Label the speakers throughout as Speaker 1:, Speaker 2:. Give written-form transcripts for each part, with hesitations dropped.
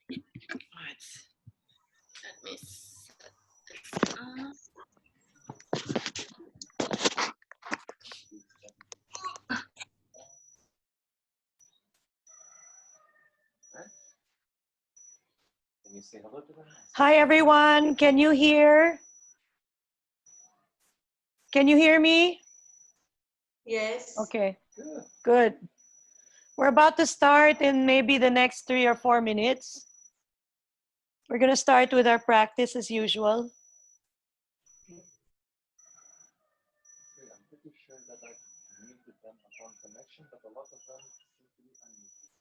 Speaker 1: Right. Let me set this up.
Speaker 2: Can you say hello to the house?
Speaker 3: Hi, everyone. Can you hear? Can you hear me?
Speaker 1: Yes.
Speaker 3: Okay,
Speaker 2: Good.
Speaker 3: good. We're about to start in maybe the next 3 or 4 minutes. We're going to start with our practice as usual.
Speaker 2: I'm pretty sure that I muted them upon connection, but a lot of them seem to be unmuted.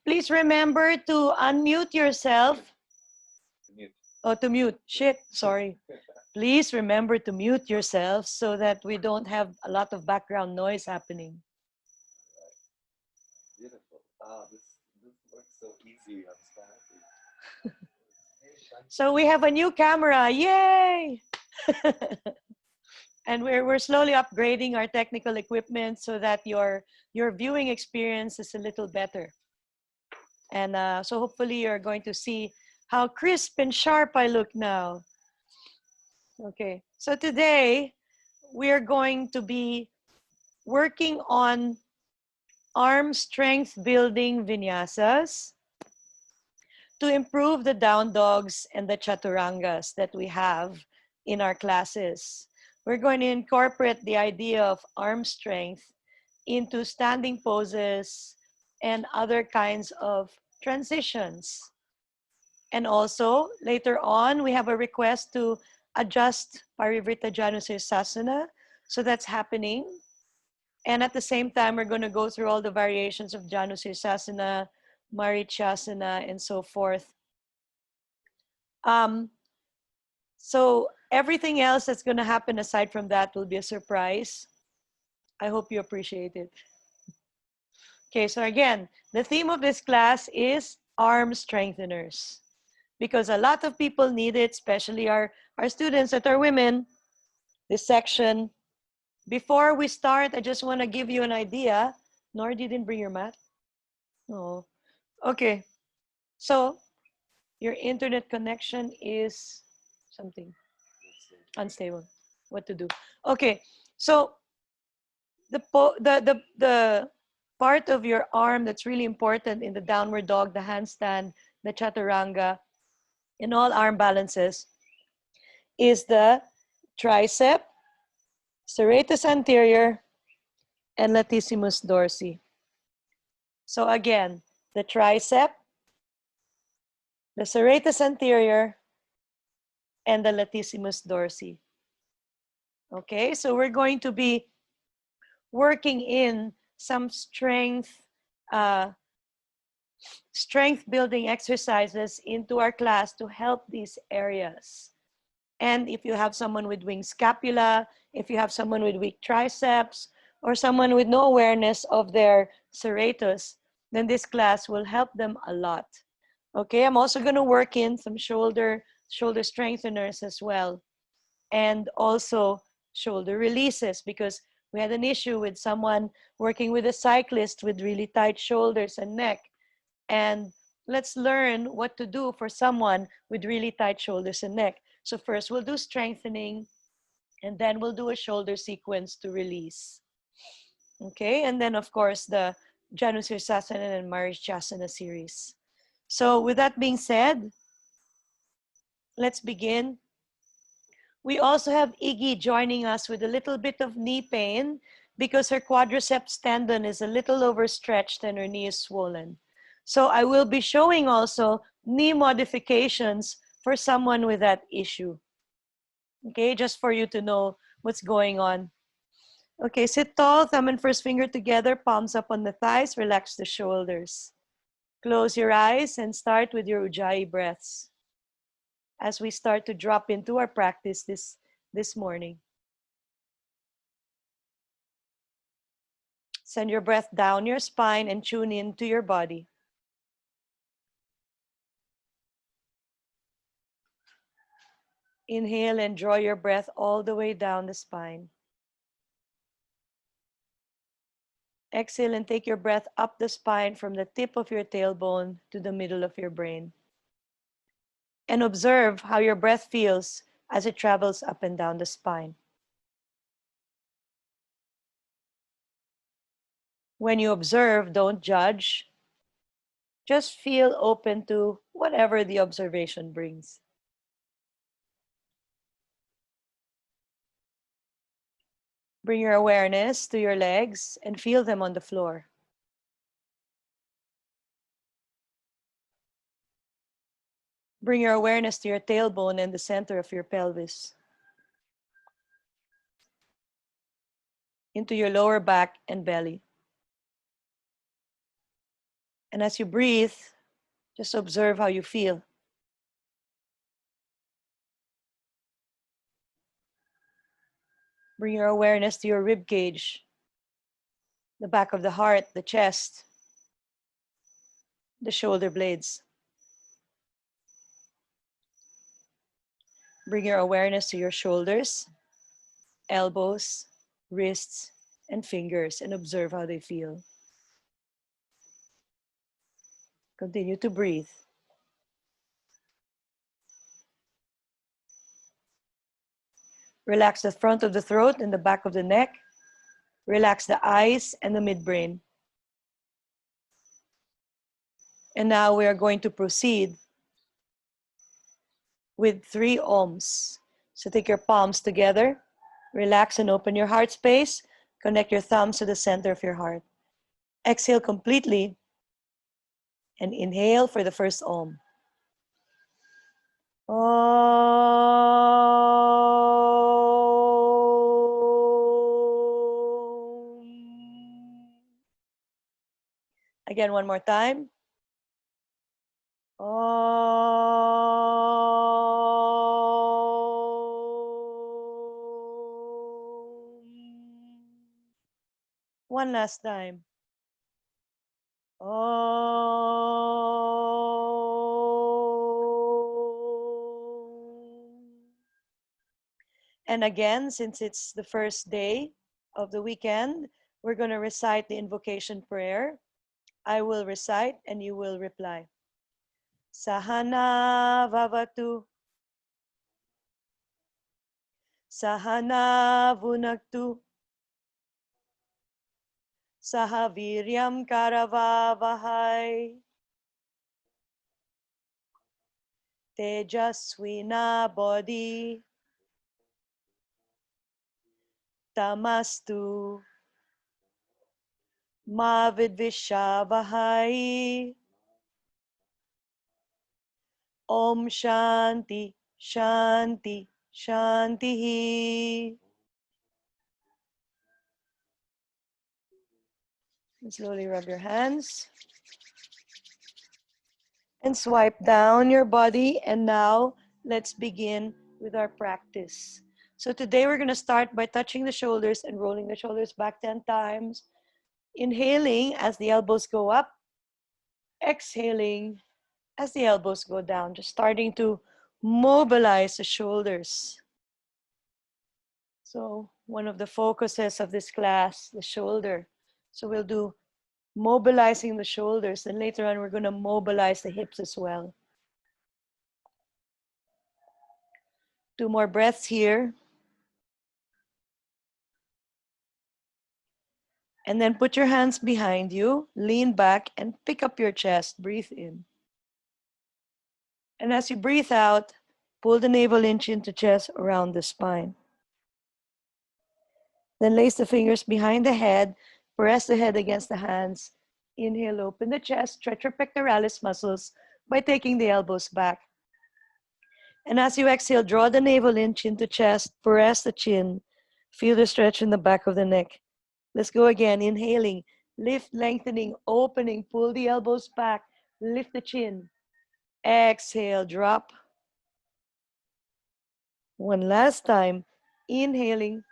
Speaker 3: Please remember to unmute yourself.
Speaker 2: To mute.
Speaker 3: Oh, to mute. Shit, sorry. Please remember to mute yourself so that we don't have a lot of background noise happening.
Speaker 2: Beautiful. Ah, this works so easy on Spanish.
Speaker 3: So we have a new camera. Yay! And we're slowly upgrading our technical equipment so that your viewing experience is a little better. And so hopefully you're going to see how crisp and sharp I look now. Okay, so today we're going to be working on arm strength building vinyasas to improve the down dogs and the chaturangas that we have in our classes. We're going to incorporate the idea of arm strength into standing poses and other kinds of transitions. And also, later on, we have a request to adjust Parivrita Janusirsasana. So that's happening. And at the same time, we're going to go through all the variations of Janusirsasana, Marichasana, and so forth. So everything else that's going to happen aside from that will be a surprise. I hope you appreciate it. Okay, so again, the theme of this class is arm strengtheners, because a lot of people need it, especially our students that are women. This section. Before we start, I just want to give you an idea. Nor didn't bring your mat? Oh, okay. So your internet connection is something unstable. What to do? Okay, so the part of your arm that's really important in the downward dog, the handstand, the chaturanga, in all arm balances is the tricep, serratus anterior, and latissimus dorsi. So again, the tricep, the serratus anterior, and the latissimus dorsi. Okay, so we're going to be working in some strength building exercises into our class to help these areas. And if you have someone with weak scapula, if you have someone with weak triceps, or someone with no awareness of their serratus, then this class will help them a lot. Okay, I'm also going to work in some shoulder strengtheners as well, and also shoulder releases, because we had an issue with someone working with a cyclist with really tight shoulders and neck. And let's learn what to do for someone with really tight shoulders and neck. So first we'll do strengthening, and then we'll do a shoulder sequence to release. Okay, and then of course the Janusirsasana and Marichasana series. So with that being said, let's begin. We also have Iggy joining us with a little bit of knee pain because her quadriceps tendon is a little overstretched and her knee is swollen. So I will be showing also knee modifications for someone with that issue. Okay, just for you to know what's going on. Okay, sit tall, thumb and first finger together, palms up on the thighs, relax the shoulders. Close your eyes and start with your Ujjayi breaths as we start to drop into our practice this morning. Send your breath down your spine and tune into your body. Inhale and draw your breath all the way down the spine. Exhale and take your breath up the spine from the tip of your tailbone to the middle of your brain. And observe how your breath feels as it travels up and down the spine. When you observe, don't judge. Just feel open to whatever the observation brings. Bring your awareness to your legs and feel them on the floor. Bring your awareness to your tailbone and the center of your pelvis. Into your lower back and belly. And as you breathe, just observe how you feel. Bring your awareness to your rib cage, the back of the heart, the chest, the shoulder blades. Bring your awareness to your shoulders, elbows, wrists, and fingers, and observe how they feel. Continue to breathe. Relax the front of the throat and the back of the neck. Relax the eyes and the midbrain. And now we are going to proceed with 3 ohms. So take your palms together, relax and open your heart space, connect your thumbs to the center of your heart. Exhale completely and inhale for the first ohm. Again, one more time. One last time. And again, since it's the first day of the weekend, we're going to recite the invocation prayer. I will recite and you will reply. Sahana vavatu. Sahana vunaktu. Sahaviryam karavavahai. Tejaswina bodhi. Tamastu. Ma vidvishavahai. Om Shanti, Shanti, Shanti. And slowly rub your hands. And swipe down your body. And now let's begin with our practice. So today we're going to start by touching the shoulders and rolling the shoulders back 10 times. Inhaling as the elbows go up. Exhaling as the elbows go down. Just starting to mobilize the shoulders. So one of the focuses of this class, the shoulder. So we'll do mobilizing the shoulders, and later on we're going to mobilize the hips as well. 2 more breaths here. And then put your hands behind you, lean back and pick up your chest, breathe in. And as you breathe out, pull the navel inch into chest around the spine. Then place the fingers behind the head, press the head against the hands. Inhale, open the chest, stretch your pectoralis muscles by taking the elbows back. And as you exhale, draw the navel inch into chest, press the chin, feel the stretch in the back of the neck. Let's go again, inhaling, lift, lengthening, opening, pull the elbows back, lift the chin. Exhale, drop. One last time, inhaling.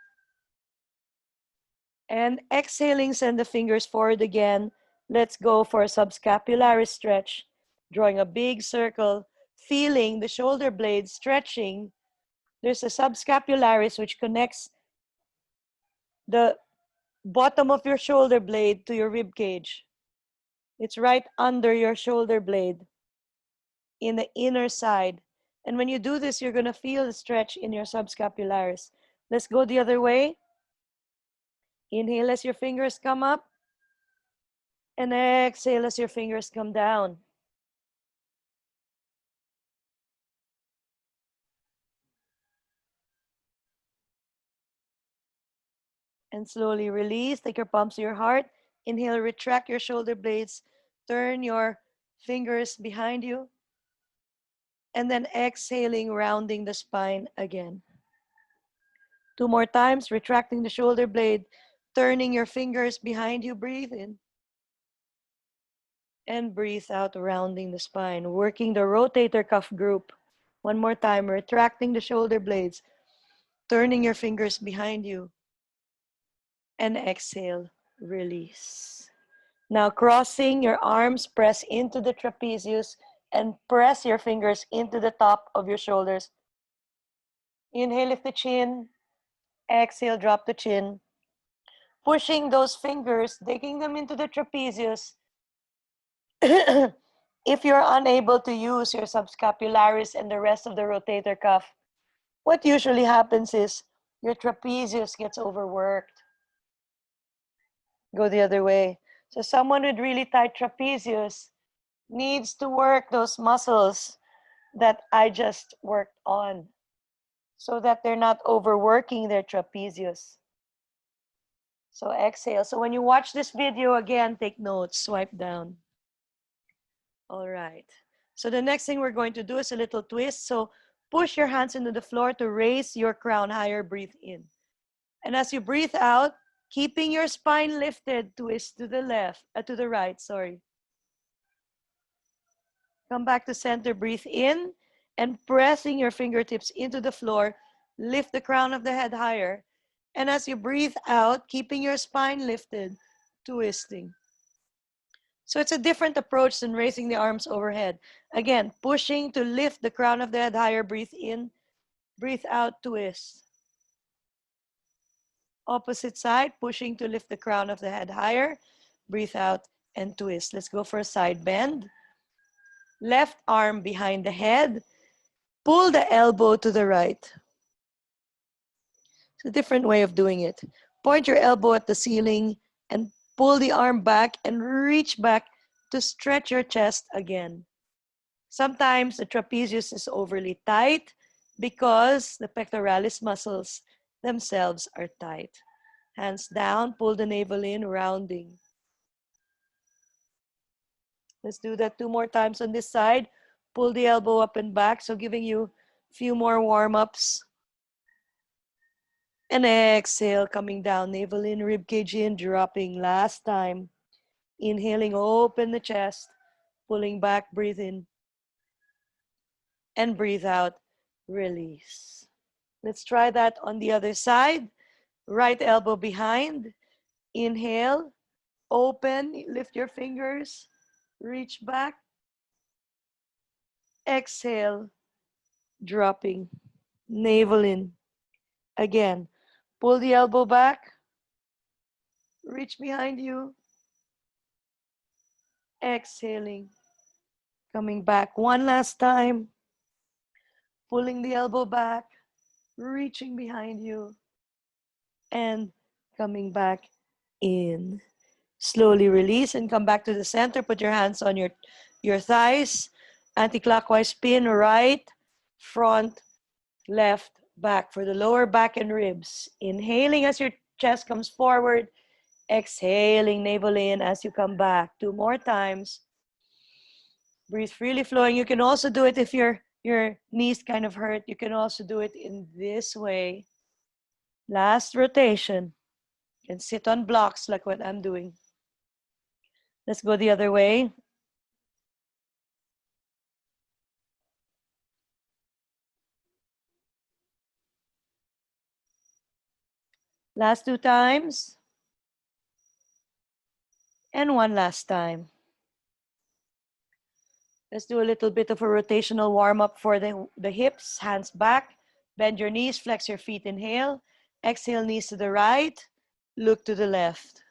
Speaker 3: And exhaling, send the fingers forward again. Let's go for a subscapularis stretch. Drawing a big circle, feeling the shoulder blades stretching. There's a subscapularis which connects the bottom of your shoulder blade to your rib cage. It's right under your shoulder blade in the inner side. And when you do this, you're going to feel the stretch in your subscapularis. Let's go the other way. Inhale as your fingers come up. And exhale as your fingers come down. And slowly release. Take your palms to your heart. Inhale, retract your shoulder blades. Turn your fingers behind you. And then exhaling, rounding the spine again. 2 more times, retracting the shoulder blade, turning your fingers behind you. Breathe in. And breathe out, rounding the spine, working the rotator cuff group. 1 more time, retracting the shoulder blades, turning your fingers behind you. And exhale, release. Now crossing your arms, press into the trapezius and press your fingers into the top of your shoulders. Inhale, lift the chin. Exhale, drop the chin. Pushing those fingers, digging them into the trapezius. If you're unable to use your subscapularis and the rest of the rotator cuff, what usually happens is your trapezius gets overworked. Go the other way. So someone with really tight trapezius needs to work those muscles that I just worked on so that they're not overworking their trapezius. So exhale. So when you watch this video again, take notes, swipe down. All right. So the next thing we're going to do is a little twist. So push your hands into the floor to raise your crown higher. Breathe in. And as you breathe out, keeping your spine lifted, twist to the left, to the right, sorry. Come back to center, breathe in, and pressing your fingertips into the floor, lift the crown of the head higher. And as you breathe out, keeping your spine lifted, twisting. So it's a different approach than raising the arms overhead. Again, pushing to lift the crown of the head higher, breathe in, breathe out, twist. Opposite side, pushing to lift the crown of the head higher, breathe out, and twist. Let's go for a side bend. Left arm behind the head, pull the elbow to the right. It's a different way of doing it. Point your elbow at the ceiling and pull the arm back and reach back to stretch your chest again. Sometimes the trapezius is overly tight because the pectoralis muscles themselves are tight. Hands down, pull the navel in, rounding. Let's do that 2 more times on this side. Pull the elbow up and back, so giving you a few more warm-ups. And exhale, coming down, navel in, ribcage in, dropping. Last time. Inhaling, open the chest. Pulling back, breathe in. And breathe out, release. Let's try that on the other side. Right elbow behind. Inhale, open, lift your fingers, reach back. Exhale, dropping, navel in. Again, pull the elbow back, reach behind you. Exhaling, coming back one last time. Pulling the elbow back, reaching behind you, and coming back in. Slowly release and come back to the center. Put your hands on your thighs. Anti-clockwise spin, right, front, left, back for the lower back and ribs. Inhaling as your chest comes forward. Exhaling, navel in as you come back. 2 more times. Breathe freely flowing. You can also do it if your knees kind of hurt. You can also do it in this way. Last rotation. You can sit on blocks like what I'm doing. Let's go the other way. Last 2 times. And one last time. Let's do a little bit of a rotational warm-up for the hips. Hands back. Bend your knees, flex your feet. Inhale. Exhale, knees to the right. look to the left.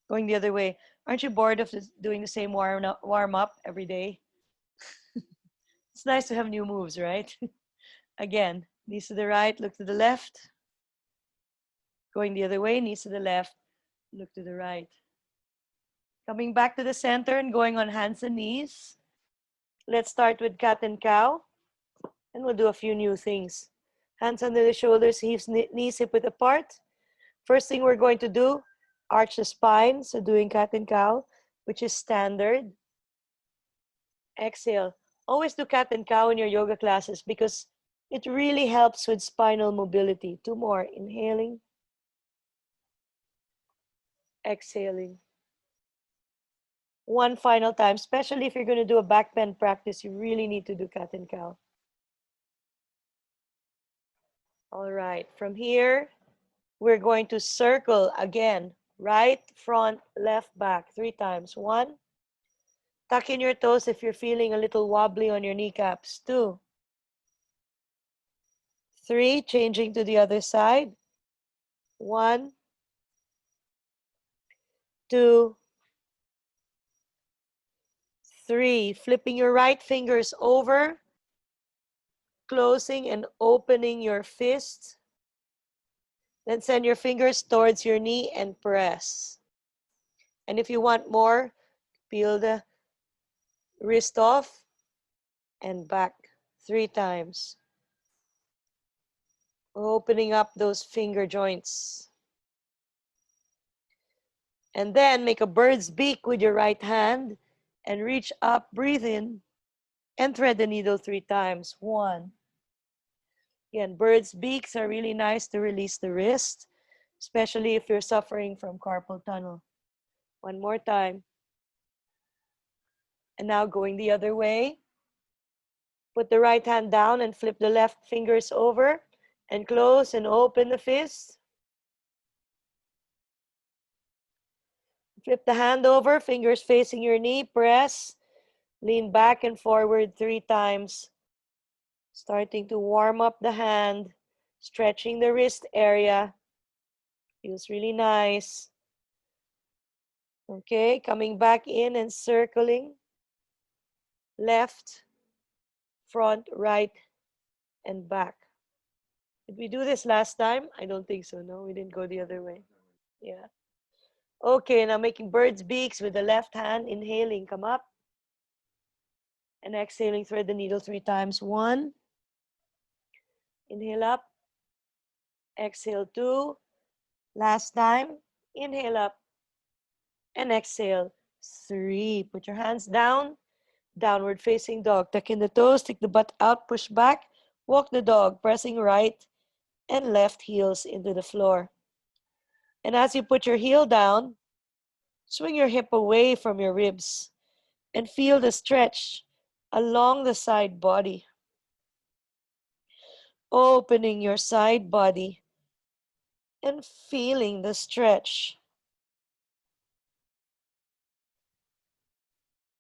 Speaker 3: Going the other way. Aren't you bored of doing the same warm up every day? It's nice to have new moves, right? Again, knees to the right, look to the left. Going the other way, knees to the left, look to the right. Coming back to the center and going on hands and knees. Let's start with cat and cow. And we'll do a few new things. Hands under the shoulders, hips, knees hip width apart. First thing we're going to do, arch the spine. So doing cat and cow, which is standard. Exhale. Always do cat and cow in your yoga classes because it really helps with spinal mobility. Two more. Inhaling. Exhaling. One final time, especially if you're going to do a back bend practice, you really need to do cat and cow. All right, from here, we're going to circle again. Right, front, left, back, 3 times. 1. Tuck in your toes if you're feeling a little wobbly on your kneecaps. 2. 3, changing to the other side. 1, 2, 3. Flipping your right fingers over, closing and opening your fist. Then send your fingers towards your knee and press. And if you want more, peel the wrist off and back 3 times. Opening up those finger joints. And then make a bird's beak with your right hand and reach up, breathe in, and thread the needle 3 times. 1. Again, bird's beaks are really nice to release the wrist, especially if you're suffering from carpal tunnel. 1 more time. And now going the other way. Put the right hand down and flip the left fingers over and close and open the fist. Flip the hand over, fingers facing your knee, press, lean back and forward 3 times. Starting to warm up the hand, stretching the wrist area. Feels really nice. Okay, coming back in and circling. Left, front, right, and back. Did we do this last time? I don't think so. No, we didn't go the other way. Yeah. Okay, now making bird's beaks with the left hand. Inhaling, come up. And exhaling, thread the needle 3 times. 1. Inhale up. Exhale 2. Last time. Inhale up. And exhale 3. Put your hands down. Downward facing dog. Tuck in the toes. Stick the butt out. Push back. Walk the dog. Pressing right and left heels into the floor. And as you put your heel down, swing your hip away from your ribs and feel the stretch along the side body. Opening your side body and feeling the stretch.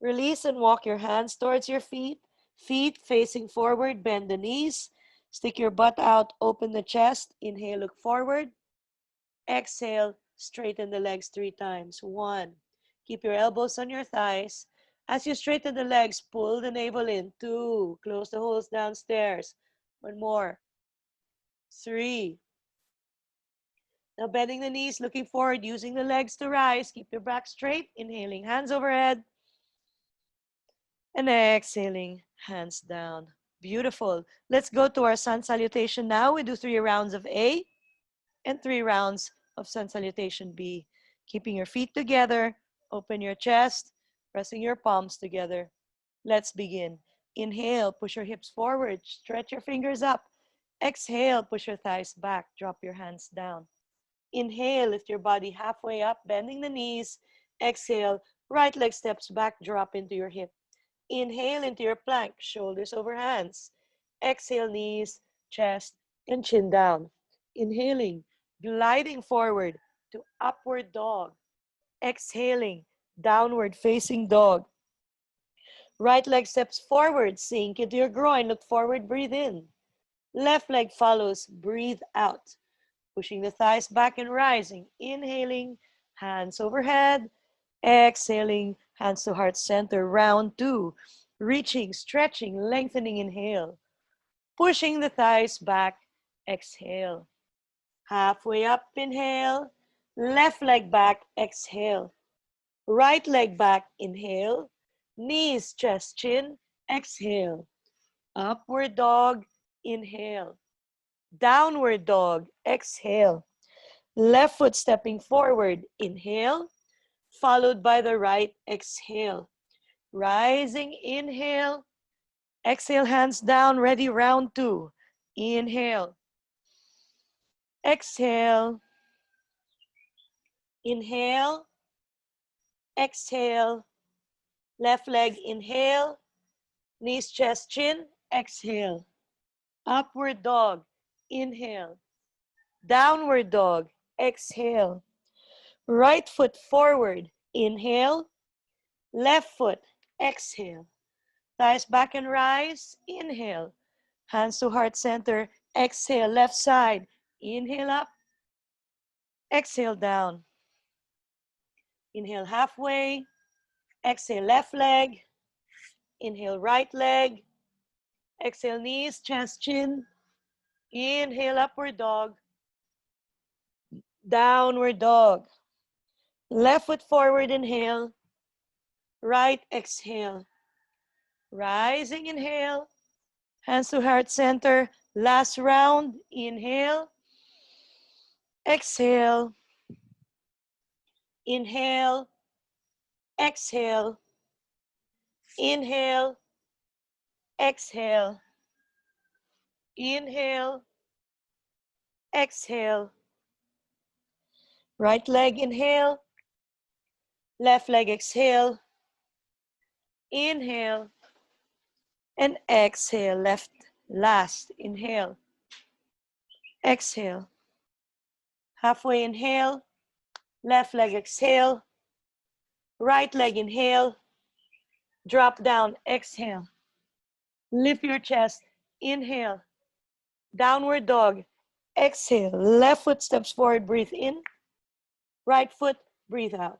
Speaker 3: Release and walk your hands towards your feet. Feet facing forward, bend the knees. Stick your butt out, open the chest. Inhale, look forward. Exhale, straighten the legs 3 times. 1. Keep your elbows on your thighs. As you straighten the legs, pull the navel in. 2. Close the holes downstairs. 1 more. 3. Now bending the knees, looking forward, using the legs to rise. Keep your back straight. Inhaling, hands overhead. And exhaling, hands down. Beautiful. Let's go to our sun salutation now. We do 3 rounds of A and 3 rounds of sun salutation B. Keeping your feet together, open your chest, pressing your palms together. Let's begin. Inhale, push your hips forward, stretch your fingers up. Exhale, push your thighs back, drop your hands down. Inhale, lift your body halfway up, bending the knees. Exhale, right leg steps back, drop into your hip. Inhale into your plank, shoulders over hands. Exhale, knees, chest, and chin down. Inhaling, gliding forward to upward dog. Exhaling, downward facing dog. Right leg steps forward, sink into your groin, look forward, breathe in. Left leg follows, breathe out. Pushing the thighs back and rising. Inhaling, hands overhead. Exhaling, hands to heart center. Round 2. Reaching, stretching, lengthening. Inhale. Pushing the thighs back. Exhale. Halfway up, inhale. Left leg back, exhale. Right leg back, inhale. Knees, chest, chin, exhale. Upward dog, inhale. Downward dog, exhale. Left foot stepping forward, inhale. Followed by the right, exhale. Rising, inhale. Exhale, hands down, ready, round 2. Inhale. Exhale. Inhale. Exhale. Left leg, inhale. Knees, chest, chin, exhale. Upward dog, inhale. Downward dog, exhale. Right foot forward, inhale. Left foot, exhale. Thighs back and rise, inhale. Hands to heart center, exhale. Left side, inhale up. Exhale down. Inhale halfway. Exhale left leg. Inhale right leg. Exhale knees, chest, chin. Inhale upward dog. Downward dog. Left foot forward, inhale. Right, exhale. Rising, inhale. Hands to heart center. Last round, inhale. Exhale. Inhale. Exhale. Inhale. Exhale. Inhale. Exhale. Right leg, inhale. Left leg, exhale. Inhale. And exhale. Left, last. Inhale. Exhale. Halfway, inhale. Left leg, exhale. Right leg, inhale. Drop down, exhale. Lift your chest, inhale. Downward dog, exhale. Left foot steps forward, breathe in. Right foot, breathe out.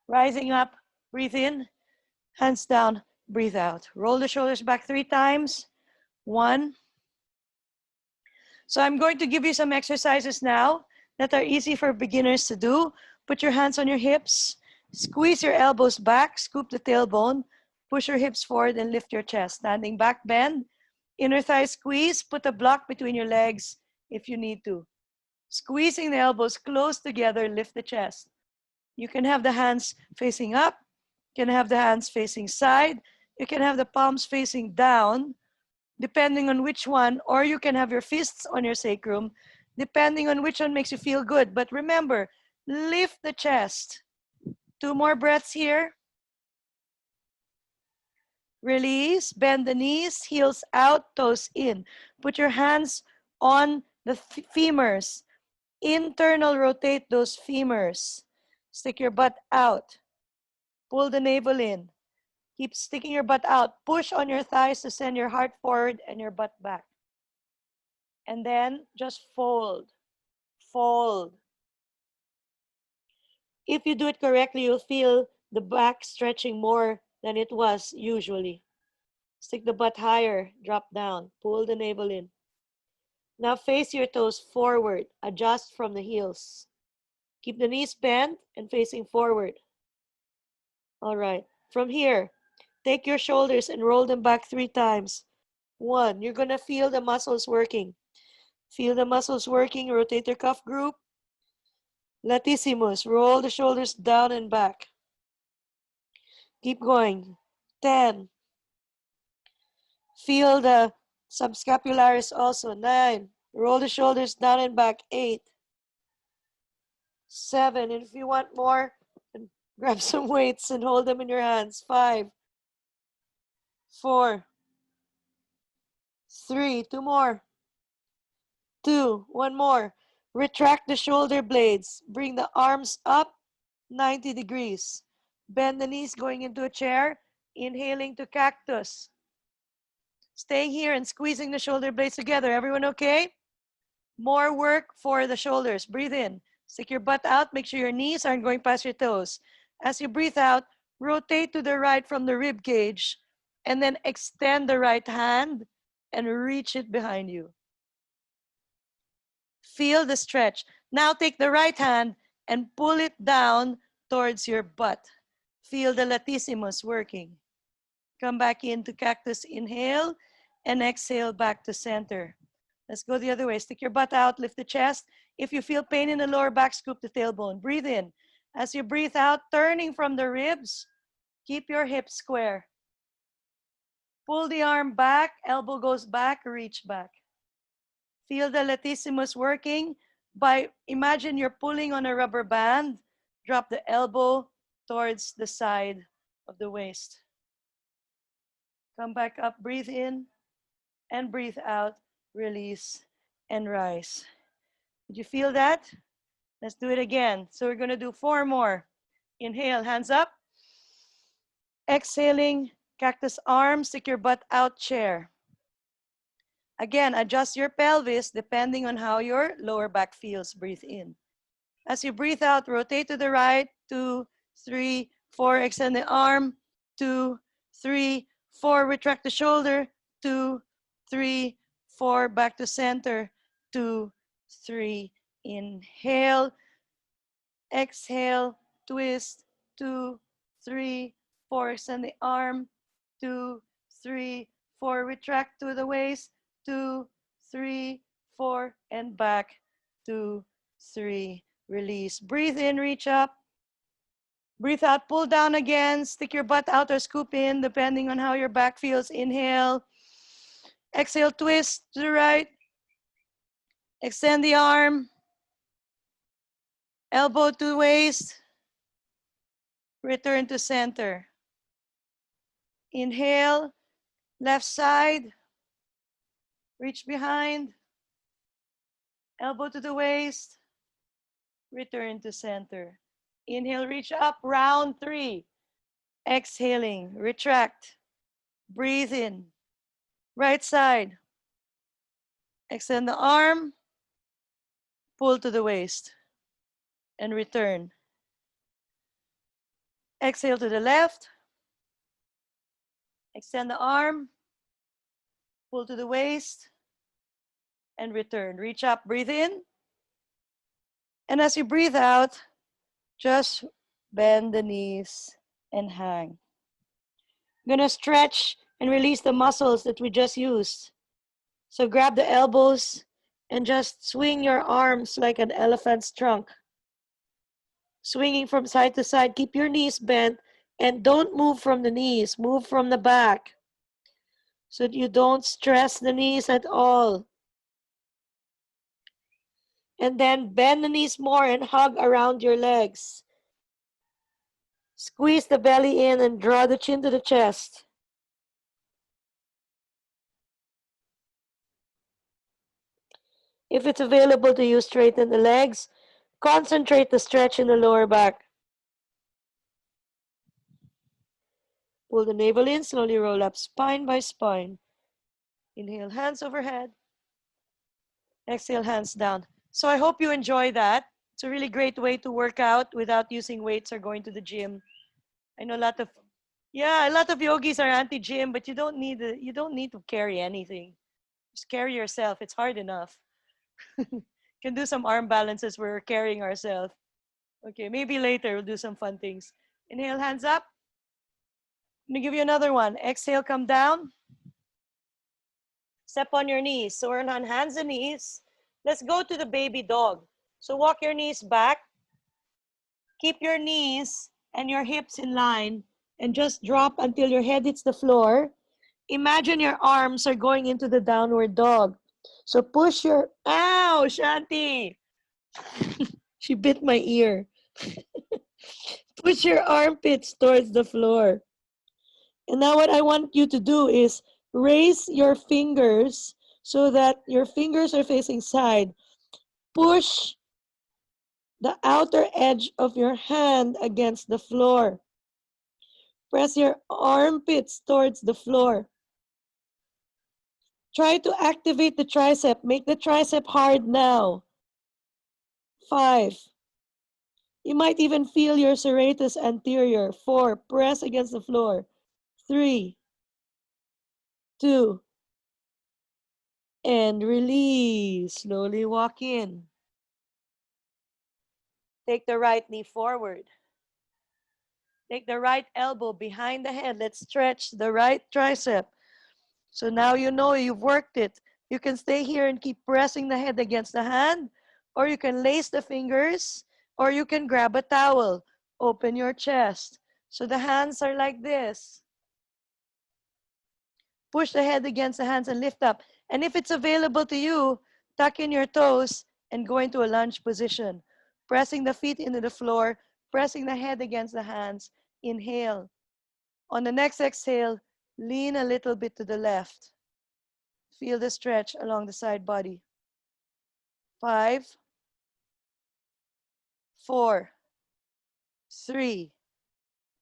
Speaker 3: Rising up, breathe in. Hands down, breathe out. Roll the shoulders back 3 times. 1. So I'm going to give you some exercises now that are easy for beginners to do. Put your hands on your hips. Squeeze your elbows back. Scoop the tailbone. Push your hips forward and lift your chest. Standing back, bend. Inner thigh squeeze. Put a block between your legs if you need to. Squeezing the elbows close together, lift the chest. You can have the hands facing up. You can have the hands facing side. You can have the palms facing down, depending on which one, or you can have your fists on your sacrum, depending on which one makes you feel good. But remember, lift the chest. 2 more breaths here. Release, bend the knees, heels out, toes in. Put your hands on the femurs. Internal rotate those femurs. Stick your butt out. Pull the navel in. Keep sticking your butt out. Push on your thighs to send your heart forward and your butt back. And then just fold. Fold. If you do it correctly, you'll feel the back stretching more than it was usually. Stick the butt higher, drop down, pull the navel in. Now face your toes forward, adjust from the heels. Keep the knees bent and facing forward. All right, from here, take your shoulders and roll them back 3 times. 1, you're gonna feel the muscles working. Feel the muscles working, rotate your cuff group. Latissimus, roll the shoulders down and back. Keep going. 10. Feel the subscapularis also. 9. Roll the shoulders down and back. 8. 7. And if you want more, grab some weights and hold them in your hands. 5. 4. 3. 2 more. 2. 1 more. Retract the shoulder blades. Bring the arms up 90 degrees. Bend the knees going into a chair. Inhaling to cactus. Staying here and squeezing the shoulder blades together. Everyone okay? More work for the shoulders. Breathe in. Stick your butt out. Make sure your knees aren't going past your toes. As you breathe out, rotate to the right from the rib cage and then extend the right hand and reach it behind you. Feel the stretch. Now take the right hand and pull it down towards your butt. Feel the latissimus working. Come back into cactus. Inhale and exhale back to center. Let's go the other way. Stick your butt out, lift the chest. If you feel pain in the lower back, scoop the tailbone. Breathe in. As you breathe out, turning from the ribs, keep your hips square. Pull the arm back, elbow goes back, reach back. Feel the latissimus working. Imagine you're pulling on a rubber band. Drop the elbow towards the side of the waist. Come back up, breathe in and breathe out, release and rise. Did you feel that? Let's do it again. So we're gonna do 4 more. Inhale, hands up. Exhaling, cactus arms, stick your butt out, chair. Again, adjust your pelvis depending on how your lower back feels. Breathe in. As you breathe out, rotate to the right. 2, 3, 4. Extend the arm. 2, 3, 4. Retract the shoulder. 2, 3, 4. Back to center. 2, 3. Inhale. Exhale. Twist. 2, 3, 4. Extend the arm. 2, 3, 4. Retract to the waist. 2, 3, 4. And back. 2, 3. Release. Breathe in, reach up. Breathe out, pull down again. Stick your butt out or scoop in, depending on how your back feels. Inhale. Exhale, twist to the right. Extend the arm. Elbow to waist. Return to center. Inhale, left side. Reach behind. Elbow to the waist. Return to center. Inhale, reach up, round 3. Exhaling, retract. Breathe in. Right side. Extend the arm. Pull to the waist. And return. Exhale to the left. Extend the arm. Pull to the waist. And return. Reach up, breathe in. And as you breathe out, just bend the knees and hang. I'm gonna stretch and release the muscles that we just used. So grab the elbows and just swing your arms like an elephant's trunk. Swinging from side to side. Keep your knees bent and don't move from the knees. Move from the back so that you don't stress the knees at all. And then bend the knees more and hug around your legs. Squeeze the belly in and draw the chin to the chest. If it's available to you, straighten the legs. Concentrate the stretch in the lower back. Pull the navel in, slowly roll up spine by spine. Inhale, hands overhead. Exhale, hands down. So I hope you enjoy that. It's a really great way to work out without using weights or going to the gym. I know a lot of yogis are anti-gym, but you don't need to carry anything. Just carry yourself. It's hard enough. Can do some arm balances where we're carrying ourselves. Okay, maybe later we'll do some fun things. Inhale, hands up. Let me give you another one. Exhale, come down. Step on your knees. So we're on hands and knees. Let's go to the baby dog. So walk your knees back. Keep your knees and your hips in line and just drop until your head hits the floor. Imagine your arms are going into the downward dog. So push your, ow, Shanti. She bit my ear. Push your armpits towards the floor. And now what I want you to do is raise your fingers so that your fingers are facing side. Push the outer edge of your hand against the floor. Press your armpits towards the floor. Try to activate the tricep. Make the tricep hard now. 5. You might even feel your serratus anterior. 4. Press against the floor. 3, 2, and release. Slowly walk in. Take the right knee forward. Take the right elbow behind the head. Let's stretch the right tricep. So now you know you've worked it. You can stay here and keep pressing the head against the hand, or you can lace the fingers, or you can grab a towel. Open your chest. So the hands are like this. Push the head against the hands and lift up. And if it's available to you, tuck in your toes and go into a lunge position. Pressing the feet into the floor, pressing the head against the hands. Inhale. On the next exhale, lean a little bit to the left. Feel the stretch along the side body. 5, 4, 3,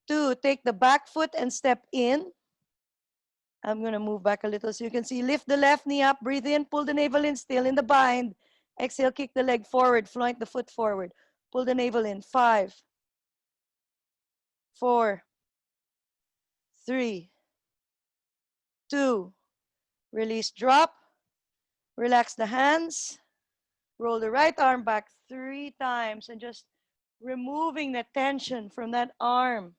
Speaker 3: 2. Take the back foot and step in. I'm going to move back a little so you can see. Lift the left knee up. Breathe in. Pull the navel in. Still in the bind. Exhale. Kick the leg forward. Floint the foot forward. Pull the navel in. 5, 4, 3, 2. Release. Drop. Relax the hands. Roll the right arm back 3 times and just removing the tension from that arm.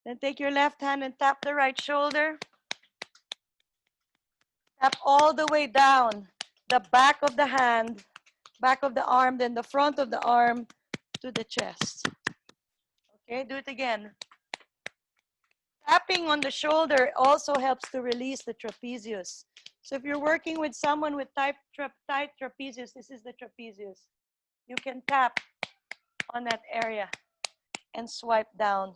Speaker 3: Then take your left hand and tap the right shoulder. Tap all the way down the back of the hand, back of the arm, then the front of the arm to the chest. Okay, do it again. Tapping on the shoulder also helps to release the trapezius. So if you're working with someone with tight trapezius, this is the trapezius. You can tap on that area and swipe down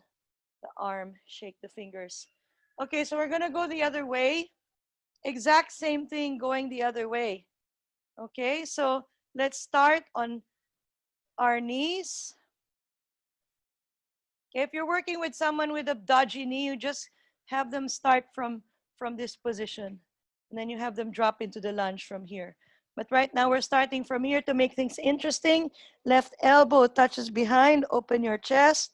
Speaker 3: the arm, shake the fingers. Okay, so we're gonna go the other way. Exact same thing going the other way. Okay, so let's start on our knees. Okay, if you're working with someone with a dodgy knee, you just have them start from this position. And then you have them drop into the lunge from here. But right now we're starting from here to make things interesting. Left elbow touches behind, open your chest.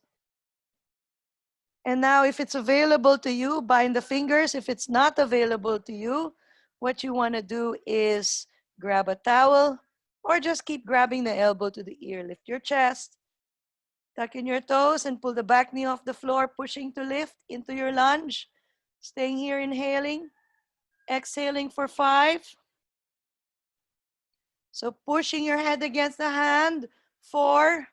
Speaker 3: And now if it's available to you, bind the fingers. If it's not available to you, what you want to do is grab a towel or just keep grabbing the elbow to the ear. Lift your chest, tuck in your toes and pull the back knee off the floor, pushing to lift into your lunge. Staying here, inhaling, exhaling for 5. So pushing your head against the hand, 4.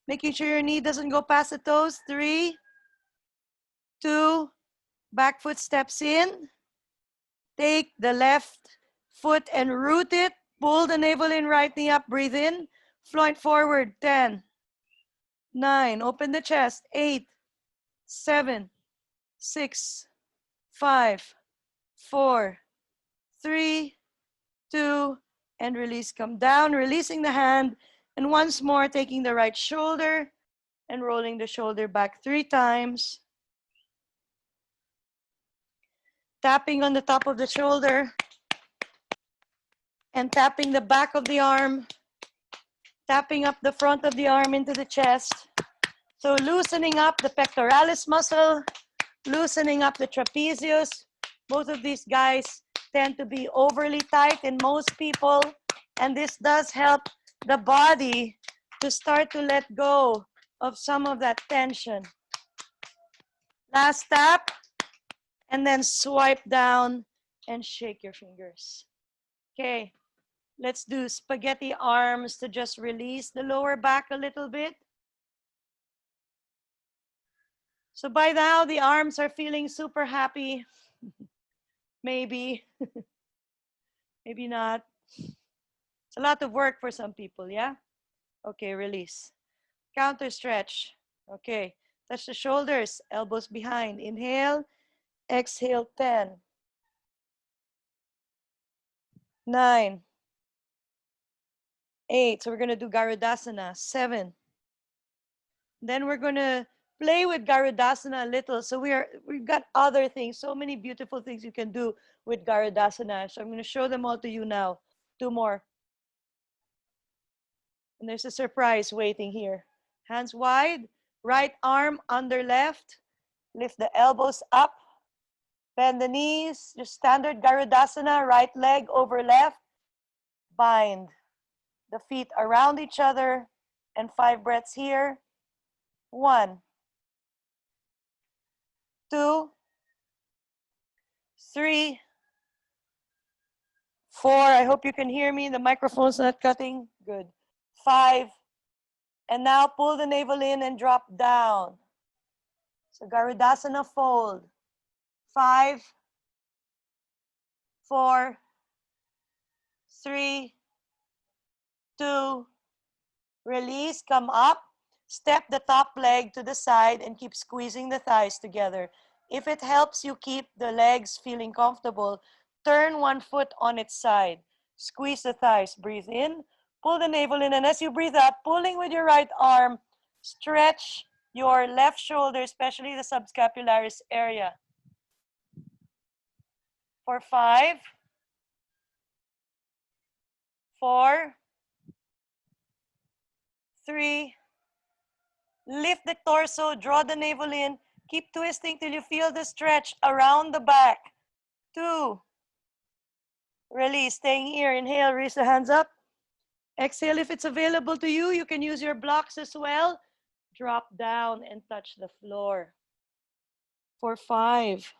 Speaker 3: Making sure your knee doesn't go past the toes, 3, 2, back foot steps in. Take the left foot and root it. Pull the navel in, right knee up, breathe in. Floint forward, 10, 9, open the chest, 8, 7, 6, 5, 4, 3, 2, and release. Come down, releasing the hand. And once more, taking the right shoulder and rolling the shoulder back 3 times. Tapping on the top of the shoulder and tapping the back of the arm. Tapping up the front of the arm into the chest. So loosening up the pectoralis muscle, loosening up the trapezius. Both of these guys tend to be overly tight in most people. And this does help the body to start to let go of some of that tension. Last tap, and then swipe down and shake your fingers. Okay, let's do spaghetti arms to just release the lower back a little bit. So by now, the arms are feeling super happy. Maybe, maybe not. It's a lot of work for some people, yeah? Okay, release. Counter stretch. Okay, touch the shoulders, elbows behind. Inhale, exhale, 10, 9, 8. So we're gonna do Garudasana, 7. Then we're gonna play with Garudasana a little. So we've got other things, so many beautiful things you can do with Garudasana. So I'm going to show them all to you now. Two more. And there's a surprise waiting here. Hands wide, right arm under left, lift the elbows up, bend the knees, just standard Garudasana, right leg over left, bind the feet around each other, and 5 breaths here. 1, 2, 3, 4. I hope you can hear me. The microphone's not cutting. Good. 5. And now pull the navel in and drop down. So Garudasana fold. 5, 4, 3, 2, release, come up. Step the top leg to the side and keep squeezing the thighs together. If it helps you keep the legs feeling comfortable, turn one foot on its side. Squeeze the thighs. Breathe in. Pull the navel in. And as you breathe out, pulling with your right arm, stretch your left shoulder, especially the subscapularis area. For 5, 4, 3, lift the torso, draw the navel in, keep twisting till you feel the stretch around the back. 2, release, staying here. Inhale, raise the hands up. Exhale, if it's available to you, you can use your blocks as well. Drop down and touch the floor. For 5,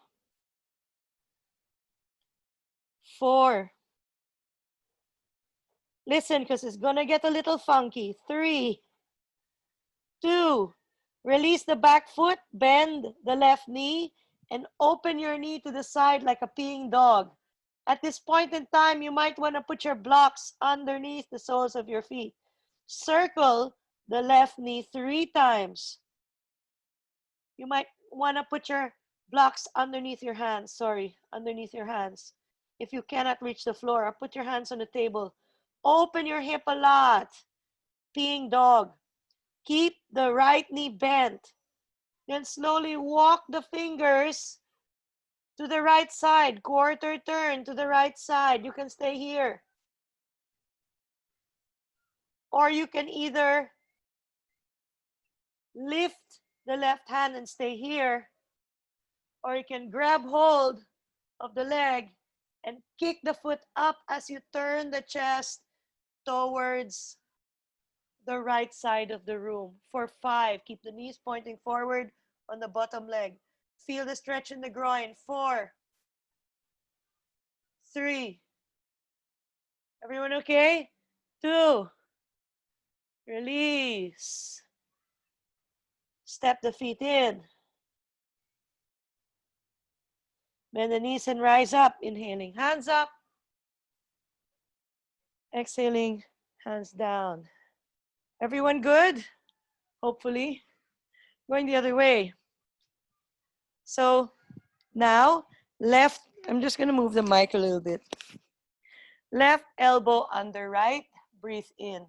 Speaker 3: 4, listen, because it's gonna get a little funky. 3, 2, release the back foot, bend the left knee, and open your knee to the side like a peeing dog. At this point in time, you might want to put your blocks underneath the soles of your feet. Circle the left knee 3 times. You might want to put your blocks underneath your hands. Sorry, underneath your hands. If you cannot reach the floor, or put your hands on the table. Open your hip a lot. Peeing dog. Keep the right knee bent. Then slowly walk the fingers to the right side. Quarter turn to the right side. You can stay here. Or you can either lift the left hand and stay here, or you can grab hold of the leg and kick the foot up as you turn the chest towards the right side of the room. For 5, keep the knees pointing forward on the bottom leg. Feel the stretch in the groin. 4, 3, everyone okay? 2, release. Step the feet in. Bend the knees and rise up. Inhaling, hands up. Exhaling, hands down. Everyone good? Hopefully. Going the other way. So now, left, I'm just going to move the mic a little bit. Left elbow under right. Breathe in.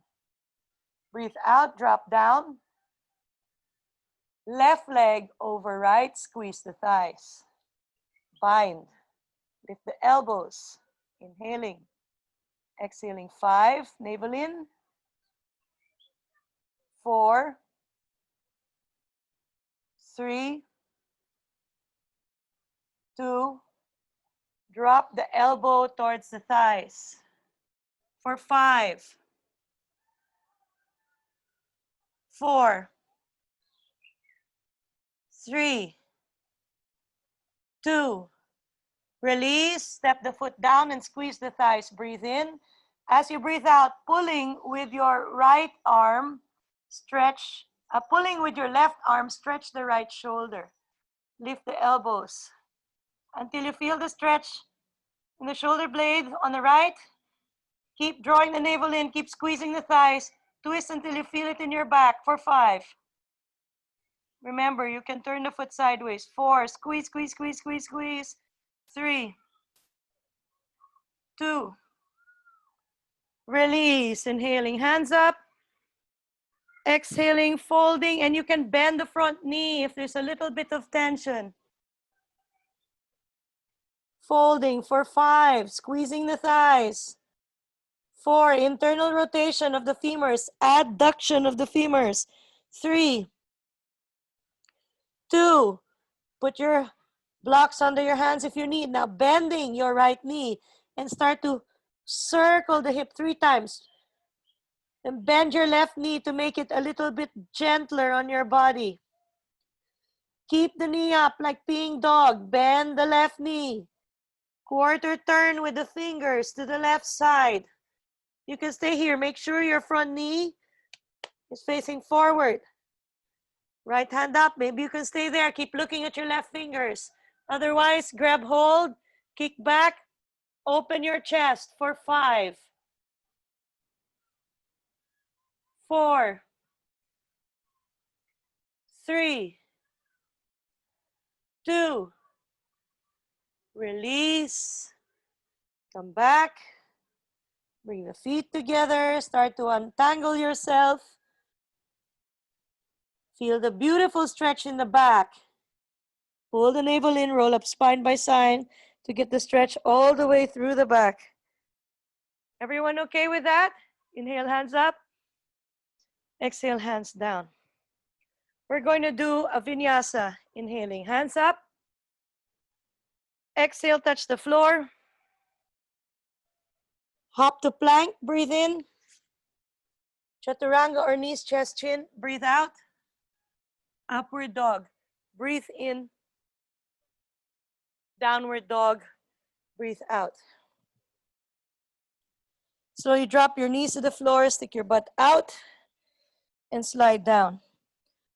Speaker 3: Breathe out, drop down. Left leg over right, squeeze the thighs. Bind. Lift the elbows. Inhaling. Exhaling, 5, navel in. 4, 3, 2, drop the elbow towards the thighs. For 5, 4, 3, 2, release, step the foot down and squeeze the thighs. Breathe in. As you breathe out, pulling with your right arm, stretch, pulling with your left arm, stretch the right shoulder. Lift the elbows until you feel the stretch in the shoulder blade on the right. Keep drawing the navel in, keep squeezing the thighs. Twist until you feel it in your back. For 5. Remember, you can turn the foot sideways. 4, squeeze, squeeze, squeeze, squeeze, squeeze. 3, 2, release. Inhaling, hands up. Exhaling, folding, and you can bend the front knee if there's a little bit of tension. Folding for 5, squeezing the thighs. 4, internal rotation of the femurs, adduction of the femurs. 3, 2, put your blocks under your hands if you need. Now bending your right knee and start to circle the hip 3 times. And bend your left knee to make it a little bit gentler on your body. Keep the knee up like peeing dog. Bend the left knee. Quarter turn with the fingers to the left side. You can stay here. Make sure your front knee is facing forward. Right hand up. Maybe you can stay there. Keep looking at your left fingers. Otherwise, grab hold, kick back, open your chest for 5, 4, 3, 2, release, come back, bring the feet together, start to untangle yourself. Feel the beautiful stretch in the back. Pull the navel in, roll up spine by side to get the stretch all the way through the back. Everyone okay with that? Inhale, hands up. Exhale, hands down. We're going to do a vinyasa. Inhaling, hands up. Exhale, touch the floor. Hop to plank, breathe in. Chaturanga or knees, chest, chin, breathe out. Upward dog, breathe in. Downward dog, breathe out. Slowly drop your knees to the floor, stick your butt out, and slide down.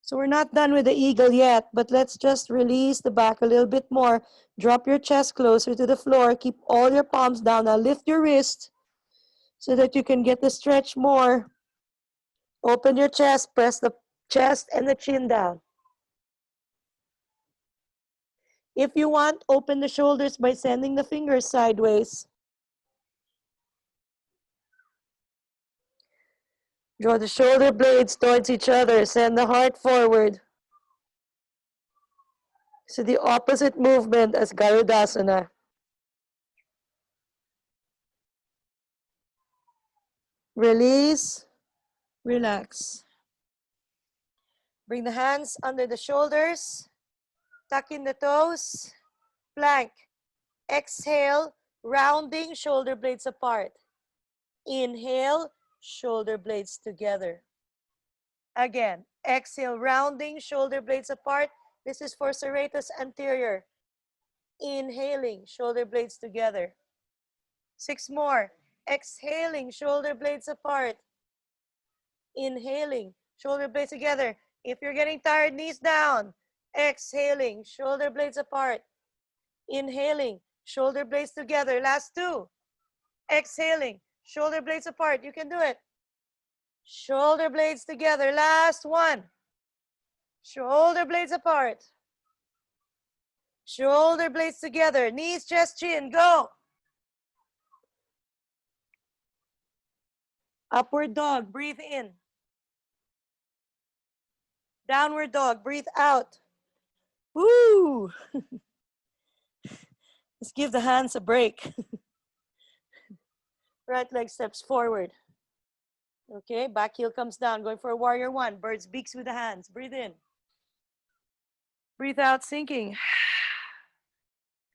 Speaker 3: So we're not done with the eagle yet, but let's just release the back a little bit more. Drop your chest closer to the floor. Keep all your palms down. Now lift your wrist so that you can get the stretch more. Open your chest, press the chest and the chin down. If you want, open the shoulders by sending the fingers sideways. Draw the shoulder blades towards each other. Send the heart forward. So the opposite movement as Garudasana. Release, relax. Bring the hands under the shoulders. Tuck in the toes. Plank. Exhale, rounding shoulder blades apart. Inhale, shoulder blades together. Again, exhale, rounding shoulder blades apart. This is for serratus anterior. Inhaling, shoulder blades together. 6 more. Exhaling, shoulder blades apart. Inhaling, shoulder blades together. If you're getting tired, knees down. Exhaling, shoulder blades apart. Inhaling, shoulder blades together. Last 2. Exhaling, shoulder blades apart. You can do it. Shoulder blades together. Last 1. Shoulder blades apart. Shoulder blades together. Knees, chest, chin. Go. Upward dog. Breathe in. Downward dog. Breathe out. Woo! Let's give the hands a break. Right leg steps forward. Okay, back heel comes down. Going for a warrior 1. Bird's beaks with the hands. Breathe in. Breathe out, sinking.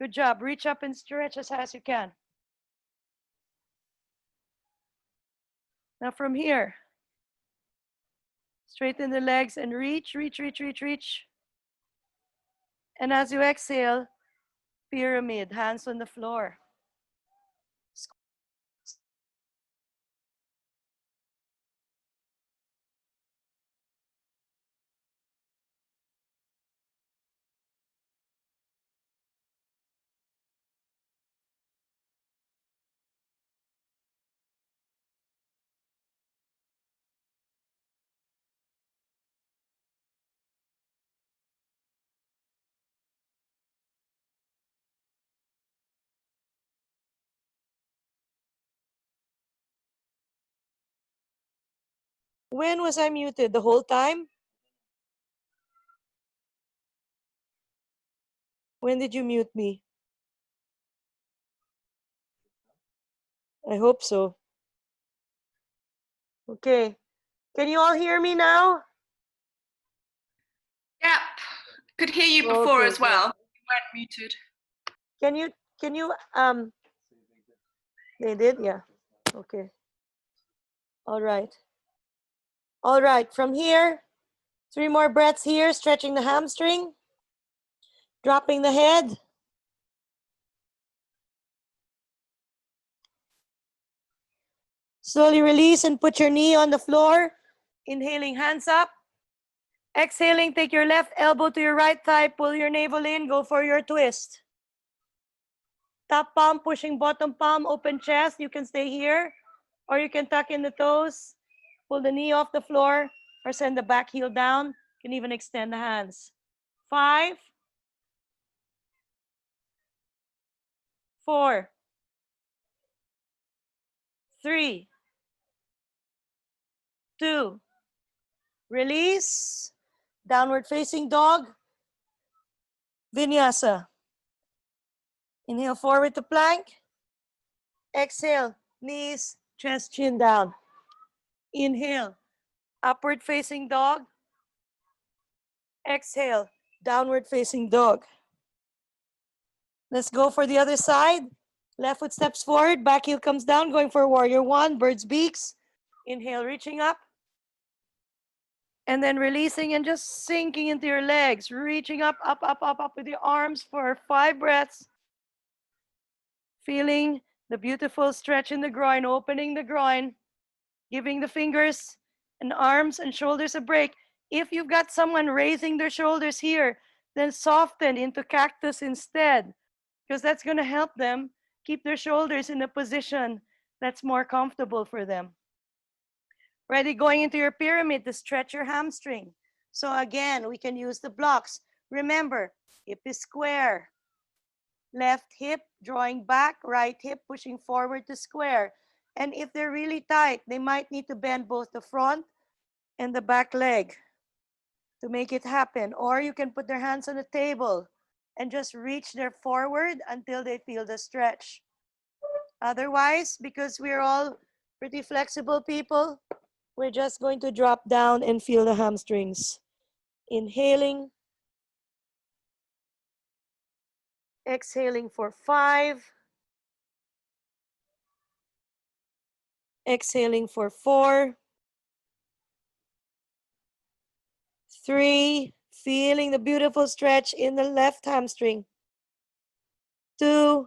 Speaker 3: Good job. Reach up and stretch as high as you can. Now from here, straighten the legs and reach, reach, reach, reach, reach. And as you exhale, pyramid, hands on the floor. When was I muted? The whole time? When did you mute me? I hope so. Okay. Can you all hear me now?
Speaker 1: Yep. Could hear you before
Speaker 3: Okay,
Speaker 1: as well. You weren't muted.
Speaker 3: Can you they did? Yeah. Okay. All right. All right. From here, 3 more breaths here, stretching the hamstring, dropping the head. Slowly release and put your knee on the floor. Inhaling, hands up. Exhaling, take your left elbow to your right thigh, pull your navel in, go for your twist. Top palm pushing bottom palm, open chest. You can stay here, or you can tuck in the toes, pull the knee off the floor, or send the back heel down. You can even extend the hands. 5, 4, 3, 2, release. Downward facing dog, vinyasa. Inhale forward to plank. Exhale, knees, chest, chin down. Inhale, upward facing dog. Exhale, downward facing dog. Let's go for the other side. Left foot steps forward, back heel comes down, going for warrior 1, bird's beaks. Inhale, reaching up. And then releasing and just sinking into your legs, reaching up, up, up, up, up with your arms for 5 breaths. Feeling the beautiful stretch in the groin, opening the groin, giving the fingers and arms and shoulders a break. If you've got someone raising their shoulders here, then soften into cactus instead, because that's going to help them keep their shoulders in a position that's more comfortable for them. Ready, going into your pyramid to stretch your hamstring. So again, we can use the blocks. Remember, hip is square. Left hip drawing back, right hip pushing forward to square. And if they're really tight, they might need to bend both the front and the back leg to make it happen. Or you can put their hands on the table and just reach their forward until they feel the stretch. Otherwise, because we're all pretty flexible people, we're just going to drop down and feel the hamstrings. Inhaling, exhaling for 5, exhaling for 4, 3, feeling the beautiful stretch in the left hamstring. 2,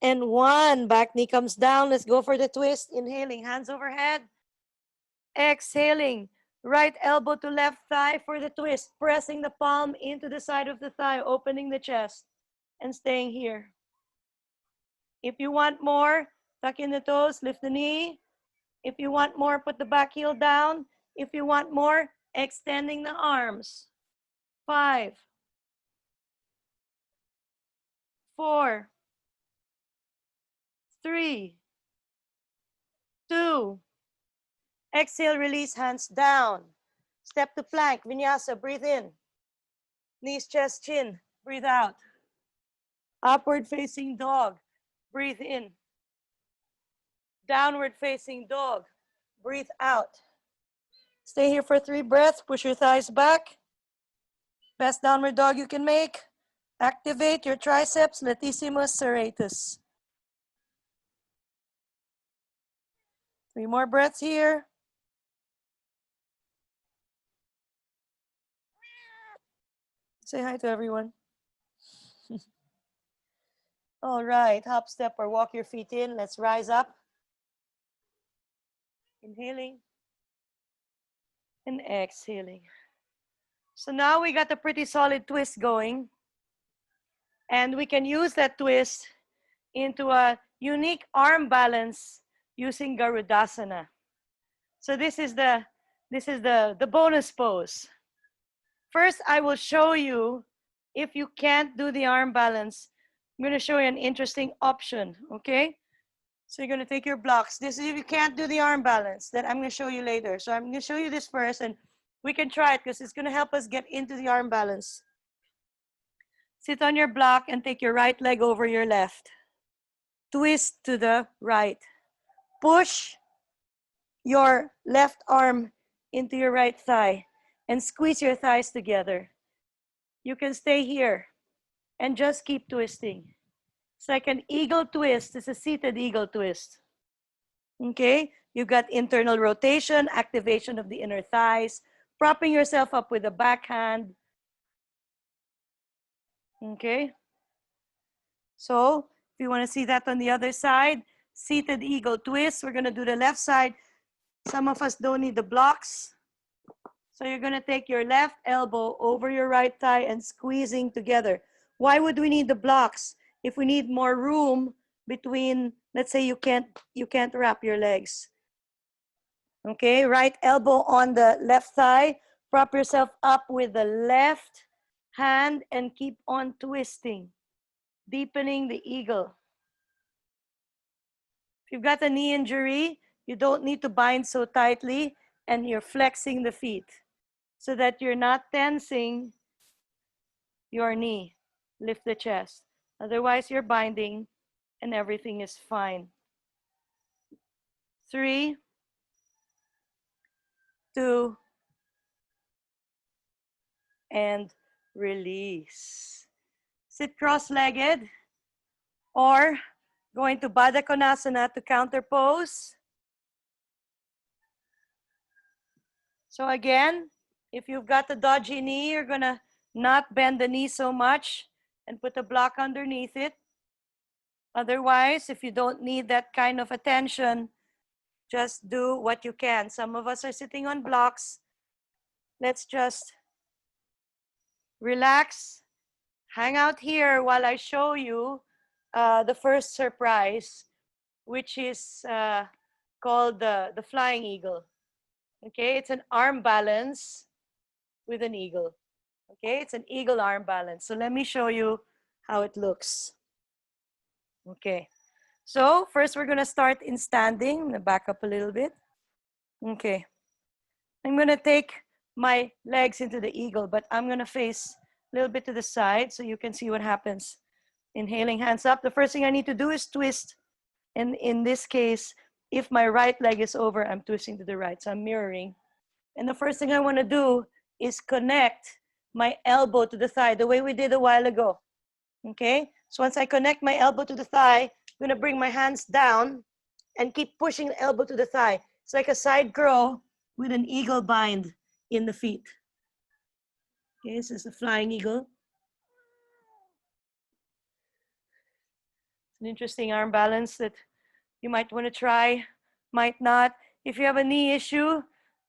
Speaker 3: and 1. Back knee comes down. Let's go for the twist. Inhaling, hands overhead. Exhaling, right elbow to left thigh for the twist. Pressing the palm into the side of the thigh, opening the chest, and staying here. If you want more, tuck in the toes, lift the knee. If you want more, put the back heel down. If you want more, extending the arms. 5, 4, 3, 2. Exhale, release, hands down. Step to plank, vinyasa, breathe in. Knees, chest, chin, breathe out. Upward facing dog, breathe in. Downward facing dog, breathe out. Stay here for 3 breaths, push your thighs back. Best downward dog you can make. Activate your triceps, latissimus serratus. 3 more breaths here. Say hi to everyone. All right, hop, step, or walk your feet in. Let's rise up. Inhaling and exhaling. So now we got a pretty solid twist going. And we can use that twist into a unique arm balance using Garudasana. So this is the bonus pose. First, I will show you if you can't do the arm balance. I'm going to show you an interesting option, okay? So you're going to take your blocks. This is if you can't do the arm balance, that I'm going to show you later. So I'm going to show you this first, and we can try it because it's going to help us get into the arm balance. Sit on your block and take your right leg over your left. Twist to the right. Push your left arm into your right thigh and squeeze your thighs together. You can stay here and just keep twisting. It's like an eagle twist. It's a seated eagle twist. Okay? You've got internal rotation, activation of the inner thighs, propping yourself up with the backhand. Okay? So, if you want to see that on the other side, seated eagle twist. We're going to do the left side. Some of us don't need the blocks. So you're going to take your left elbow over your right thigh and squeezing together. Why would we need the blocks? If we need more room between, let's say you can't wrap your legs. Okay, right elbow on the left thigh. Prop yourself up with the left hand and keep on twisting, deepening the eagle. If you've got a knee injury, you don't need to bind so tightly and you're flexing the feet so that you're not tensing your knee. Lift the chest. Otherwise, you're binding and everything is fine. 3, 2, and release. Sit cross-legged or going to Baddha Konasana to counter pose. So again, if you've got a dodgy knee, you're gonna not bend the knee so much and put a block underneath it. Otherwise, if you don't need that kind of attention, just do what you can. Some of us are sitting on blocks. Let's just relax, hang out here while I show you the first surprise, which is called the flying eagle. Okay, it's an arm balance with an eagle. Okay, it's an eagle arm balance. So let me show you how it looks. Okay, so first we're gonna start in standing. I'm gonna back up a little bit. Okay, I'm gonna take my legs into the eagle, but I'm gonna face a little bit to the side so you can see what happens. Inhaling, hands up. The first thing I need to do is twist. And in this case, if my right leg is over, I'm twisting to the right. So I'm mirroring. And the first thing I want to do is connect my elbow to the thigh, the way we did a while ago. Okay? So once I connect my elbow to the thigh, I'm going to bring my hands down and keep pushing the elbow to the thigh. It's like a side curl with an eagle bind in the feet. Okay, this is a flying eagle. It's an interesting arm balance that you might want to try, might not. If you have a knee issue,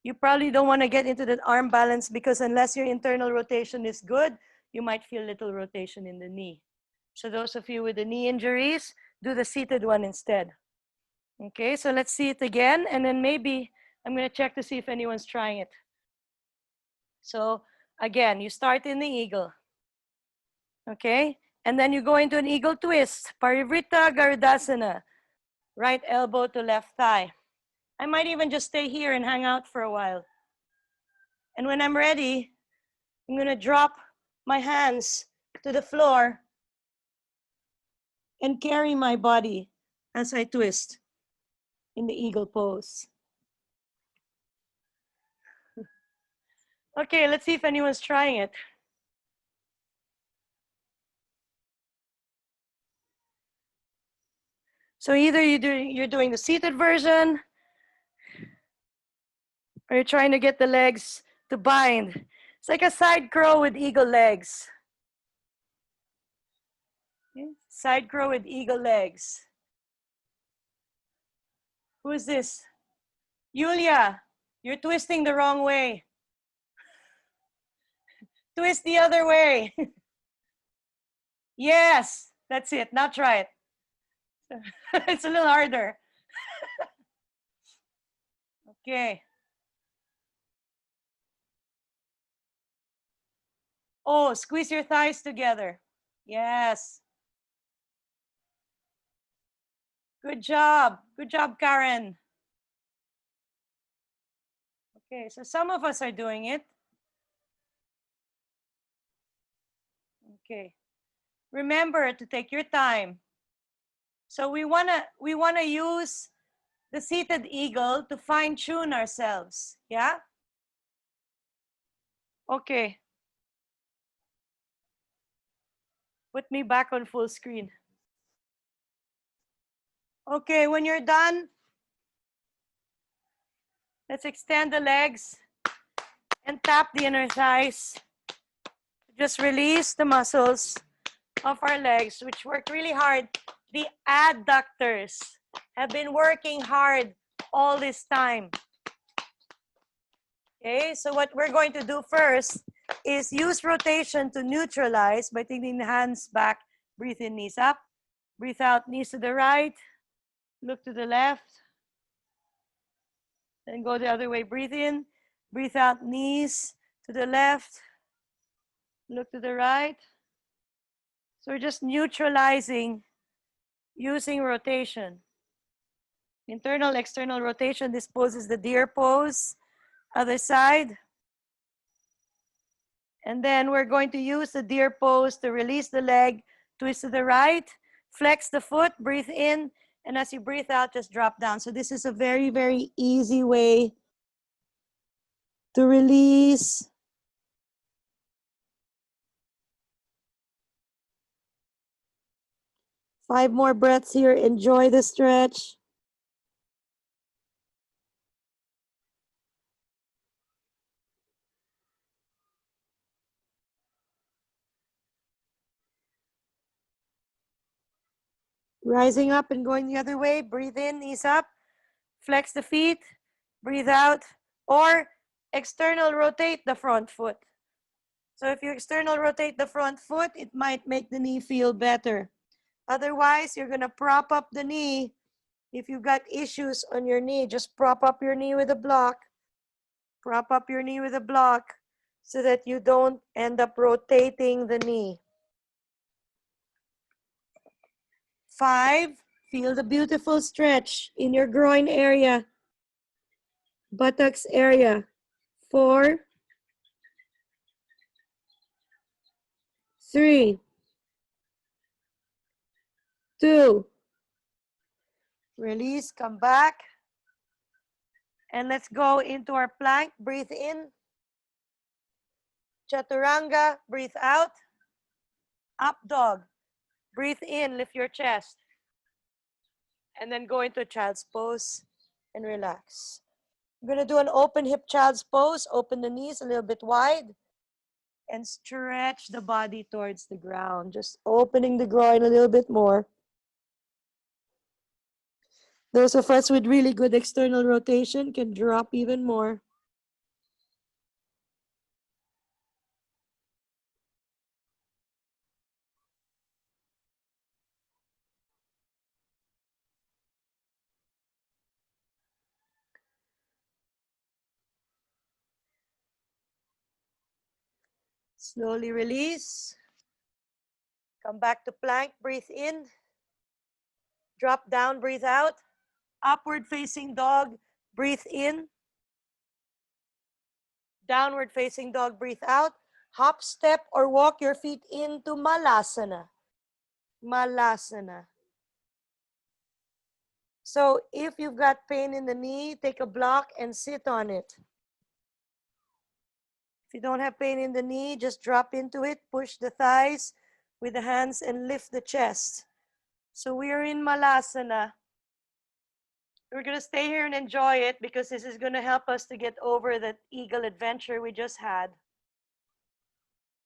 Speaker 3: you probably don't want to get into that arm balance because unless your internal rotation is good, you might feel little rotation in the knee. So those of you with the knee injuries, do the seated one instead. Okay, so let's see it again, and then maybe I'm going to check to see if anyone's trying it. So again, you start in the eagle. Okay, and then you go into an eagle twist, Parivrita Garudasana. Right elbow to left thigh. I might even just stay here and hang out for a while. And when I'm ready, I'm gonna drop my hands to the floor and carry my body as I twist in the eagle pose. Okay, let's see if anyone's trying it. So either you're doing the seated version or you're trying to get the legs to bind. It's like a side curl with eagle legs. Okay? Side curl with eagle legs. Who is this? Yulia, you're twisting the wrong way. Twist the other way. Yes, that's it. Now try it. It's a little harder. Okay. Oh, squeeze your thighs together. Yes. Good job. Good job, Karen. Okay, so some of us are doing it. Okay. Remember to take your time. So we wanna use the seated eagle to fine tune ourselves. Yeah? Okay. Put me back on full screen. Okay, when you're done, let's extend the legs and tap the inner thighs. Just release the muscles of our legs, which work really hard. The adductors have been working hard all this time. Okay, so what we're going to do first is use rotation to neutralize by taking the hands back. Breathe in, knees up. Breathe out, knees to the right. Look to the left. Then go the other way. Breathe in. Breathe out, knees to the left. Look to the right. So we're just neutralizing using rotation. Internal, external rotation. This pose is the deer pose. Other side. And then we're going to use the deer pose to release the leg, twist to the right, flex the foot, breathe in, and as you breathe out, just drop down. So this is a very, very easy way to release. Five more breaths here. Enjoy the stretch. Rising up and going the other way. Breathe in, knees up. Flex the feet. Breathe out. Or external rotate the front foot. So if you external rotate the front foot, it might make the knee feel better. Otherwise, you're going to prop up the knee. If you've got issues on your knee, just prop up your knee with a block. Prop up your knee with a block so that you don't end up rotating the knee. 5, feel the beautiful stretch in your groin area, buttocks area. 4, 3, 2, release, come back. And let's go into our plank. Breathe in. Chaturanga, breathe out. Up dog. Breathe in, lift your chest. And then go into child's pose and relax. I'm going to do an open hip child's pose. Open the knees a little bit wide and stretch the body towards the ground. Just opening the groin a little bit more. Those of us with really good external rotation can drop even more. Slowly release. Come back to plank, breathe in. Drop down, breathe out. Upward facing dog, breathe in. Downward facing dog, breathe out. Hop, step, or walk your feet into Malasana. Malasana. So if you've got pain in the knee, take a block and sit on it. If you don't have pain in the knee, just drop into it, push the thighs with the hands and lift the chest. So we are in Malasana. We're going to stay here and enjoy it because this is going to help us to get over that eagle adventure we just had.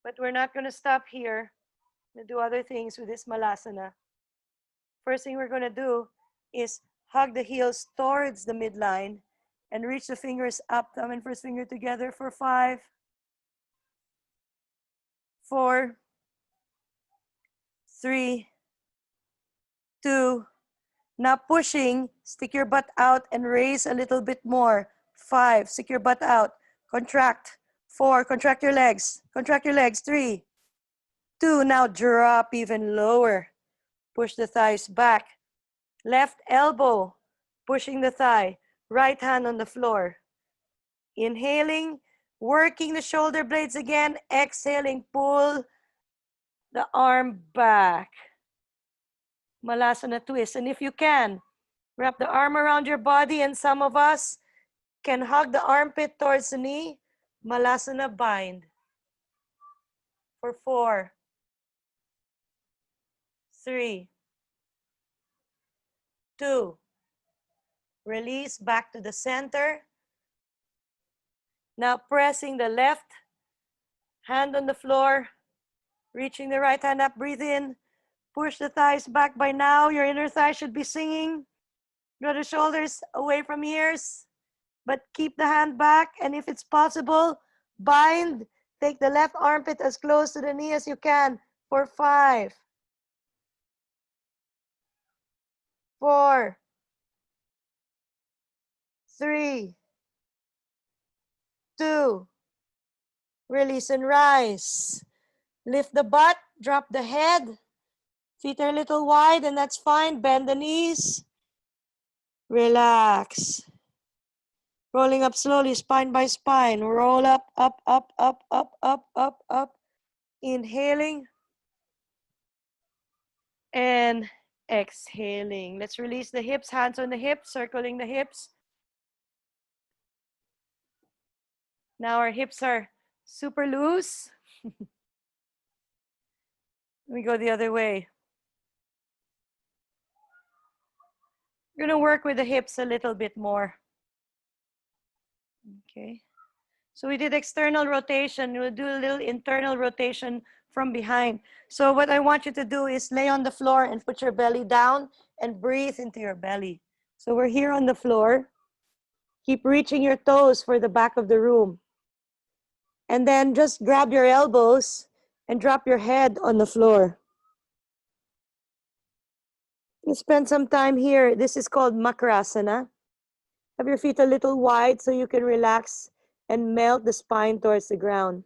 Speaker 3: But we're not going to stop here. We're going to do other things with this Malasana. First thing we're going to do is hug the heels towards the midline and reach the fingers up, thumb and first finger together for 5, 4, 3, 2. Now pushing, stick your butt out and raise a little bit more. 5, stick your butt out. Contract. 4, contract your legs. Contract your legs. 3, 2, now drop even lower. Push the thighs back. Left elbow pushing the thigh. Right hand on the floor. Inhaling, working the shoulder blades again. Exhaling, pull the arm back. Malasana twist. And if you can, wrap the arm around your body, and some of us can hug the armpit towards the knee. Malasana bind. For 4, 3, 2. Release back to the center. Now pressing the left hand on the floor, reaching the right hand up, breathe in. Push the thighs back. By now, your inner thigh should be singing. Draw the shoulders away from ears, but keep the hand back. And if it's possible, bind. Take the left armpit as close to the knee as you can for 5, 4, 3, 2. Release and rise. Lift the butt, drop the head. Feet are a little wide, and that's fine. Bend the knees. Relax. Rolling up slowly, spine by spine. Roll up, up, up, up, up, up, up, up. Inhaling and exhaling. Let's release the hips, hands on the hips, circling the hips. Now our hips are super loose. We go the other way. We're gonna work with the hips a little bit more. Okay. So we did external rotation. We'll do a little internal rotation from behind. So what I want you to do is lay on the floor and put your belly down and breathe into your belly. So we're here on the floor. Keep reaching your toes for the back of the room. And then just grab your elbows and drop your head on the floor. You spend some time here. This is called Makrasana. Have your feet a little wide so you can relax and melt the spine towards the ground.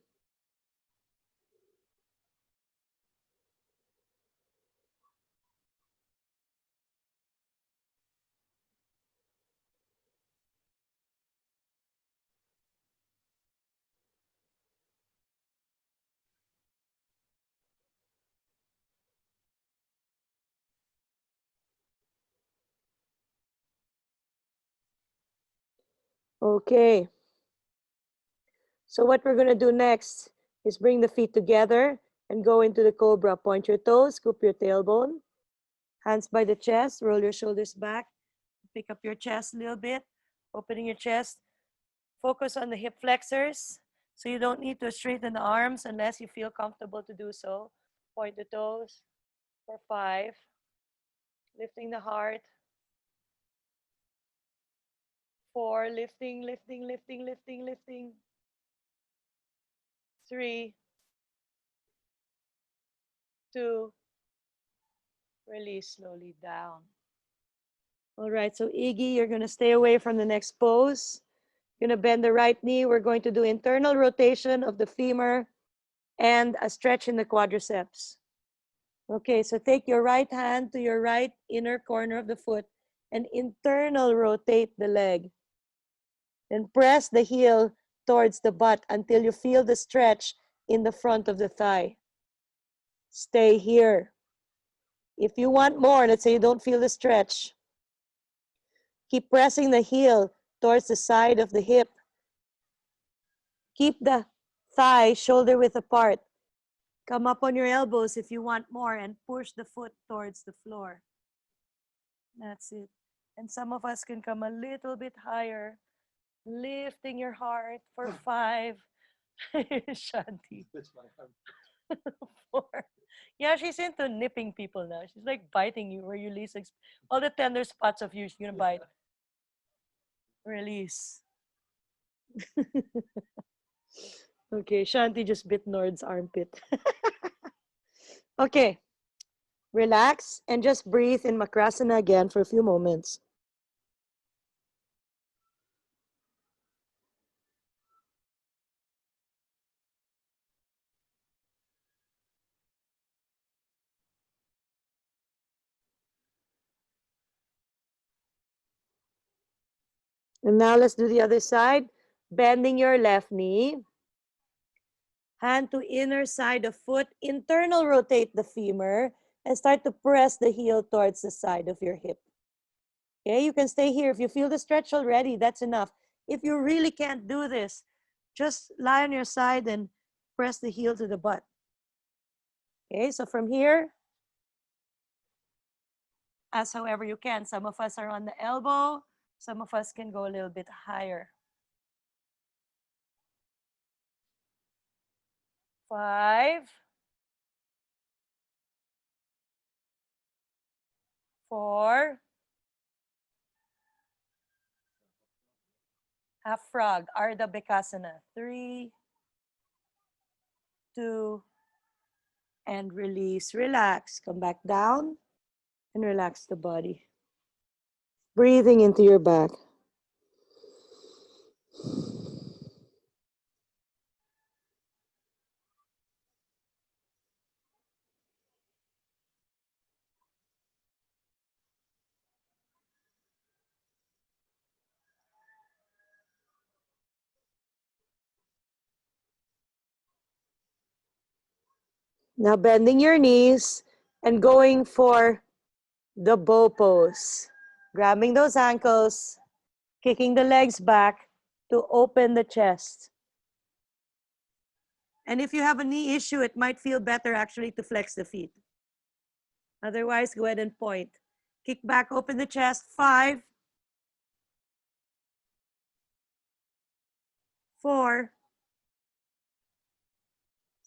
Speaker 3: Okay. So what we're going to do next is bring the feet together and go into the cobra. Point your toes, scoop your tailbone. Hands by the chest, roll your shoulders back. Pick up your chest a little bit, opening your chest. Focus on the hip flexors. So you don't need to straighten the arms unless you feel comfortable to do so. Point the toes for 5. Lifting the heart. 4, lifting, lifting, lifting, lifting, lifting. 3, 2, release slowly down. All right, so Iggy, you're going to stay away from the next pose. You're going to bend the right knee. We're going to do internal rotation of the femur and a stretch in the quadriceps. Okay, so take your right hand to your right inner corner of the foot and internal rotate the leg. Then press the heel towards the butt until you feel the stretch in the front of the thigh. Stay here. If you want more, let's say you don't feel the stretch, keep pressing the heel towards the side of the hip. Keep the thigh shoulder width apart. Come up on your elbows if you want more and push the foot towards the floor. That's it. And some of us can come a little bit higher, lifting your heart for 5. Shanti.
Speaker 2: That's my hand.
Speaker 3: 4. Yeah, she's into nipping people now. She's like biting you where you least all the tender spots of you, she's gonna bite. Release. Okay, Shanti just bit Nord's armpit. Okay, relax and just breathe in Makrasana again for a few moments. And now let's do the other side. Bending your left knee. Hand to inner side of foot. Internal rotate the femur and start to press the heel towards the side of your hip. Okay, you can stay here. If you feel the stretch already, that's enough. If you really can't do this, just lie on your side and press the heel to the butt. Okay, so from here, as however you can. Some of us are on the elbow. Some of us can go a little bit higher. 5, 4, half frog, Ardha Bekasana. 3, 2, and release. Relax. Come back down and relax the body. Breathing into your back. Now bending your knees and going for the bow pose. Grabbing those ankles, kicking the legs back to open the chest. And if you have a knee issue, it might feel better actually to flex the feet. Otherwise, go ahead and point. Kick back, open the chest. 5, 4,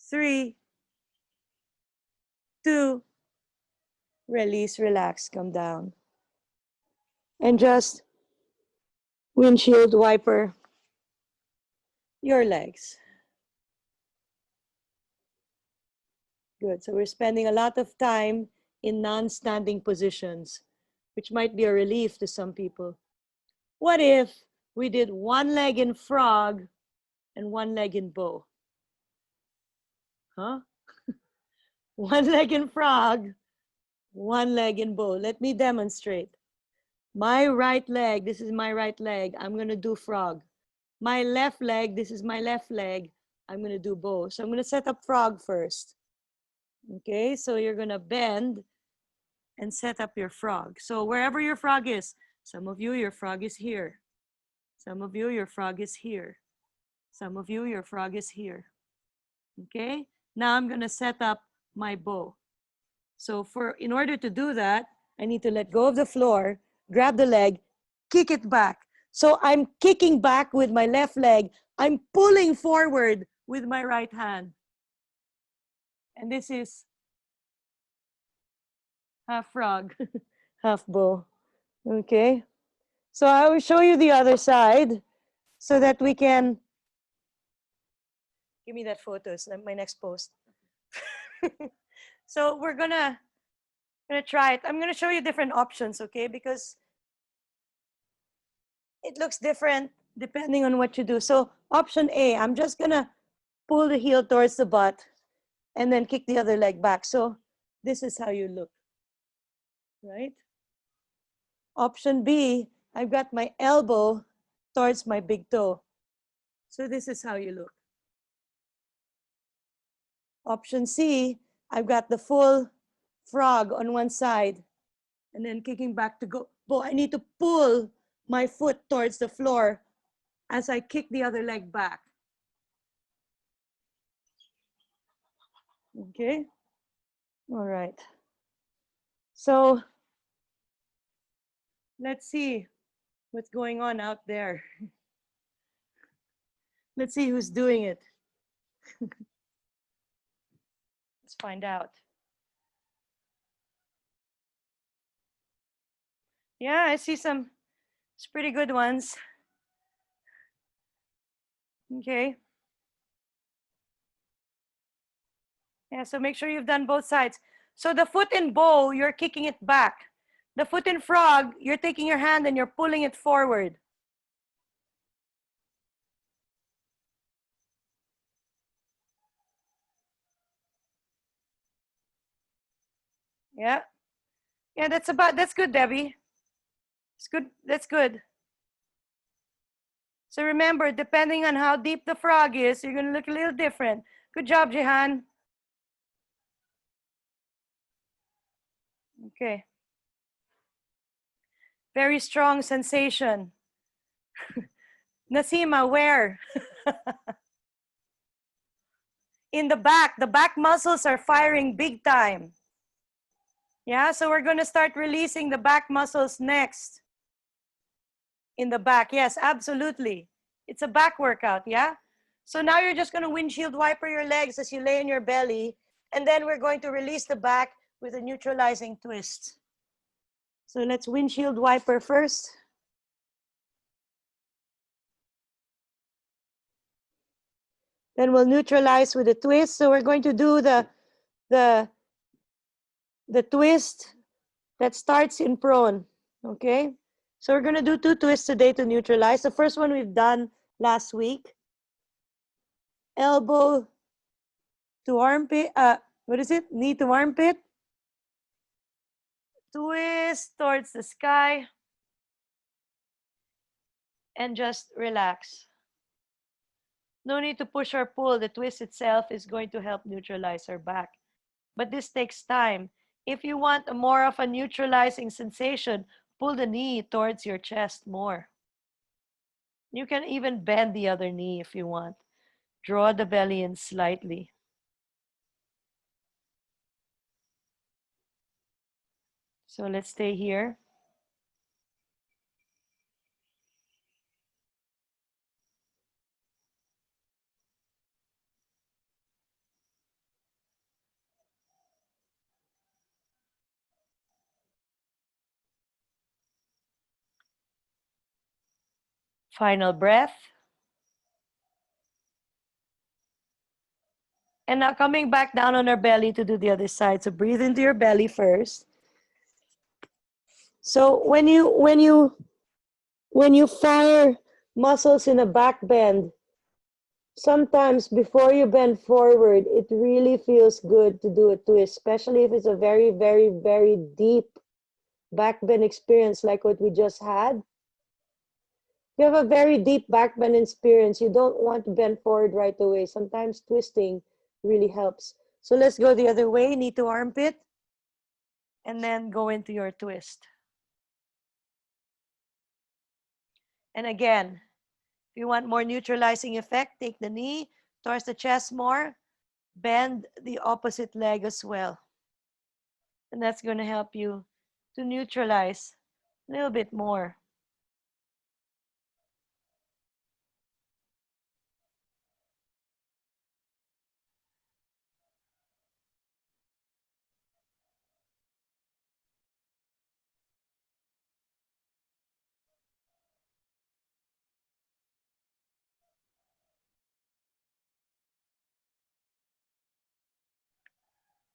Speaker 3: 3, 2, release, relax, come down. And just windshield wiper your legs. Good. So we're spending a lot of time in non-standing positions, which might be a relief to some people. What if we did one leg in frog and one leg in bow? Huh? One leg in frog, one leg in bow. Let me demonstrate. My right leg, this is my right leg. I'm going to do frog. My left leg, this is my left leg. I'm going to do bow. So I'm going to set up frog first. Okay, so you're going to bend and set up your frog. So wherever your frog is, some of you, your frog is here. Some of you, your frog is here. Some of you, your frog is here. Okay, now I'm going to set up my bow. So in order to do that, I need to let go of the floor, grab the leg, kick it back. So I'm kicking back with my left leg. I'm pulling forward with my right hand. And this is half frog, half bow. Okay. So I will show you the other side so that we can, give me that photo, it's my next post. So we're gonna try it. I'm gonna show you different options, okay? Because it looks different depending on what you do. So option A, I'm just gonna pull the heel towards the butt and then kick the other leg back. So this is how you look, right? Option B, I've got my elbow towards my big toe. So this is how you look. Option C, I've got the full frog on one side and then kicking back to go. But I need to pull my foot towards the floor as I kick the other leg back. Okay. All right. So let's see what's going on out there. Let's see who's doing it. Let's find out. Yeah, I see some pretty good ones. Okay. Yeah, so make sure you've done both sides. So the foot in bow, you're kicking it back. The foot in frog, you're taking your hand and you're pulling it forward. Yeah. Yeah, that's good, Debbie. It's good. That's good. So remember, depending on how deep the frog is, you're going to look a little different. Good job, Jehan. Okay. Very strong sensation. Nasima, where? In the back muscles are firing big time. Yeah, so we're going to start releasing the back muscles next. In the back, yes, absolutely. It's a back workout, yeah? So now you're just going to windshield wiper your legs as you lay in your belly, and then we're going to release the back with a neutralizing twist. So let's windshield wiper first. Then we'll neutralize with a twist. So we're going to do the twist that starts in prone, okay? So we're going to do 2 twists today to neutralize. The first one we've done last week. Elbow to armpit, what is it? Knee to armpit. Twist towards the sky. And just relax. No need to push or pull. The twist itself is going to help neutralize our back. But this takes time. If you want more of a neutralizing sensation, pull the knee towards your chest more. You can even bend the other knee if you want. Draw the belly in slightly. So let's stay here. Final breath. And now coming back down on our belly to do the other side. So breathe into your belly first. So when you fire muscles in a back bend, sometimes before you bend forward, it really feels good to do a twist, especially if it's a very, very, very deep back bend experience like what we just had. You have a very deep back bend experience. You don't want to bend forward right away. Sometimes twisting really helps. So let's go the other way, knee to armpit, and then go into your twist. And again, if you want more neutralizing effect, take the knee towards the chest more, bend the opposite leg as well. And that's going to help you to neutralize a little bit more.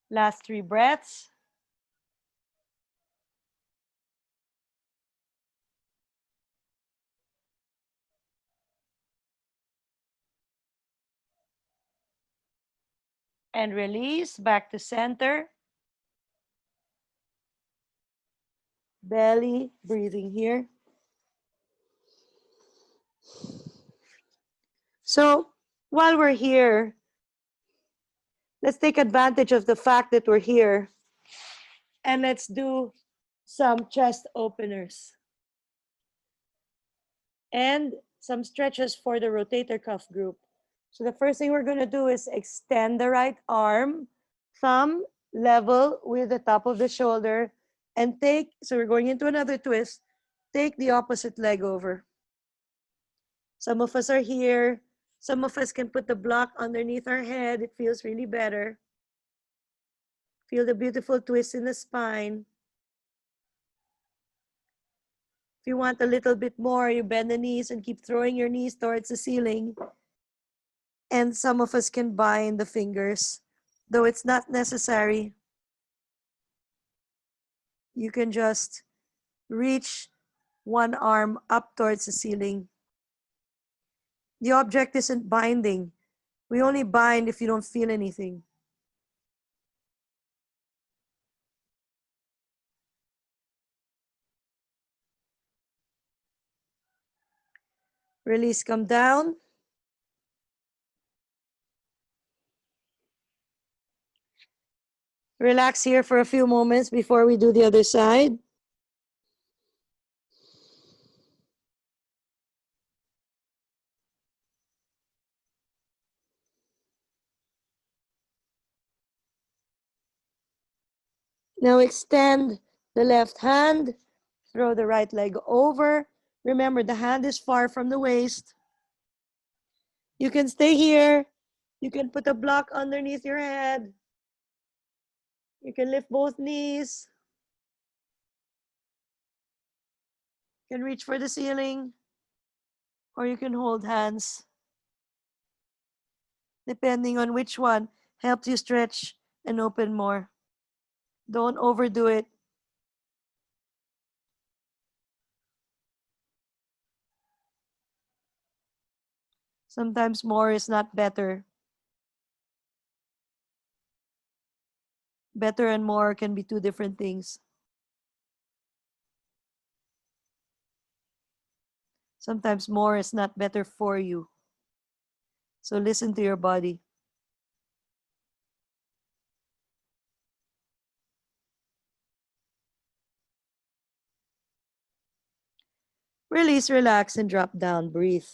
Speaker 3: Last 3 breaths. And release back to center. Belly, breathing here. So while we're here, let's take advantage of the fact that we're here and let's do some chest openers and some stretches for the rotator cuff group. So the first thing we're going to do is extend the right arm, thumb level with the top of the shoulder, and take, so we're going into another twist, take the opposite leg over. Some of us are here. Some of us can put the block underneath our head. It feels really better. Feel the beautiful twist in the spine. If you want a little bit more, you bend the knees and keep throwing your knees towards the ceiling. And some of us can bind the fingers, though it's not necessary. You can just reach one arm up towards the ceiling. The object isn't binding. We only bind if you don't feel anything. Release, come down. Relax here for a few moments before we do the other side. Now extend the left hand, throw the right leg over. Remember, the hand is far from the waist. You can stay here. You can put a block underneath your head. You can lift both knees. You can reach for the ceiling, or you can hold hands, depending on which one helps you stretch and open more. Don't overdo it. Sometimes more is not better. Better and more can be two different things. Sometimes more is not better for you. So listen to your body. Release, relax, and drop down. Breathe.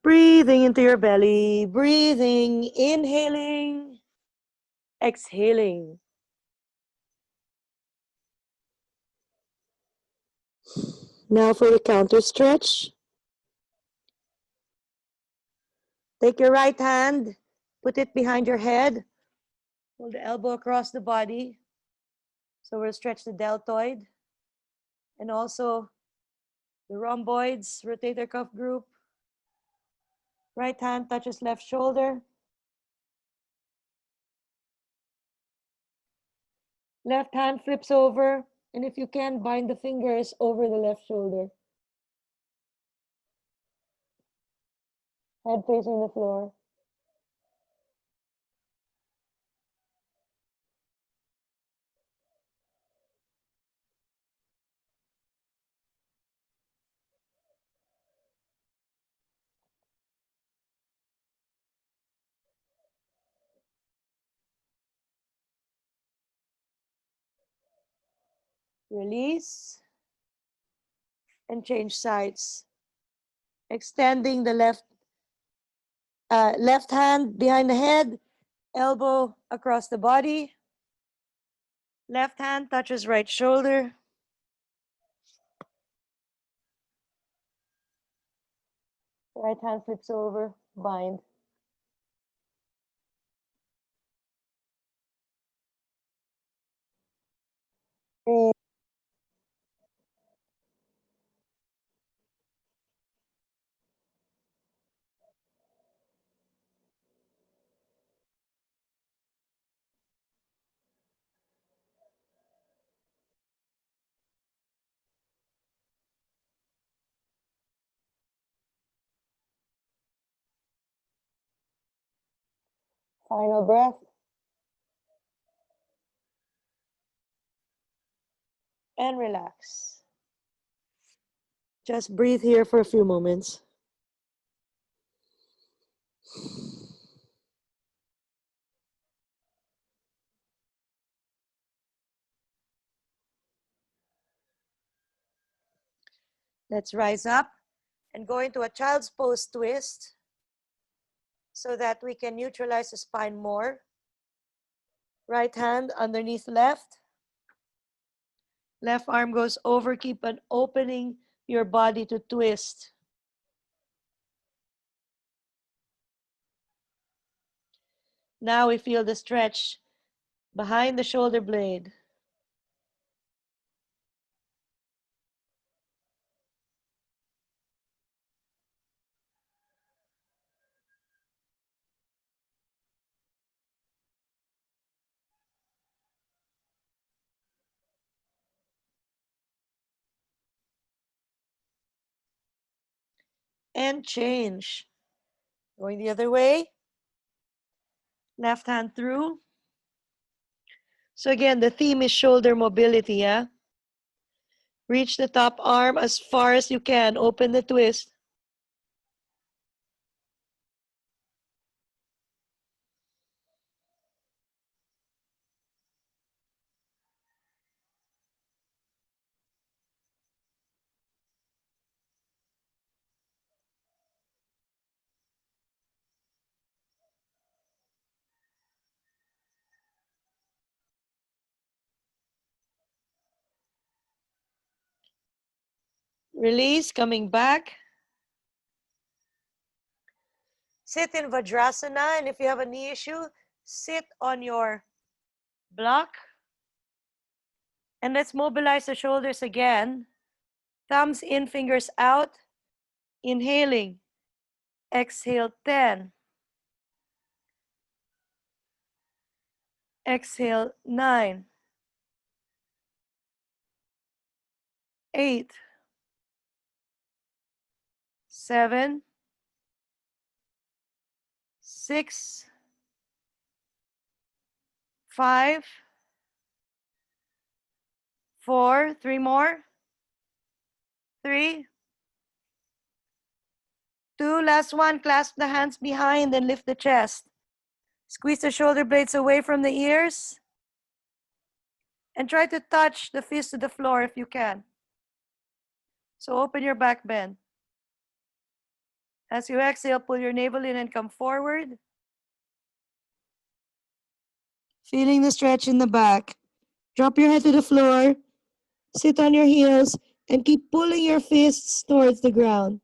Speaker 3: Breathing into your belly. Breathing, inhaling, exhaling. Now for the counter stretch. Take your right hand, put it behind your head. Pull the elbow across the body. So we'll stretch the deltoid and also the rhomboids, rotator cuff group. Right hand touches left shoulder. Left hand flips over, and if you can, bind the fingers over the left shoulder. Head facing the floor. Release and change sides. Extending the left hand behind the head, elbow across the body. Left hand touches right shoulder. Right hand flips over, bind. Final breath. And relax. Just breathe here for a few moments. Let's rise up and go into a child's pose twist so that we can neutralize the spine more. Right hand underneath left. Left arm goes over. Keep on opening your body to twist. Now we feel the stretch behind the shoulder blade. And change. Going the other way. Left hand through. So again, the theme is shoulder mobility, yeah? Reach the top arm as far as you can. Open the twist. Release, coming back. Sit in Vajrasana, and if you have a knee issue, sit on your block. And let's mobilize the shoulders again. Thumbs in, fingers out. Inhaling. Exhale 10. Exhale 9. 8. 7. 6. 5. 4. 3 more. 3. 2. Last one. Clasp the hands behind and lift the chest. Squeeze the shoulder blades away from the ears. And try to touch the fist to the floor if you can. So open your back bend. As you exhale, pull your navel in and come forward. Feeling the stretch in the back. Drop your head to the floor. Sit on your heels and keep pulling your fists towards the ground.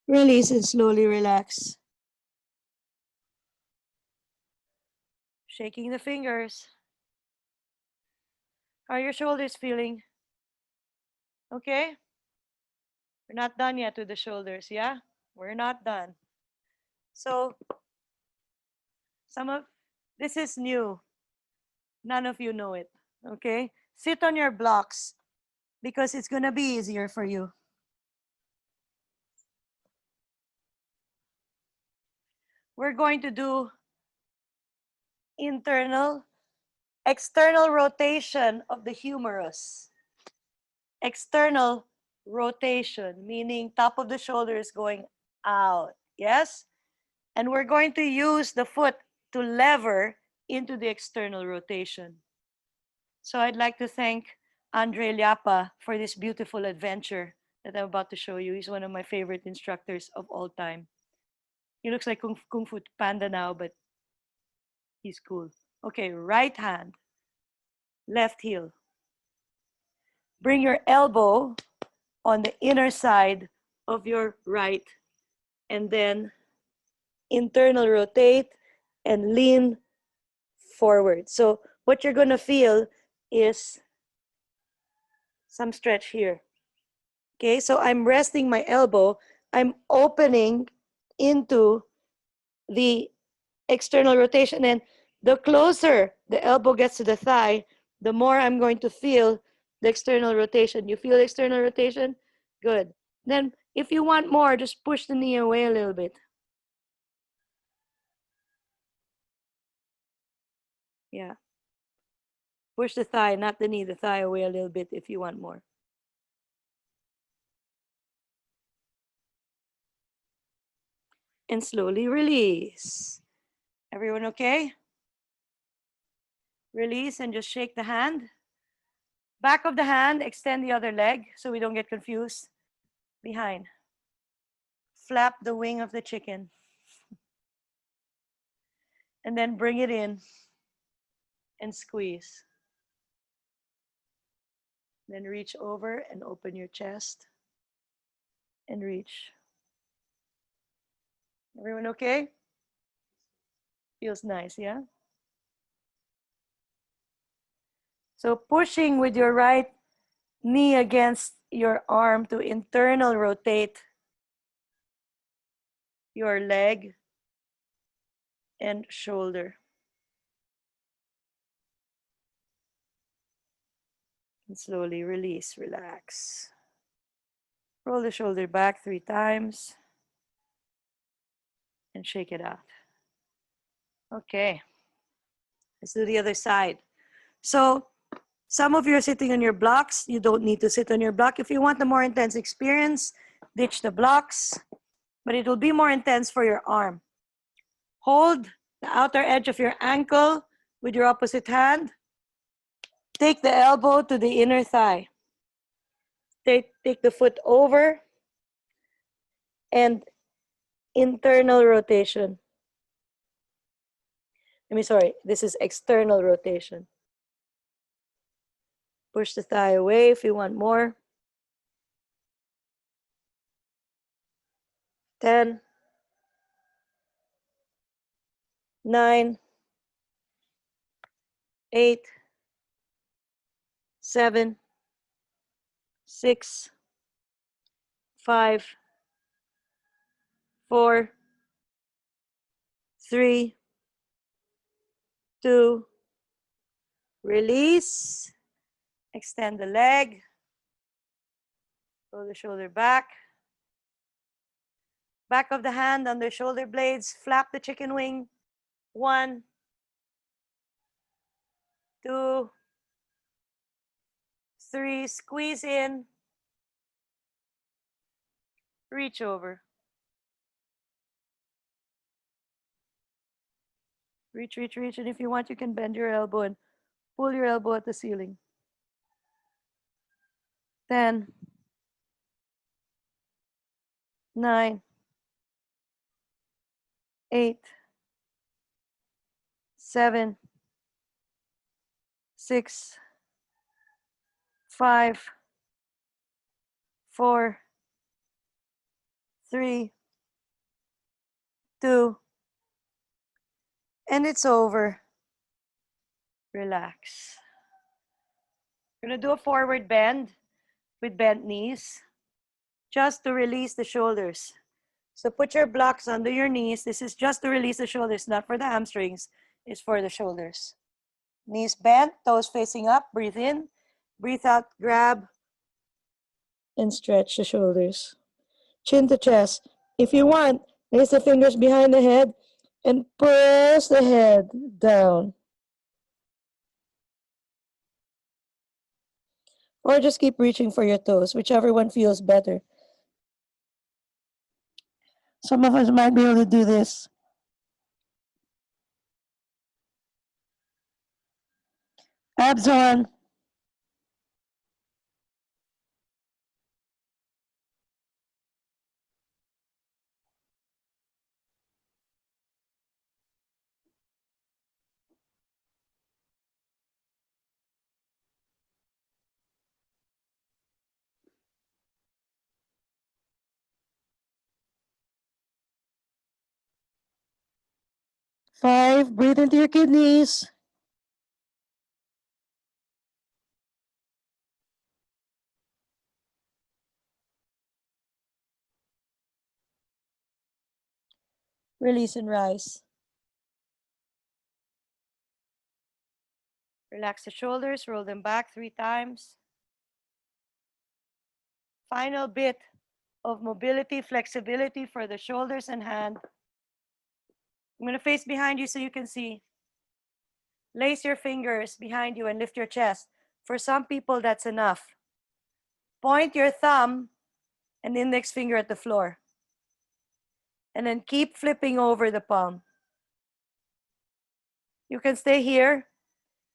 Speaker 3: Release and slowly relax. Shaking the fingers. How are your shoulders feeling? Okay? We're not done yet with the shoulders, yeah? We're not done. So, this is new. None of you know it, okay? Sit on your blocks because it's gonna be easier for you. We're going to do external rotation of the humerus. External rotation, meaning top of the shoulder is going out, yes? And we're going to use the foot to lever into the external rotation. So I'd like to thank Andre Liapa for this beautiful adventure that I'm about to show you. He's one of my favorite instructors of all time. He looks like Kung Fu Panda now, but he's cool. Okay, right hand, left heel. Bring your elbow on the inner side of your right, and then internal rotate and lean forward. So what you're gonna feel is some stretch here. Okay, so I'm resting my elbow. I'm opening into the external rotation, and the closer the elbow gets to the thigh, the more I'm going to feel the external rotation. You feel the external rotation? Good. Then if you want more, just push the knee away a little bit. Yeah. Push the thigh, not the knee, the thigh away a little bit if you want more. And slowly release. Everyone okay? Release and just shake the hand. Back of the hand, extend the other leg so we don't get confused. Behind. Flap the wing of the chicken. And then bring it in and squeeze. Then reach over and open your chest and reach. Everyone okay? Feels nice, yeah? So pushing with your right knee against your arm to internal rotate your leg and shoulder. And slowly release, relax. Roll the shoulder back 3 times and shake it out. Okay, let's do the other side. So some of you are sitting on your blocks. You don't need to sit on your block. If you want a more intense experience, ditch the blocks, but it will be more intense for your arm. Hold the outer edge of your ankle with your opposite hand. Take the elbow to the inner thigh. Take the foot over and internal rotation. This is external rotation. Push the thigh away if you want more. 10, 9, 8, 7, 6, 5, 4, 3, 2, release. Extend the leg. Roll the shoulder back. Back of the hand on the shoulder blades. Flap the chicken wing. 1, 2, 3. Squeeze in. Reach over. Reach, reach, reach. And if you want, you can bend your elbow and pull your elbow at the ceiling. 10, 9, 8, 7, 6, 5, 4, 3, 2, and it's over. Relax. We're going to do a forward bend with bent knees just to release the shoulders. So put your blocks under your knees. This is just to release the shoulders, not for the hamstrings. It's for the shoulders. Knees bent, toes facing up. Breathe in, breathe out, grab, and stretch the shoulders. Chin to chest. If you want, place the fingers behind the head and press the head down. Or just keep reaching for your toes, whichever one feels better. Some of us might be able to do this. Abs on. Five, breathe into your kidneys. Release and rise. Relax the shoulders, roll them back 3 times. Final bit of mobility, flexibility for the shoulders and hand. I'm going to face behind you so you can see. Lace your fingers behind you and lift your chest. For some people, that's enough. Point your thumb and index finger at the floor. And then keep flipping over the palm. You can stay here.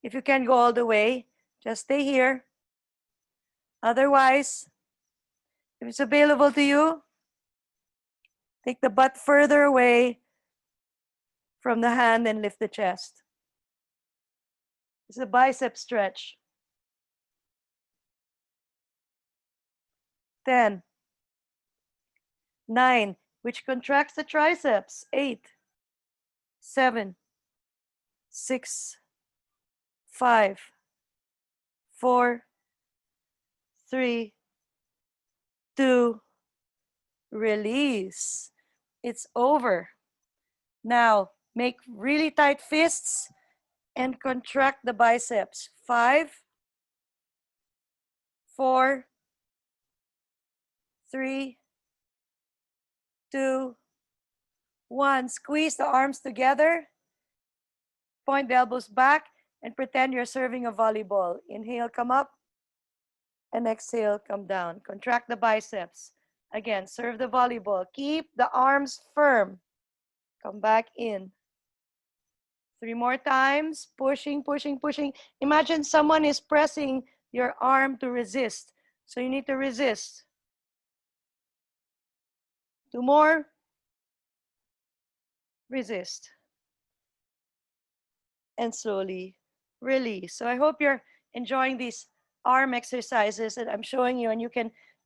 Speaker 3: If you can't go all the way, just stay here. Otherwise, if it's available to you, take the butt further away from the hand and lift the chest. It's a bicep stretch. 10, 9, which contracts the triceps. 8, 7, 6, 5, 4, 3, 2, release. It's over. Now, make really tight fists and contract the biceps. 5, 4, 3, 2, 1. Squeeze the arms together. Point the elbows back and pretend you're serving a volleyball. Inhale, come up. And exhale, come down. Contract the biceps. Again, serve the volleyball. Keep the arms firm. Come back in. 3 more times. Pushing, pushing, pushing. Imagine someone is pressing your arm to resist. So you need to resist. 2 more. Resist. And slowly release. So I hope you're enjoying these arm exercises that I'm showing you, and you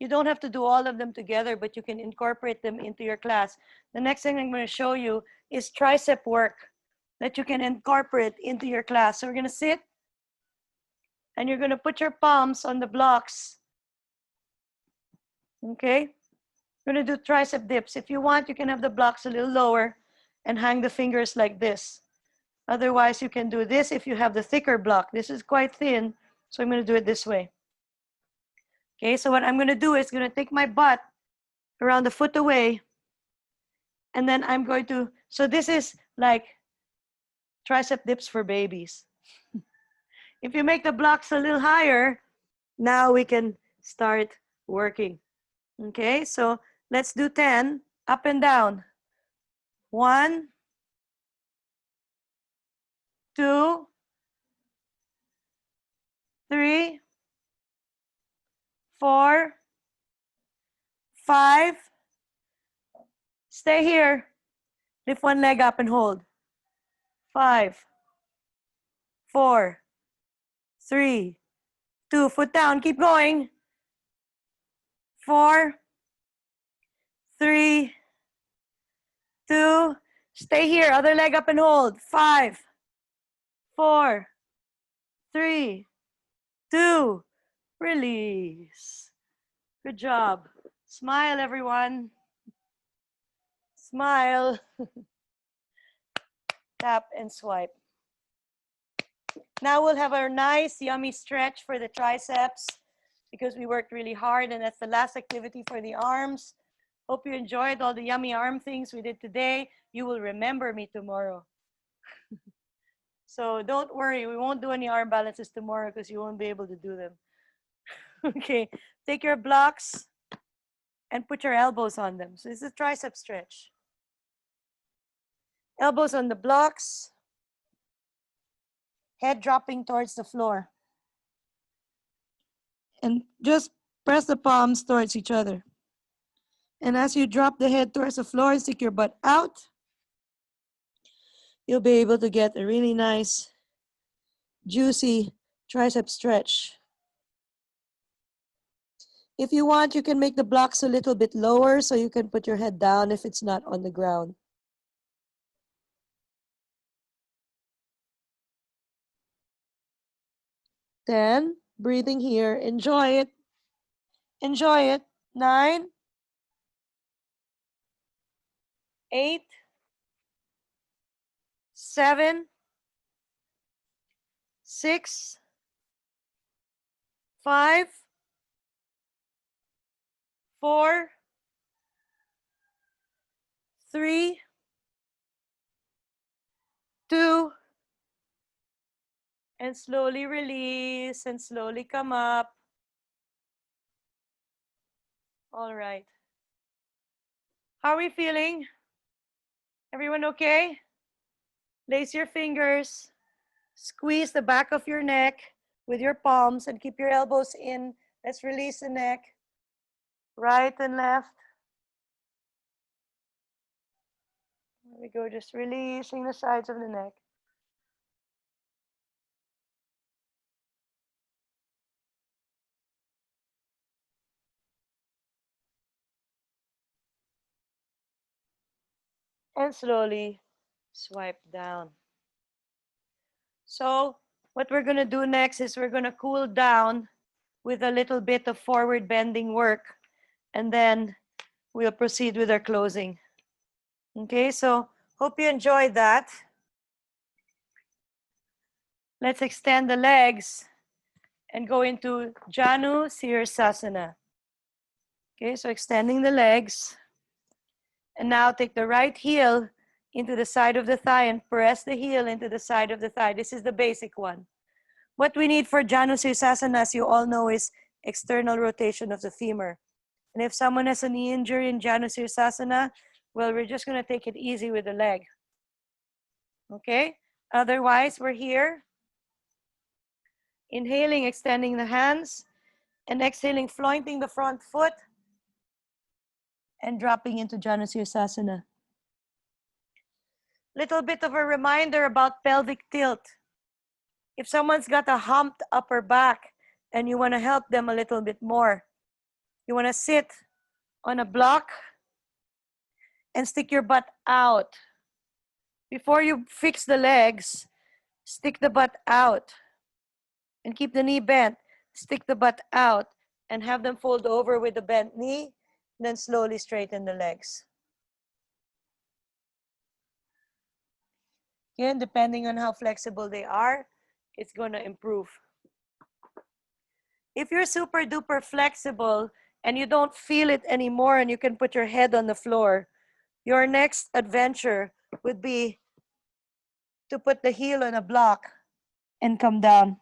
Speaker 3: don't have to do all of them together, but you can incorporate them into your class. The next thing I'm going to show you is tricep work that you can incorporate into your class. So we're going to sit and you're going to put your palms on the blocks. Okay? We're going to do tricep dips. If you want, you can have the blocks a little lower and hang the fingers like this. Otherwise, you can do this if you have the thicker block. This is quite thin, so I'm going to do it this way. Okay, so what I'm going to do is going to take my butt around the foot away, and then I'm going to, so this is like tricep dips for babies. If you make the blocks a little higher, now we can start working. Okay, so let's do 10, up and down. 1, 2, 3, 4, 5. Stay here. Lift one leg up and hold. 5, 4, 3, 2. Foot down. Keep going. 4, 3, 2. Stay here. Other leg up and hold. 5, 4, 3, 2. Release. Good job. Smile, everyone. Smile. Tap and swipe. Now we'll have our nice, yummy stretch for the triceps because we worked really hard, and that's the last activity for the arms. Hope you enjoyed all the yummy arm things we did today. You will remember me tomorrow. So don't worry, we won't do any arm balances tomorrow because you won't be able to do them. Okay, take your blocks and put your elbows on them. So this is a tricep stretch. Elbows on the blocks, head dropping towards the floor. And just press the palms towards each other. And as you drop the head towards the floor and stick your butt out, you'll be able to get a really nice, juicy tricep stretch. If you want, you can make the blocks a little bit lower so you can put your head down if it's not on the ground. Then, breathing here, enjoy it. Enjoy it. 9, 8, 7, 6, 5, 4, 3, 2, and slowly release and slowly come up. All right. How are we feeling? Everyone okay? Lace your fingers. Squeeze the back of your neck with your palms and keep your elbows in. Let's release the neck. Right and left. There we go, just releasing the sides of the neck. And slowly swipe down. So what we're gonna do next is we're gonna cool down with a little bit of forward bending work, and then we'll proceed with our closing. Okay, so hope you enjoyed that. Let's extend the legs and go into Janu Sirsasana. Okay, so extending the legs. And now take the right heel into the side of the thigh and press the heel into the side of the thigh. This is the basic one. What we need for Janu Sirsasana, as you all know, is external rotation of the femur. And if someone has a knee injury in Janu Sirsasana, well, we're just going to take it easy with the leg. Okay? Otherwise, we're here. Inhaling, extending the hands, and exhaling, floating the front foot, and dropping into Janu Sirsasana. Little bit of a reminder about pelvic tilt. If someone's got a humped upper back and you want to help them a little bit more, you want to sit on a block and stick your butt out. Before you fix the legs, stick the butt out and keep the knee bent. Stick the butt out and have them fold over with the bent knee, then slowly straighten the legs. Again, depending on how flexible they are, it's going to improve. If you're super duper flexible and you don't feel it anymore and you can put your head on the floor, your next adventure would be to put the heel on a block and come down.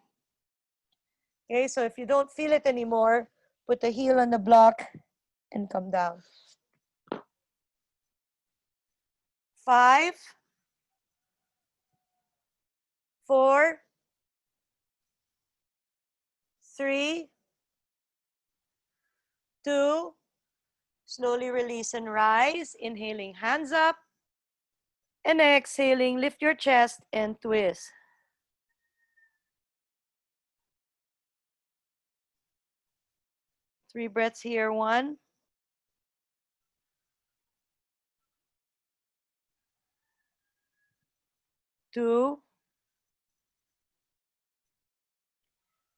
Speaker 3: Okay, so if you don't feel it anymore, put the heel on the block and come down. 5, 4, 3, 2, slowly release and rise. Inhaling, hands up. And exhaling, lift your chest and twist. Three breaths here. 1, 2,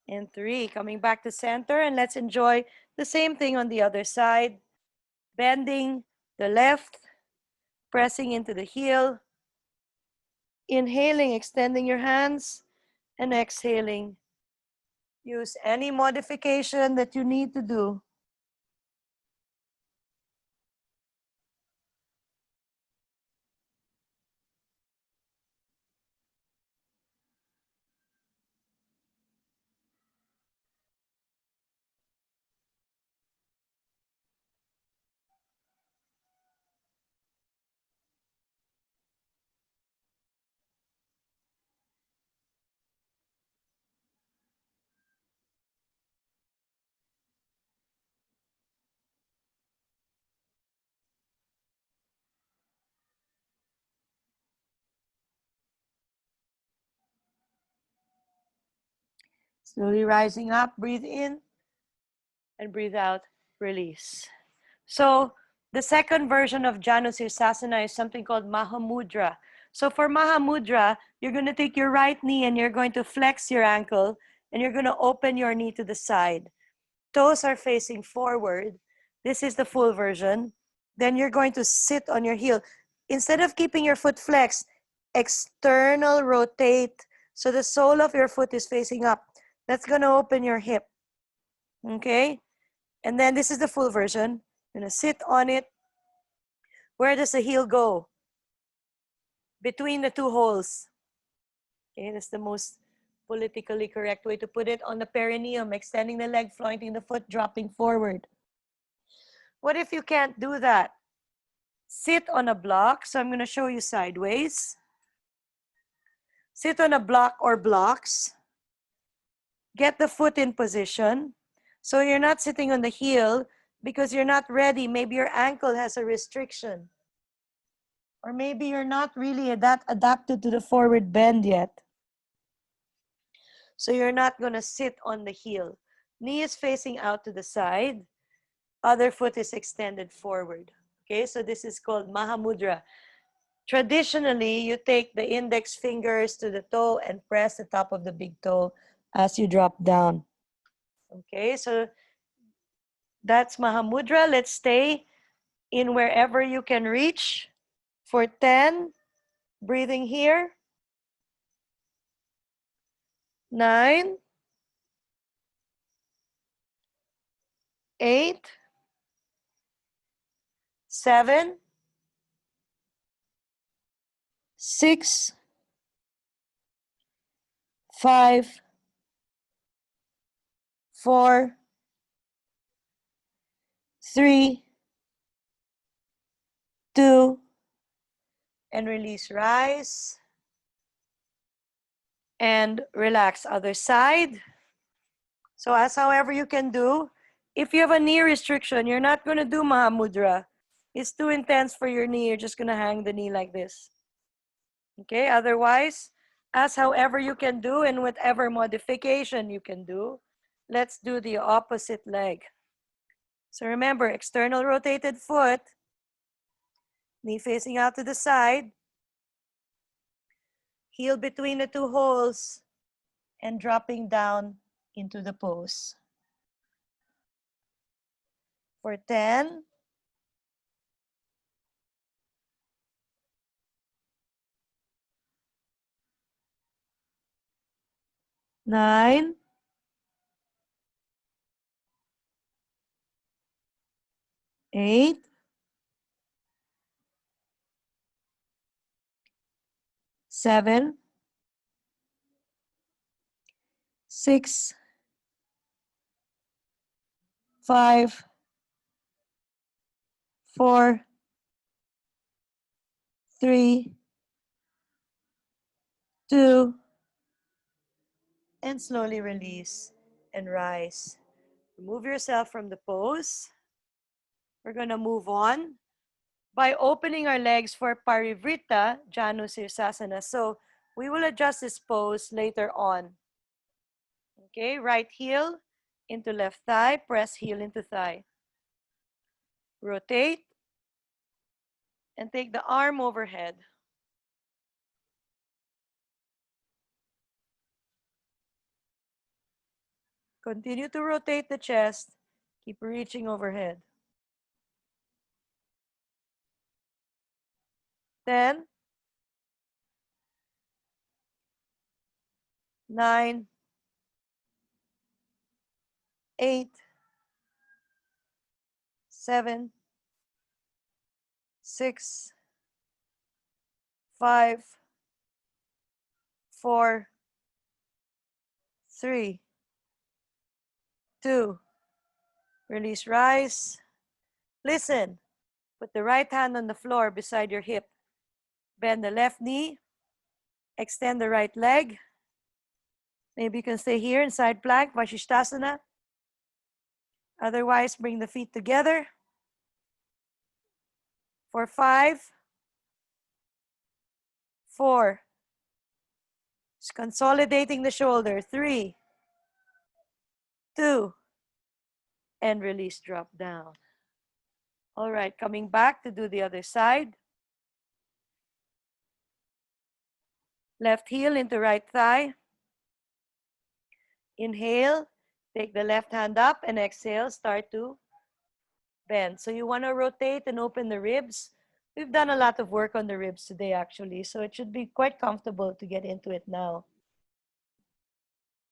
Speaker 3: and 3. Coming back to center, and let's enjoy the same thing on the other side. Bending the left, pressing into the heel. Inhaling, extending your hands, and exhaling. Use any modification that you need to do. Slowly rising up, breathe in, and breathe out, release. So the second version of Janu Sirsasana is something called Mahamudra. So for Mahamudra, you're going to take your right knee and you're going to flex your ankle and you're going to open your knee to the side. Toes are facing forward. This is the full version. Then you're going to sit on your heel. Instead of keeping your foot flexed, external rotate. So the sole of your foot is facing up. That's going to open your hip. Okay? And then this is the full version. You're going to sit on it. Where does the heel go? Between the two holes. Okay, that's the most politically correct way to put it. On the perineum, extending the leg, floating the foot, dropping forward. What if you can't do that? Sit on a block. So I'm going to show you sideways. Sit on a block or blocks. Get the foot in position. So you're not sitting on the heel because you're not ready. Maybe your ankle has a restriction. Or maybe you're not really that adapted to the forward bend yet. So you're not going to sit on the heel. Knee is facing out to the side. Other foot is extended forward. Okay, so this is called Mahamudra. Traditionally, you take the index fingers to the toe and press the top of the big toe as you drop down. Okay, so that's Mahamudra. Let's stay in wherever you can reach for 10. Breathing here. 9. 8, 7, 6, 5, 4, 3, 2, and release. Rise and relax. Other side. So as however you can do. If you have a knee restriction, you're not going to do Mahamudra. It's too intense for your knee. You're just going to hang the knee like this. Okay, otherwise, as however you can do and whatever modification you can do, let's do the opposite leg. So remember, external rotated foot, knee facing out to the side, heel between the two holes, and dropping down into the pose. For 10, 9, 8, 7, 6, 5, 4, 3, 2, and slowly release and rise. Remove yourself from the pose. We're going to move on by opening our legs for Parivrita Janu Sirsasana. So we will adjust this pose later on. Okay, right heel into left thigh, press heel into thigh. Rotate and take the arm overhead. Continue to rotate the chest. Keep reaching overhead. 10, 9, 8, 7, 6, 5, 4, 3, 2, release, rise. Listen, put the right hand on the floor beside your hip. Bend the left knee, extend the right leg. Maybe you can stay here in side plank, Vasishtasana. Otherwise, bring the feet together. For 5, 4, just consolidating the shoulder. 3, 2, and release, drop down. All right, coming back to do the other side. Left heel into right thigh. Inhale, take the left hand up, and exhale, start to bend. So you want to rotate and open the ribs. We've done a lot of work on the ribs today, actually, so it should be quite comfortable to get into it now.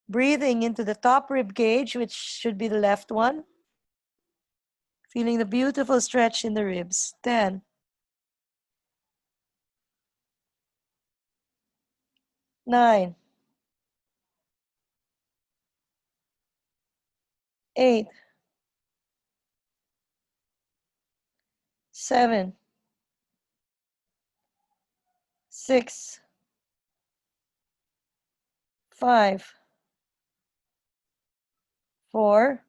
Speaker 3: Breathing into the top rib cage, which should be the left one. Feeling the beautiful stretch in the ribs. 10, 9, 8, 7, 6, 5, 4,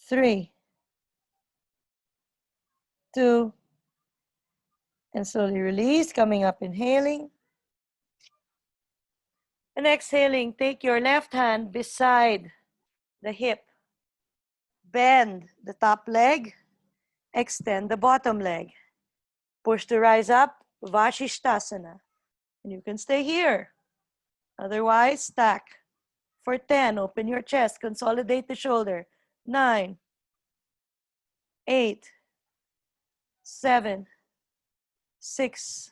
Speaker 3: 3, 2, and slowly release, coming up, inhaling. And exhaling, take your left hand beside the hip. Bend the top leg, extend the bottom leg. Push to rise up, Vasishtasana. And you can stay here. Otherwise, stack. For 10, open your chest, consolidate the shoulder. 9, 8, 7, 6,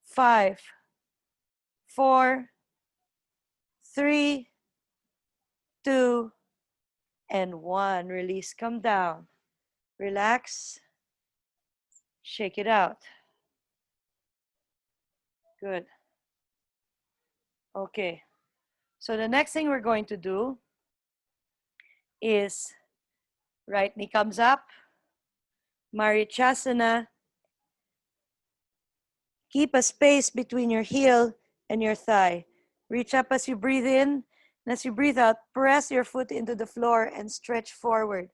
Speaker 3: 5, 4, 3, 2, and 1. Release, come down. Relax. Shake it out. Good. Okay. So the next thing we're going to do is right knee comes up, Marichasana. Keep a space between your heel and your thigh. Reach up as you breathe in, and as you breathe out, press your foot into the floor and stretch forward.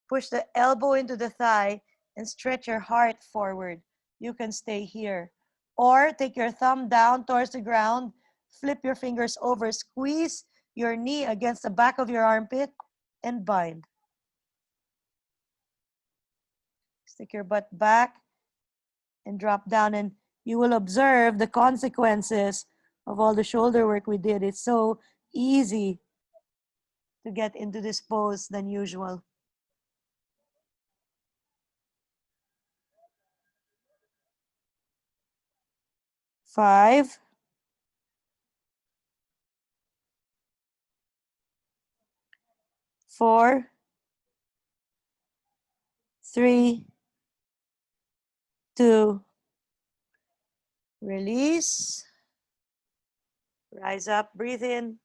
Speaker 3: Push the elbow into the thigh and stretch your heart forward. You can stay here. Or take your thumb down towards the ground, flip your fingers over, squeeze your knee against the back of your armpit, and bind. Stick your butt back and drop down, and you will observe the consequences of all the shoulder work we did. It's so easy to get into this pose than usual. 5, 4, 3, 2, release. Rise up, breathe in,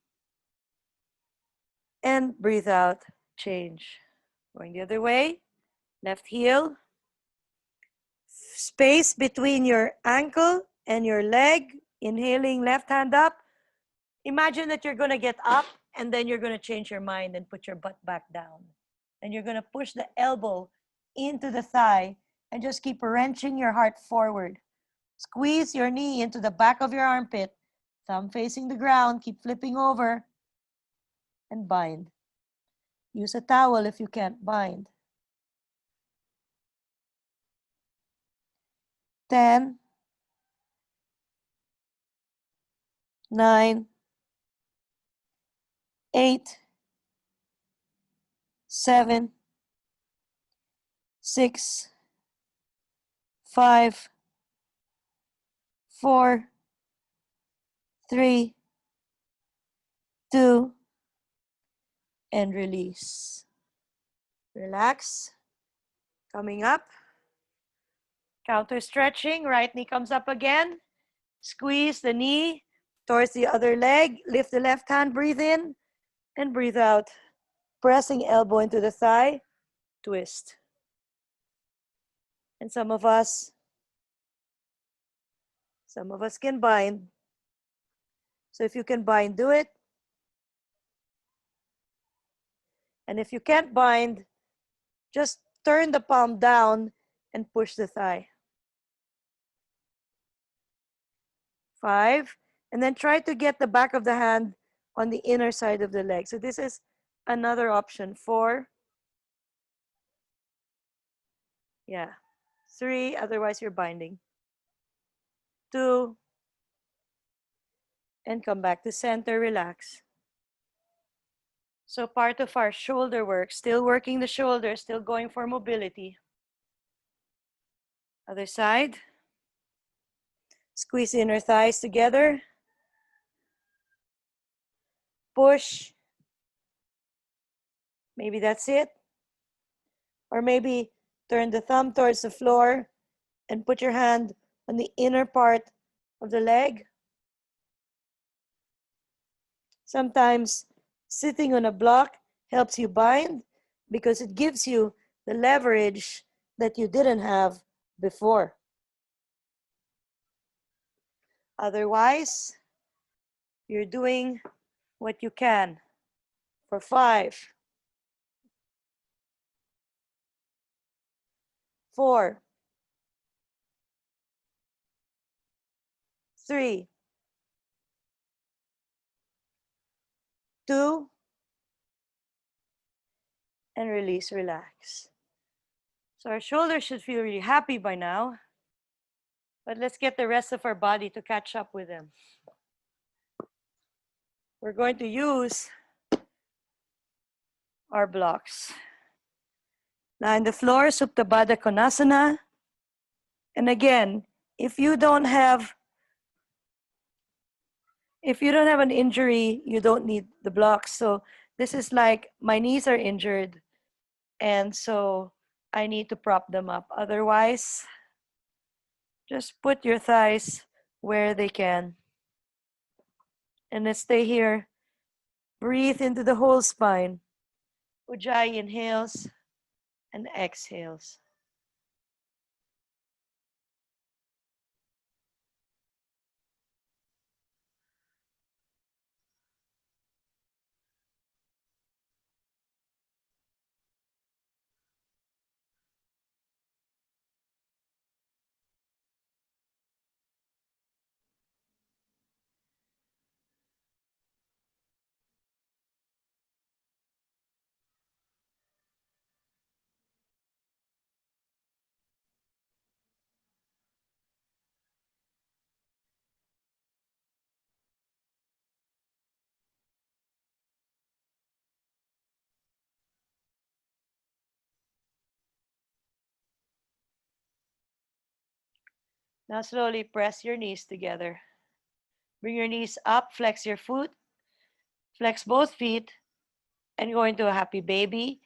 Speaker 3: and breathe out, change. Going the other way, left heel. Space between your ankle and your leg. Inhaling, left hand up. Imagine that you're going to get up and then you're going to change your mind and put your butt back down. And you're going to push the elbow into the thigh and just keep wrenching your heart forward. Squeeze your knee into the back of your armpit, thumb facing the ground, keep flipping over, and bind. Use a towel if you can't bind. 10, 9, 8, 7, 6, 5, 4, 3, 2, and release. Relax. Coming up. Counter stretching. Right knee comes up again. Squeeze the knee towards the other leg. Lift the left hand. Breathe in and breathe out. Pressing elbow into the thigh. Twist. And some of us can bind. So if you can bind, do it. And if you can't bind, just turn the palm down and push the thigh. 5, and then try to get the back of the hand on the inner side of the leg. So this is another option. 4, yeah, 3, otherwise you're binding. 2, and come back to center, relax. So part of our shoulder work, still working the shoulder, still going for mobility. Other side. Squeeze inner thighs together. Push. Maybe that's it. Or maybe turn the thumb towards the floor and put your hand on the inner part of the leg. Sometimes sitting on a block helps you bind because it gives you the leverage that you didn't have before. Otherwise, you're doing what you can. For 5, 4, 3, 2, and release, relax. So our shoulders should feel really happy by now, but let's get the rest of our body to catch up with them. We're going to use our blocks. Now in the floor, Supta Baddha Konasana. And again, if you don't have an injury, you don't need the blocks. So This is like my knees are injured, and so I need to prop them up. Otherwise, just put your thighs where they can. And let's stay here. Breathe into the whole spine. Ujjayi inhales and exhales. Now slowly press your knees together. Bring your knees up, flex your foot, flex both feet, and go into a happy baby.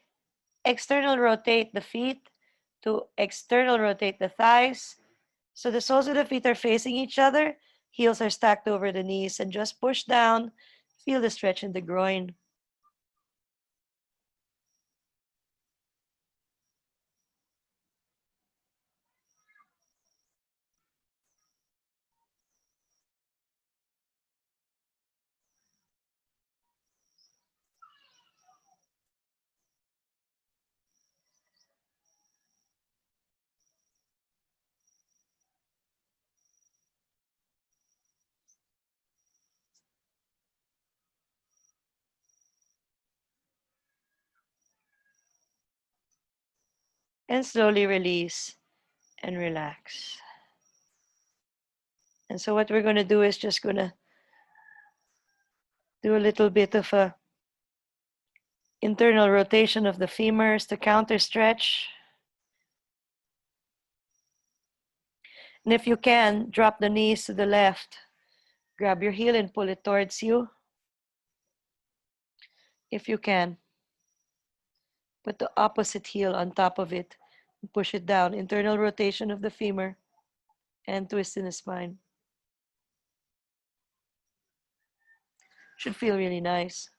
Speaker 3: External rotate the feet to external rotate the thighs. So the soles of the feet are facing each other, heels are stacked over the knees, and just push down. Feel the stretch in the groin. And slowly release and relax. And so what we're going to do is just going to do a little bit of a internal rotation of the femurs to counter stretch. And if you can, drop the knees to the left. Grab your heel and pull it towards you. If you can, put the opposite heel on top of it and push it down. Internal rotation of the femur and twist in the spine. Should feel really nice.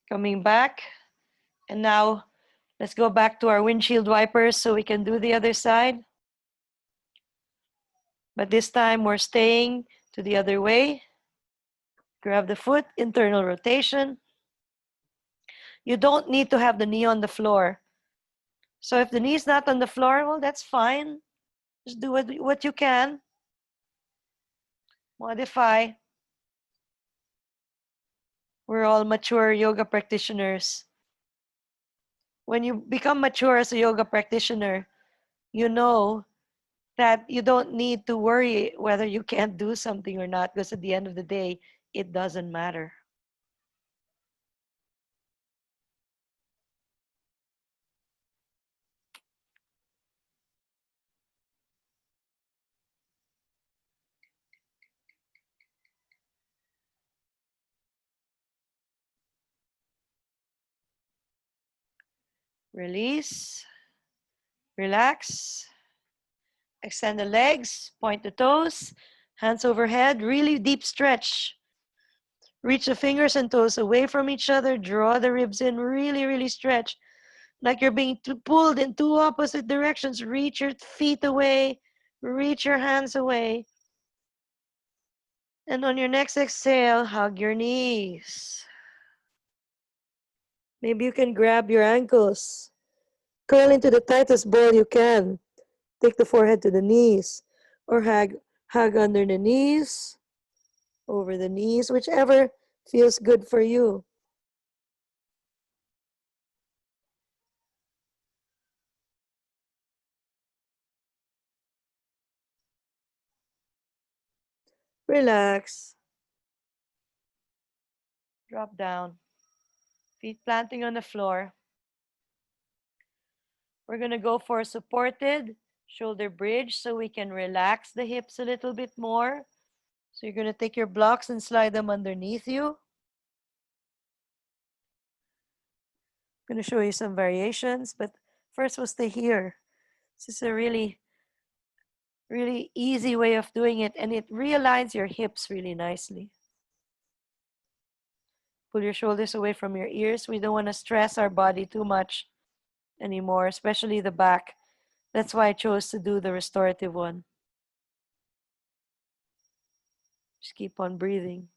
Speaker 3: Coming back. And now let's go back to our windshield wipers so we can do the other side. But this time we're staying to the other way. Grab the foot, internal rotation. You don't need to have the knee on the floor. So if the knee is not on the floor, well, that's fine. Just do what you can. Modify. We're all mature yoga practitioners. When you become mature as a yoga practitioner, you know that you don't need to worry whether you can't do something or not, because at the end of the day, it doesn't matter. Release, relax, extend the legs, point the toes, hands overhead, really deep stretch. Reach the fingers and toes away from each other, draw the ribs in, really, really stretch. Like you're being pulled in two opposite directions. Reach your feet away, reach your hands away. And on your next exhale, hug your knees. Maybe you can grab your ankles. Curl into the tightest ball you can. Take the forehead to the knees. Or hug under the knees, over the knees, whichever feels good for you. Relax. Drop down. Feet planting on the floor. We're going to go for a supported shoulder bridge so we can relax the hips a little bit more. So you're going to take your blocks and slide them underneath you. I'm going to show you some variations, but first we'll stay here. This is a really, really easy way of doing it, and it realigns your hips really nicely. Pull your shoulders away from your ears. We don't want to stress our body too much anymore, especially the back. That's why I chose to do the restorative one. Just keep on breathing.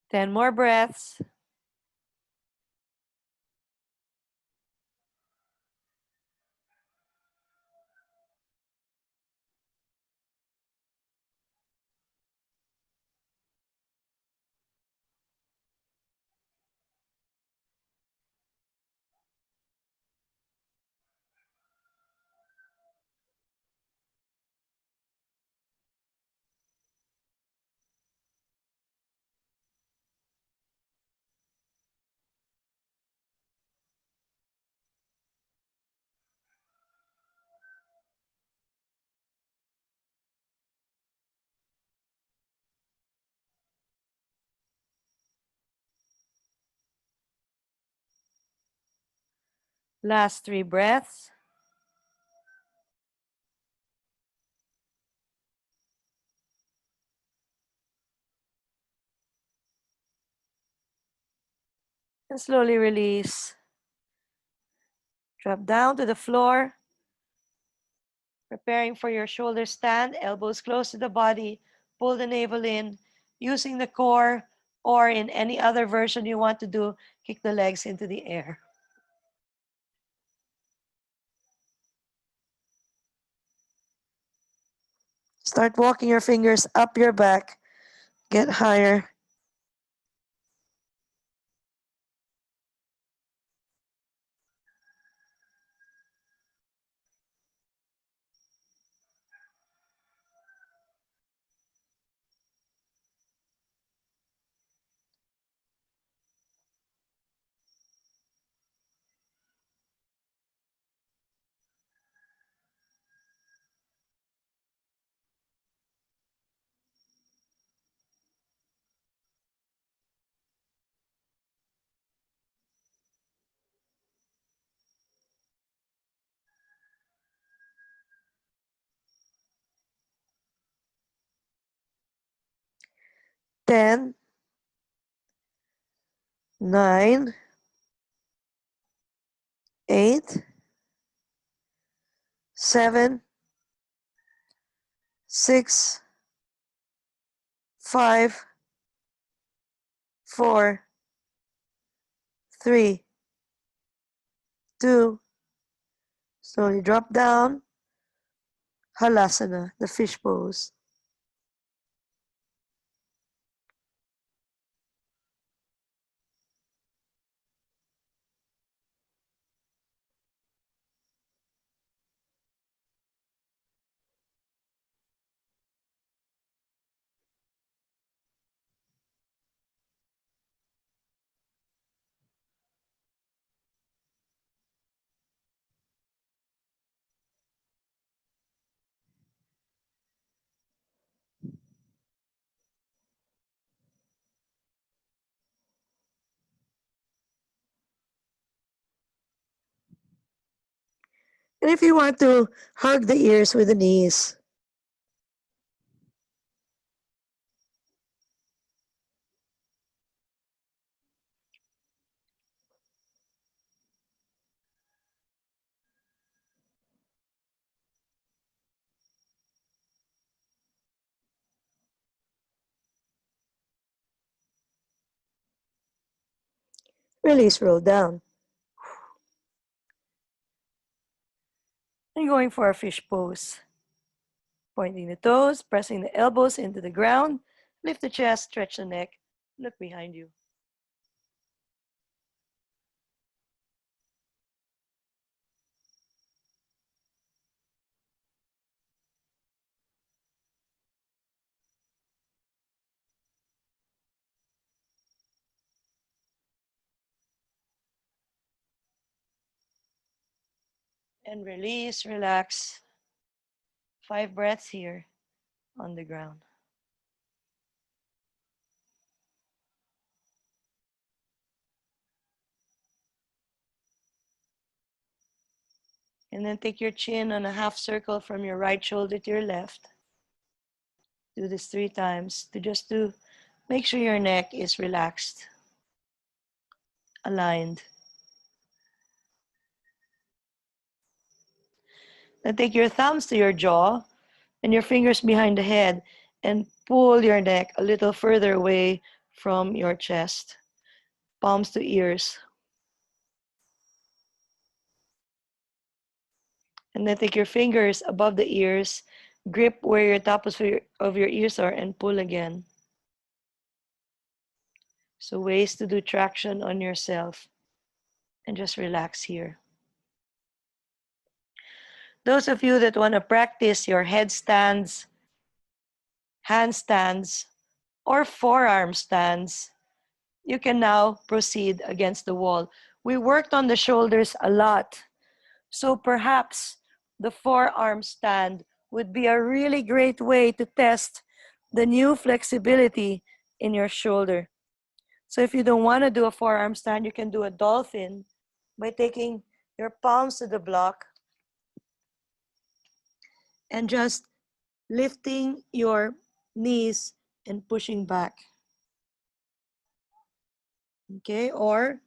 Speaker 3: Ten more breaths. Last 3 breaths. And slowly release. Drop down to the floor. Preparing for your shoulder stand, elbows close to the body. Pull the navel in. Using the core, or in any other version you want to do, kick the legs into the air. Start walking your fingers up your back. Get higher. Ten, 9, 8, 7, 6, 5, 4, 3, 2. Slowly drop down. Halasana, the fish pose. And if you want to, hug the ears with the knees. Release, roll down. And going for a fish pose. Pointing the toes, pressing the elbows into the ground. Lift the chest, stretch the neck. Look behind you. And release, relax. 5 breaths here on the ground. And then take your chin on a half circle from your right shoulder to your left. Do this 3 times to make sure your neck is relaxed, aligned. Then take your thumbs to your jaw and your fingers behind the head and pull your neck a little further away from your chest. Palms to ears. And then take your fingers above the ears, grip where your tops of your ears are, and pull again. So ways to do traction on yourself. And just relax here. Those of you that want to practice your headstands, handstands, or forearm stands, you can now proceed against the wall. We worked on the shoulders a lot, so perhaps the forearm stand would be a really great way to test the new flexibility in your shoulder. So if you don't want to do a forearm stand, you can do a dolphin by taking your palms to the block and just lifting your knees and pushing back. Okay, or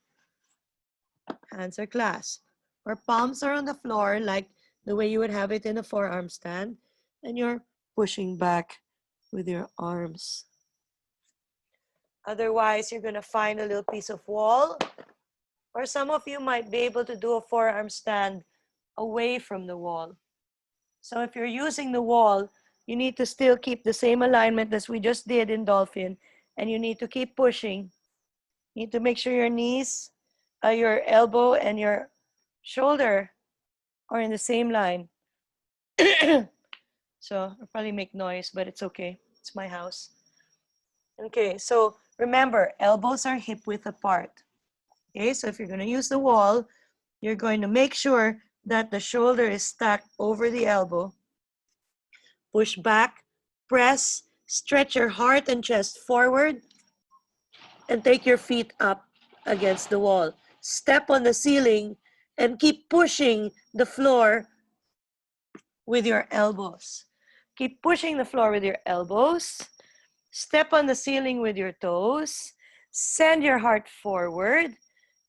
Speaker 3: hands are clasped, or palms are on the floor like the way you would have it in a forearm stand, and you're pushing back with your arms. Otherwise, you're gonna find a little piece of wall, or some of you might be able to do a forearm stand away from the wall. So if you're using the wall, you need to still keep the same alignment as we just did in dolphin, and you need to keep pushing. You need to make sure your knees, your elbow and your shoulder are in the same line. So I'll probably make noise, but it's okay. It's my house. Okay, so remember, elbows are hip width apart. Okay, so if you're going to use the wall, you're going to make sure that the shoulder is stacked over the elbow. Push back, press, stretch your heart and chest forward, and take your feet up against the wall. Step on the ceiling and keep pushing the floor with your elbows. Keep pushing the floor with your elbows. Step on the ceiling with your toes. Send your heart forward,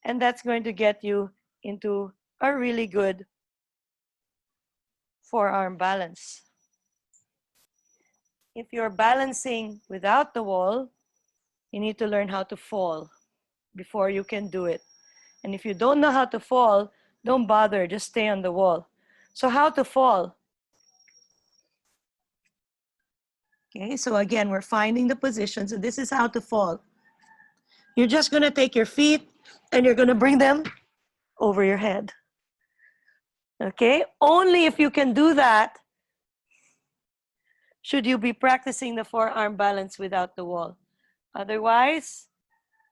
Speaker 3: and that's going to get you into a really good forearm balance. If you're balancing without the wall, you need to learn how to fall before you can do it. And if you don't know how to fall, don't bother, just stay on the wall. So how to fall? Okay, so again, we're finding the position. So this is how to fall. You're just gonna take your feet and you're gonna bring them over your head. Okay, only if you can do that should you be practicing the forearm balance without the wall. Otherwise,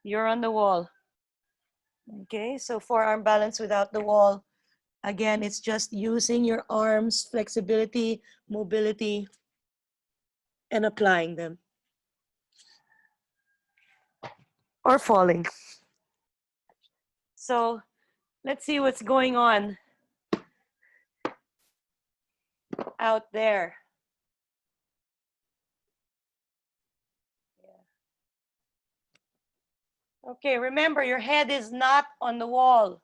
Speaker 3: you're on the wall. Okay, so forearm balance without the wall. Again, it's just using your arms, flexibility, mobility, and applying them. Or falling. So let's see what's going on out there. Okay, remember your head is not on the wall.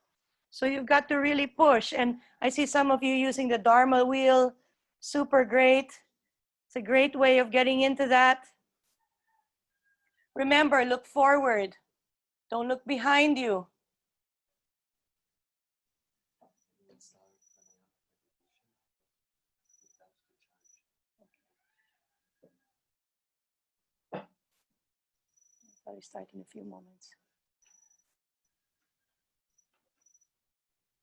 Speaker 3: So you've got to really push. And I see some of you using the Dharma wheel. Super great. It's a great way of getting into that. Remember, look forward. Don't look behind you. I'll start in a few moments.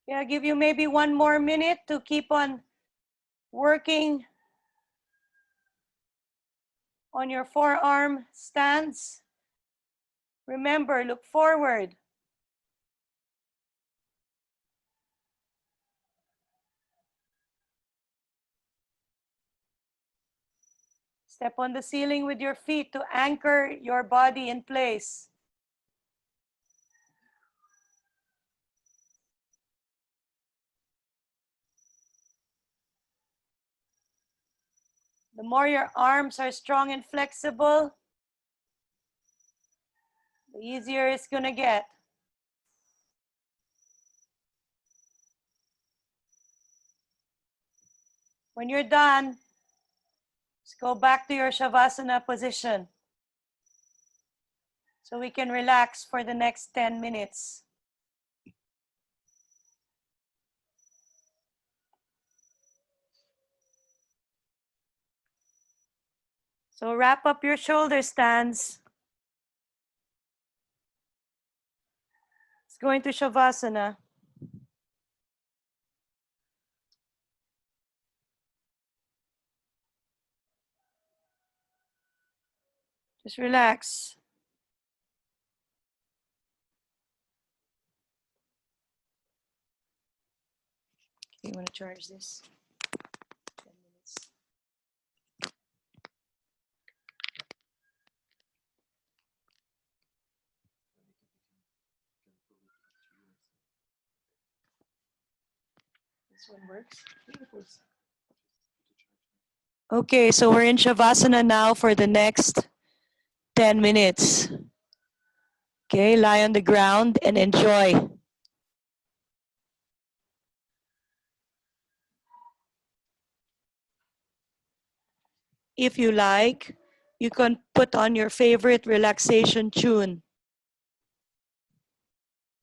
Speaker 3: Yeah, I'll give you maybe 1 more minute to keep on working on your forearm stance. Remember, look forward. Step on the ceiling with your feet to anchor your body in place. The more your arms are strong and flexible, the easier it's going to get. When you're done, just go back to your Shavasana position so we can relax for the next 10 minutes. So wrap up your shoulder stands. Let's go into Shavasana. Just relax. Okay, you want to charge this? 10 minutes. This one works. Okay, so we're in Shavasana now for the next 10 minutes. Okay, lie on the ground and enjoy. If you like, you can put on your favorite relaxation tune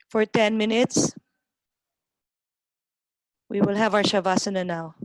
Speaker 3: for 10 minutes. We will have our Shavasana now.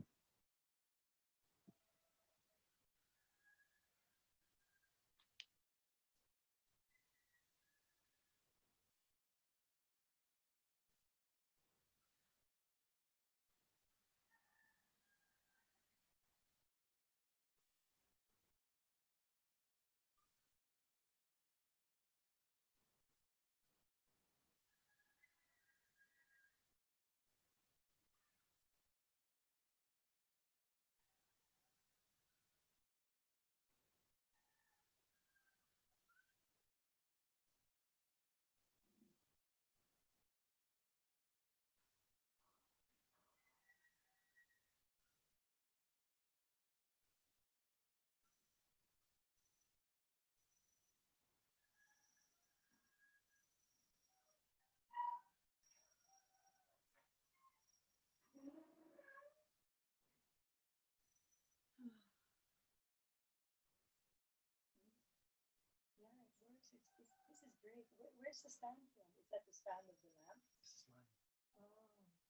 Speaker 3: This is great. Where's the stand from? Is that the stand of the lamp?
Speaker 2: This is mine.
Speaker 3: Oh,
Speaker 2: This is the one I had before.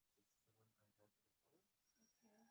Speaker 3: okay.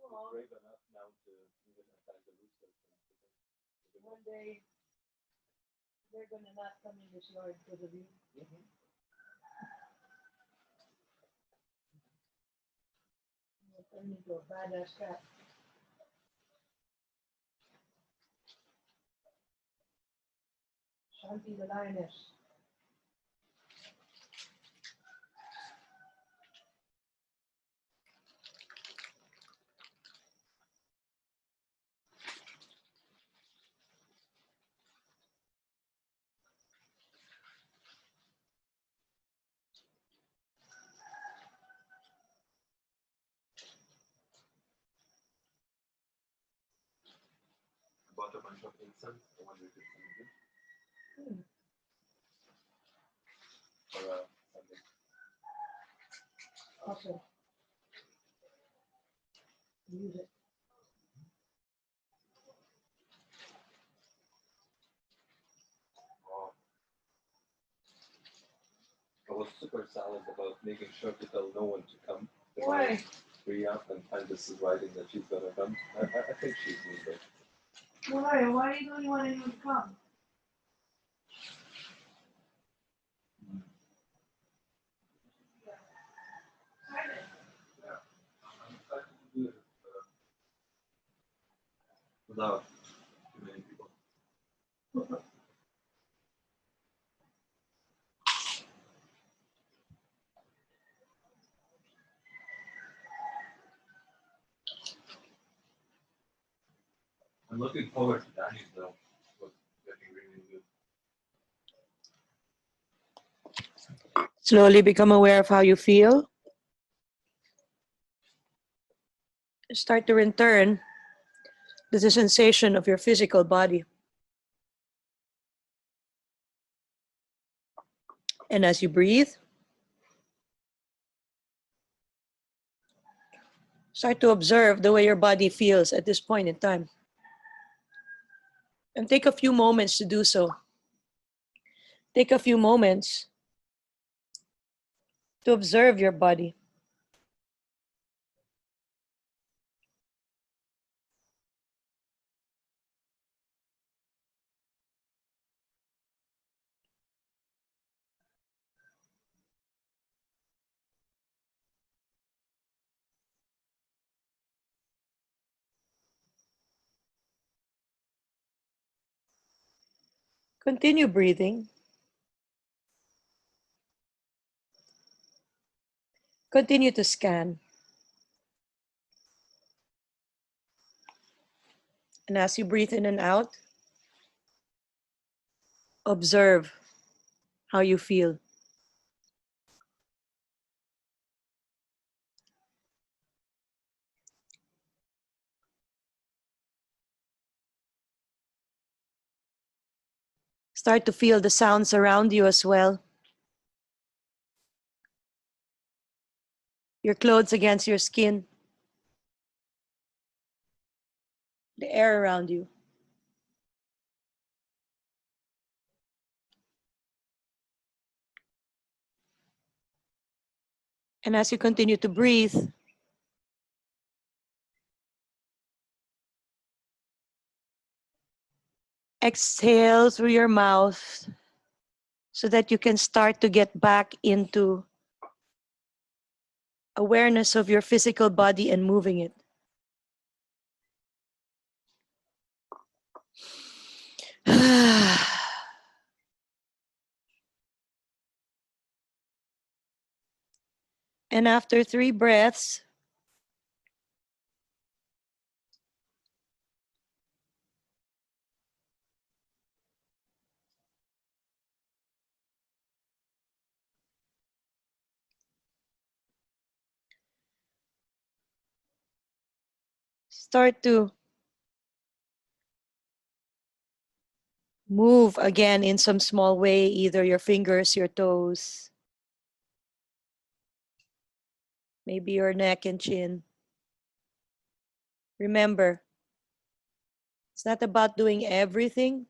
Speaker 2: brave enough now to even attack the roosters.
Speaker 3: One day, they're gonna not come in this yard because of you.
Speaker 2: Mm-hmm.
Speaker 3: You'll turn into a badass cat. Shanti the lioness.
Speaker 2: I bought a bunch of incense. I wonder if it's any good. For Sunday.
Speaker 3: Awesome. Use it.
Speaker 2: Oh. I was super salad about making sure to tell no one to come.
Speaker 3: Why?
Speaker 2: Free up and Candace is writing that she's gonna come. I think she's needed.
Speaker 3: Why? Why don't you want anyone to come?
Speaker 2: Yeah. I'm excited to do it without too many people. I'm looking forward to Danny's though. It's getting really good.
Speaker 3: Slowly become aware of how you feel. Start to return to the sensation of your physical body. And as you breathe, start to observe the way your body feels at this point in time. And take a few moments to do so. Take a few moments to observe your body. Continue breathing. Continue to scan. And as you breathe in and out, observe how you feel. Start to feel the sounds around you as well. Your clothes against your skin. The air around you. And as you continue to breathe, exhale through your mouth so that you can start to get back into awareness of your physical body and moving it. And after 3 breaths, start to move again in some small way, either your fingers, your toes, maybe your neck and chin. Remember, it's not about doing everything.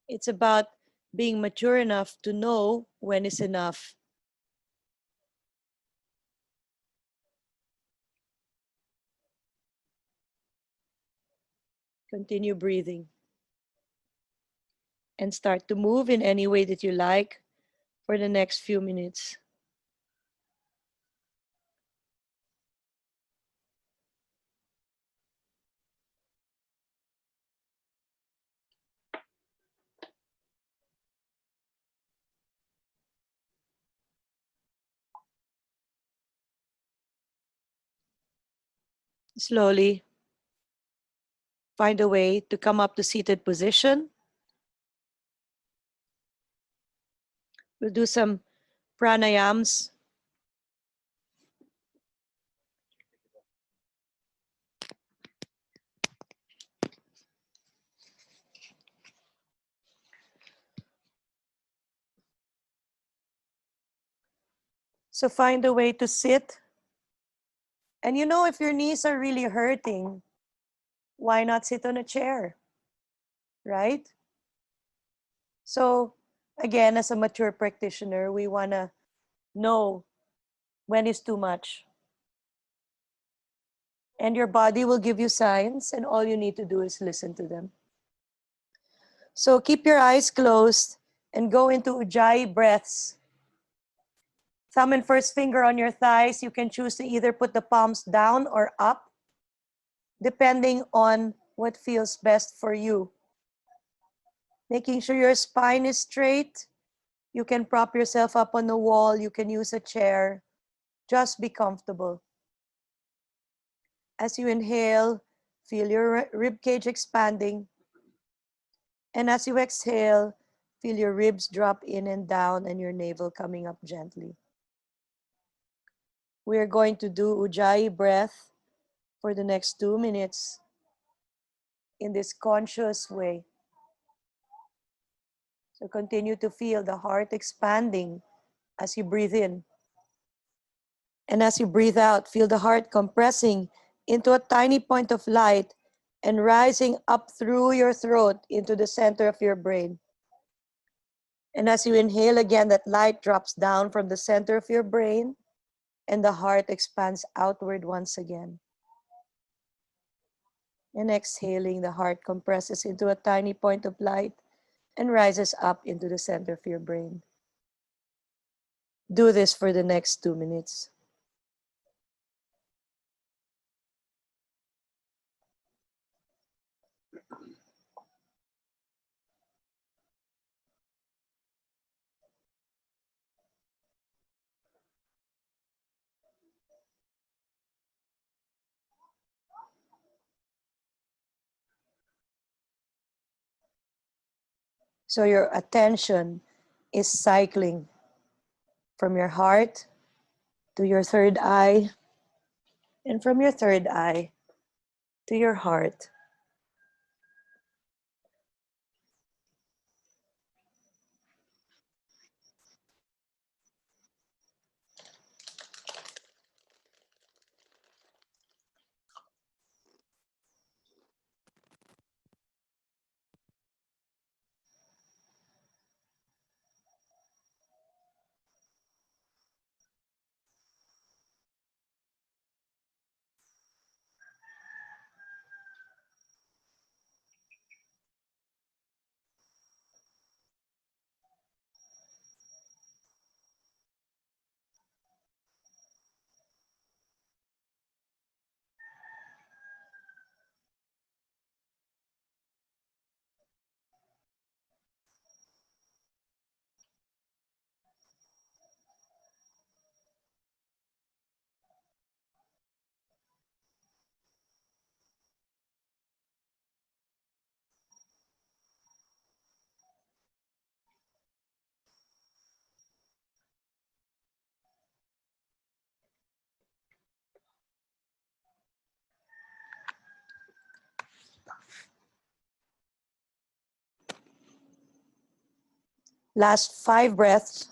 Speaker 3: It's about being mature enough to know when is enough. Continue breathing. And start to move in any way that you like for the next few minutes. Slowly find a way to come up to seated position. We'll do some pranayams. So find a way to sit. And you know, if your knees are really hurting, why not sit on a chair? Right? So again, as a mature practitioner, we want to know when is too much. And your body will give you signs, and all you need to do is listen to them. So keep your eyes closed and go into Ujjayi breaths. Thumb and first finger on your thighs. You can choose to either put the palms down or up, depending on what feels best for you. Making sure your spine is straight. You can prop yourself up on the wall. You can use a chair. Just be comfortable. As you inhale, feel your rib cage expanding. And as you exhale, feel your ribs drop in and down and your navel coming up gently. We are going to do Ujjayi breath for the next 2 minutes in this conscious way. So continue to feel the heart expanding as you breathe in. And as you breathe out, feel the heart compressing into a tiny point of light and rising up through your throat into the center of your brain. And as you inhale again, that light drops down from the center of your brain and the heart expands outward once again. And exhaling, the heart compresses into a tiny point of light and rises up into the center of your brain. Do this for the next 2 minutes. So your attention is cycling from your heart to your third eye, and from your third eye to your heart. Last 5 breaths.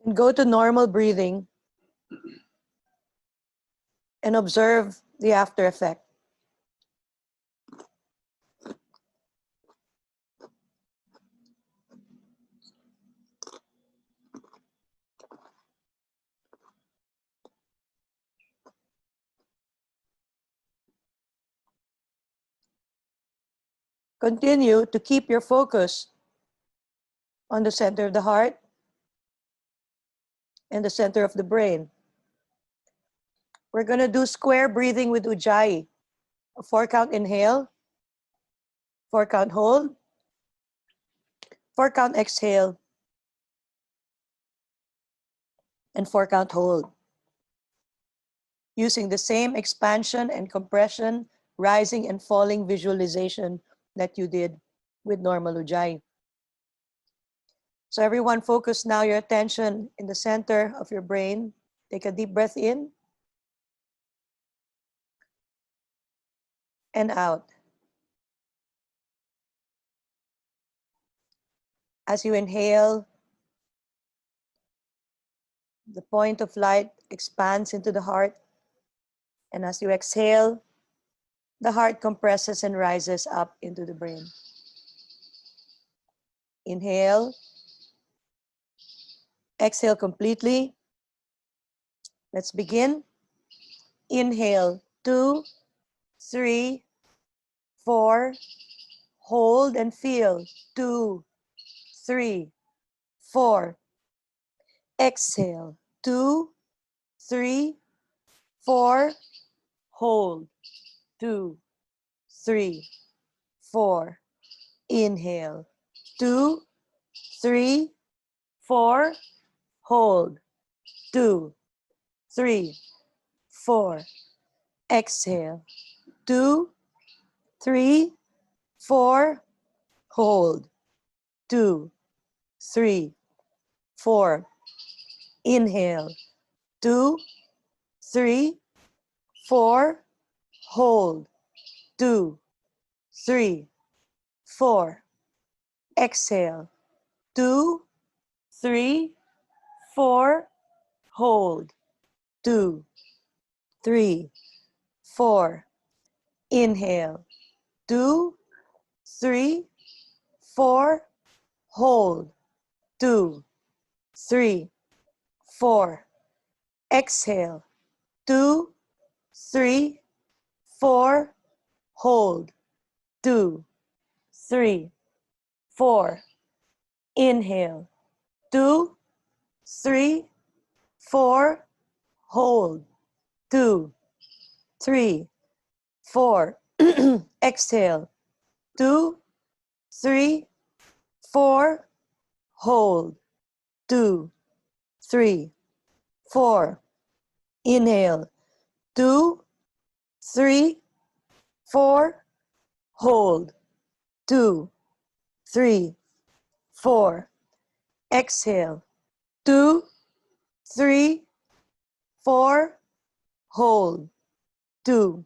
Speaker 3: And go to normal breathing and observe the after effect. Continue to keep your focus on the center of the heart and the center of the brain. We're going to do square breathing with Ujjayi. A 4-count inhale, 4-count hold, 4-count exhale, and 4-count hold. Using the same expansion and compression, rising and falling visualization that you did with normal Ujjayi. So everyone, focus now your attention in the center of your brain. Take a deep breath in and out. As you inhale, the point of light expands into the heart. And as you exhale, the heart compresses and rises up into the brain. Inhale. Exhale completely. Let's begin. Inhale, 2, 3, 4. Hold and feel. 2, 3, 4. Exhale, 2, 3, 4. Hold, 2, 3, 4. Inhale, 2, 3, 4. Hold, 2, 3, 4. Exhale, 2, 3, 4. Hold, 2, 3, 4. Inhale, 2, 3, 4. Hold, 2, 3, 4. Exhale, 2, 3, 4. Hold, 2, 3, 4. Inhale, 2, 3, 4. Hold, 2, 3, 4. Exhale, 2, 3, 4. Hold, 2, 3, 4. Inhale, 2, 3, 4. Hold, 2, 3, 4. Exhale, 2, 3, 4. Hold, 2, 3, 4. Inhale, 2, 3, 4. Hold, 2, 3, 4. Exhale, 2, 3, 4. Hold, 2,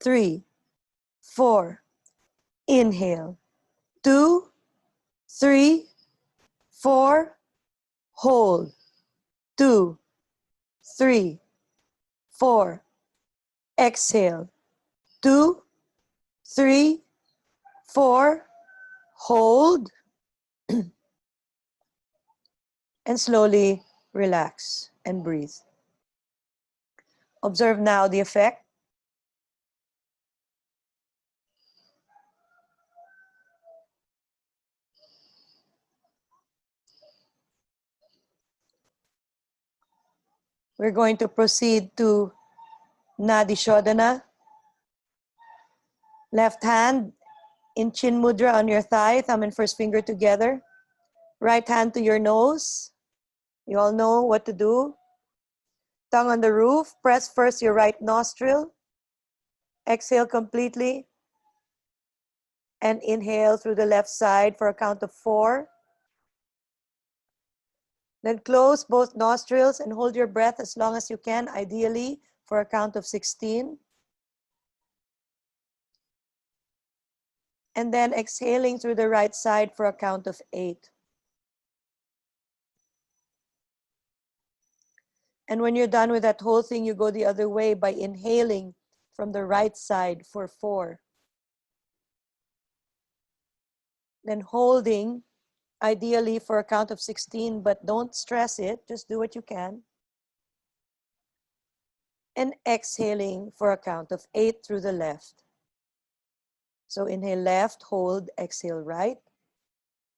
Speaker 3: 3, 4. Inhale, 2, 3, 4. Hold, 2, 3, 4. Exhale, 2, 3, 4. Hold, and slowly relax and breathe. Observe now the effect. We're going to proceed to Nadi Shodhana. Left hand in Chin Mudra on your thigh, thumb and first finger together. Right hand to your nose. You all know what to do. Tongue on the roof. Press first your right nostril. Exhale completely. And inhale through the left side for a count of 4. Then close both nostrils and hold your breath as long as you can, ideally for a count of 16. And then exhaling through the right side for a count of 8. And when you're done with that whole thing, you go the other way by inhaling from the right side for 4. Then holding, ideally for a count of 16, but don't stress it, just do what you can. And exhaling for a count of 8 through the left. So inhale left, hold, exhale right.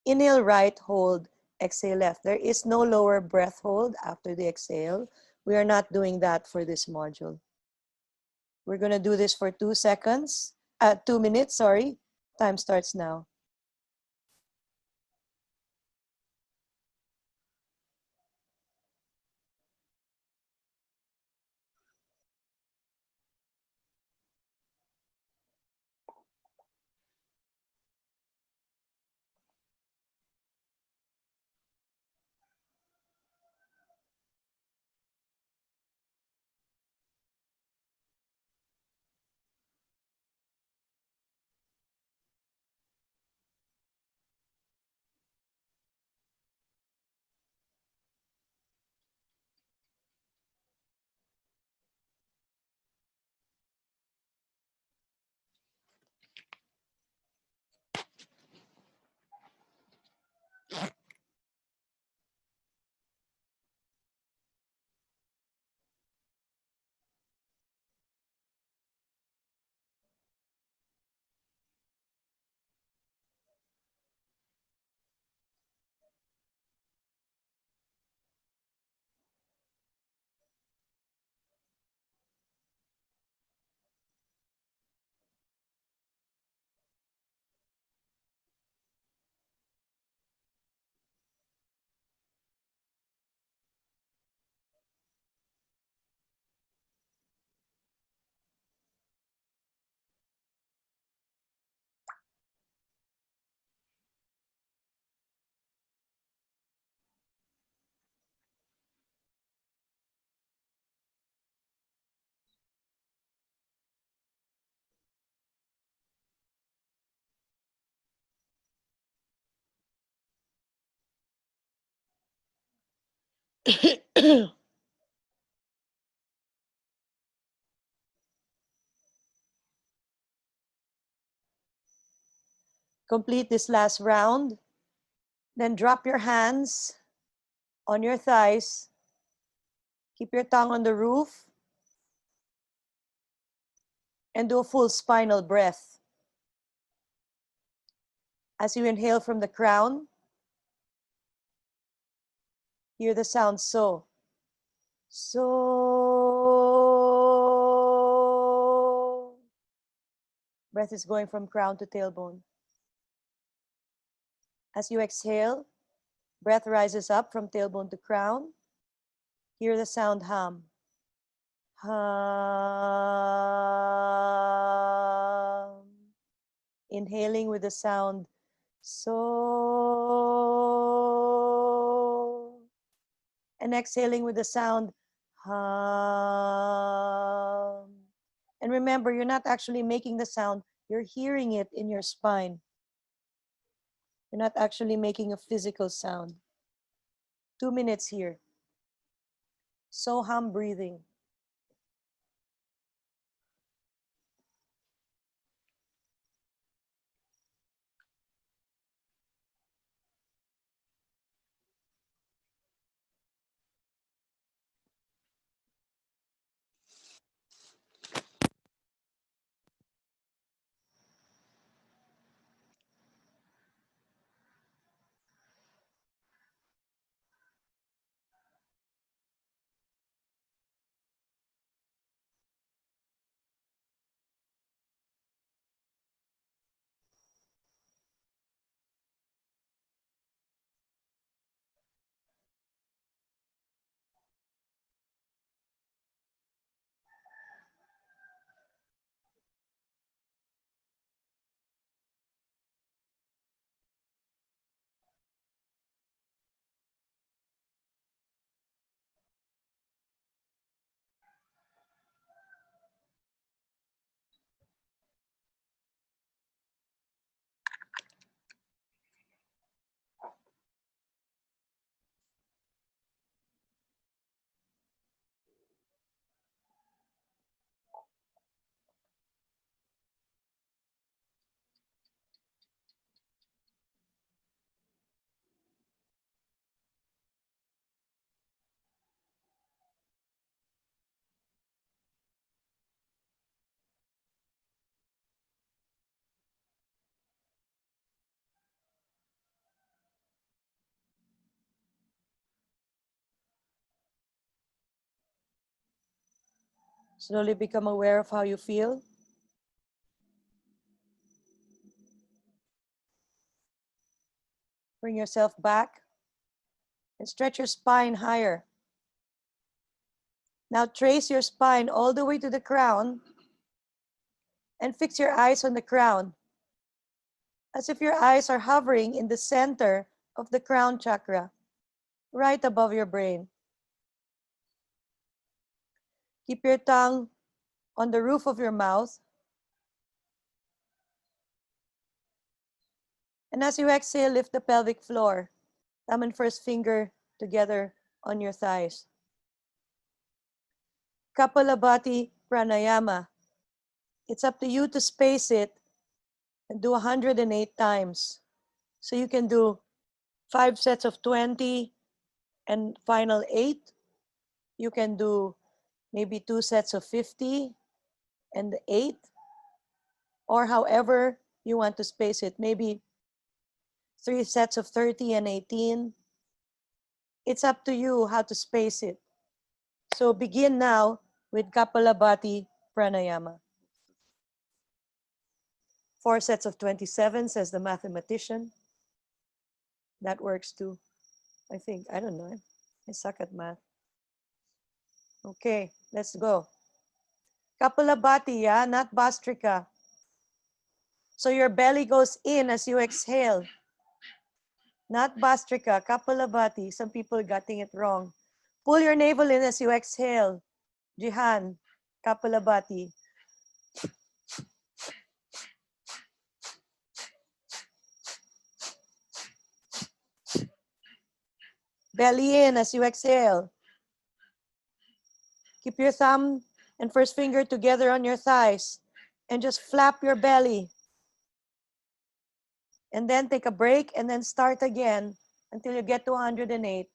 Speaker 3: Inhale right, hold, exhale left. There is no lower breath hold after the exhale. We are not doing that for this module. We're going to do this for 2 seconds, 2 minutes, sorry. Time starts now. Complete this last round. Then drop your hands on your thighs. Keep your tongue on the roof. And do a full spinal breath. As you inhale from the crown, hear the sound so. So. Breath is going from crown to tailbone. As you exhale, breath rises up from tailbone to crown. Hear the sound hum. Hum. Inhaling with the sound so. And exhaling with the sound hum. And remember, you're not actually making the sound, you're hearing it in your spine. You're not actually making a physical sound. 2 minutes here. So hum breathing. Slowly become aware of how you feel. Bring yourself back and stretch your spine higher. Now trace your spine all the way to the crown and fix your eyes on the crown, as if your eyes are hovering in the center of the crown chakra, right above your brain. Keep your tongue on the roof of your mouth. And as you exhale, lift the pelvic floor. Thumb and first finger together on your thighs. Kapalabhati Pranayama. It's up to you to space it and do 108 times. So you can do 5 sets of 20 and final 8. You can do maybe 2 sets of 50 and 8, or however you want to space it. Maybe 3 sets of 30 and 18. It's up to you how to space it. So begin now with Kapalabhati Pranayama. 4 sets of 27, says the mathematician. That works too, I think. I don't know. I suck at math. Okay, let's go. Kapalabhati, yeah, not Bastrika. So your belly goes in as you exhale. Not Bastrika, Kapalabhati. Some people getting it wrong. Pull your navel in as you exhale. Jihan, Kapalabhati. Belly in as you exhale. Keep your thumb and first finger together on your thighs and just flap your belly. And then take a break and then start again until you get to 108.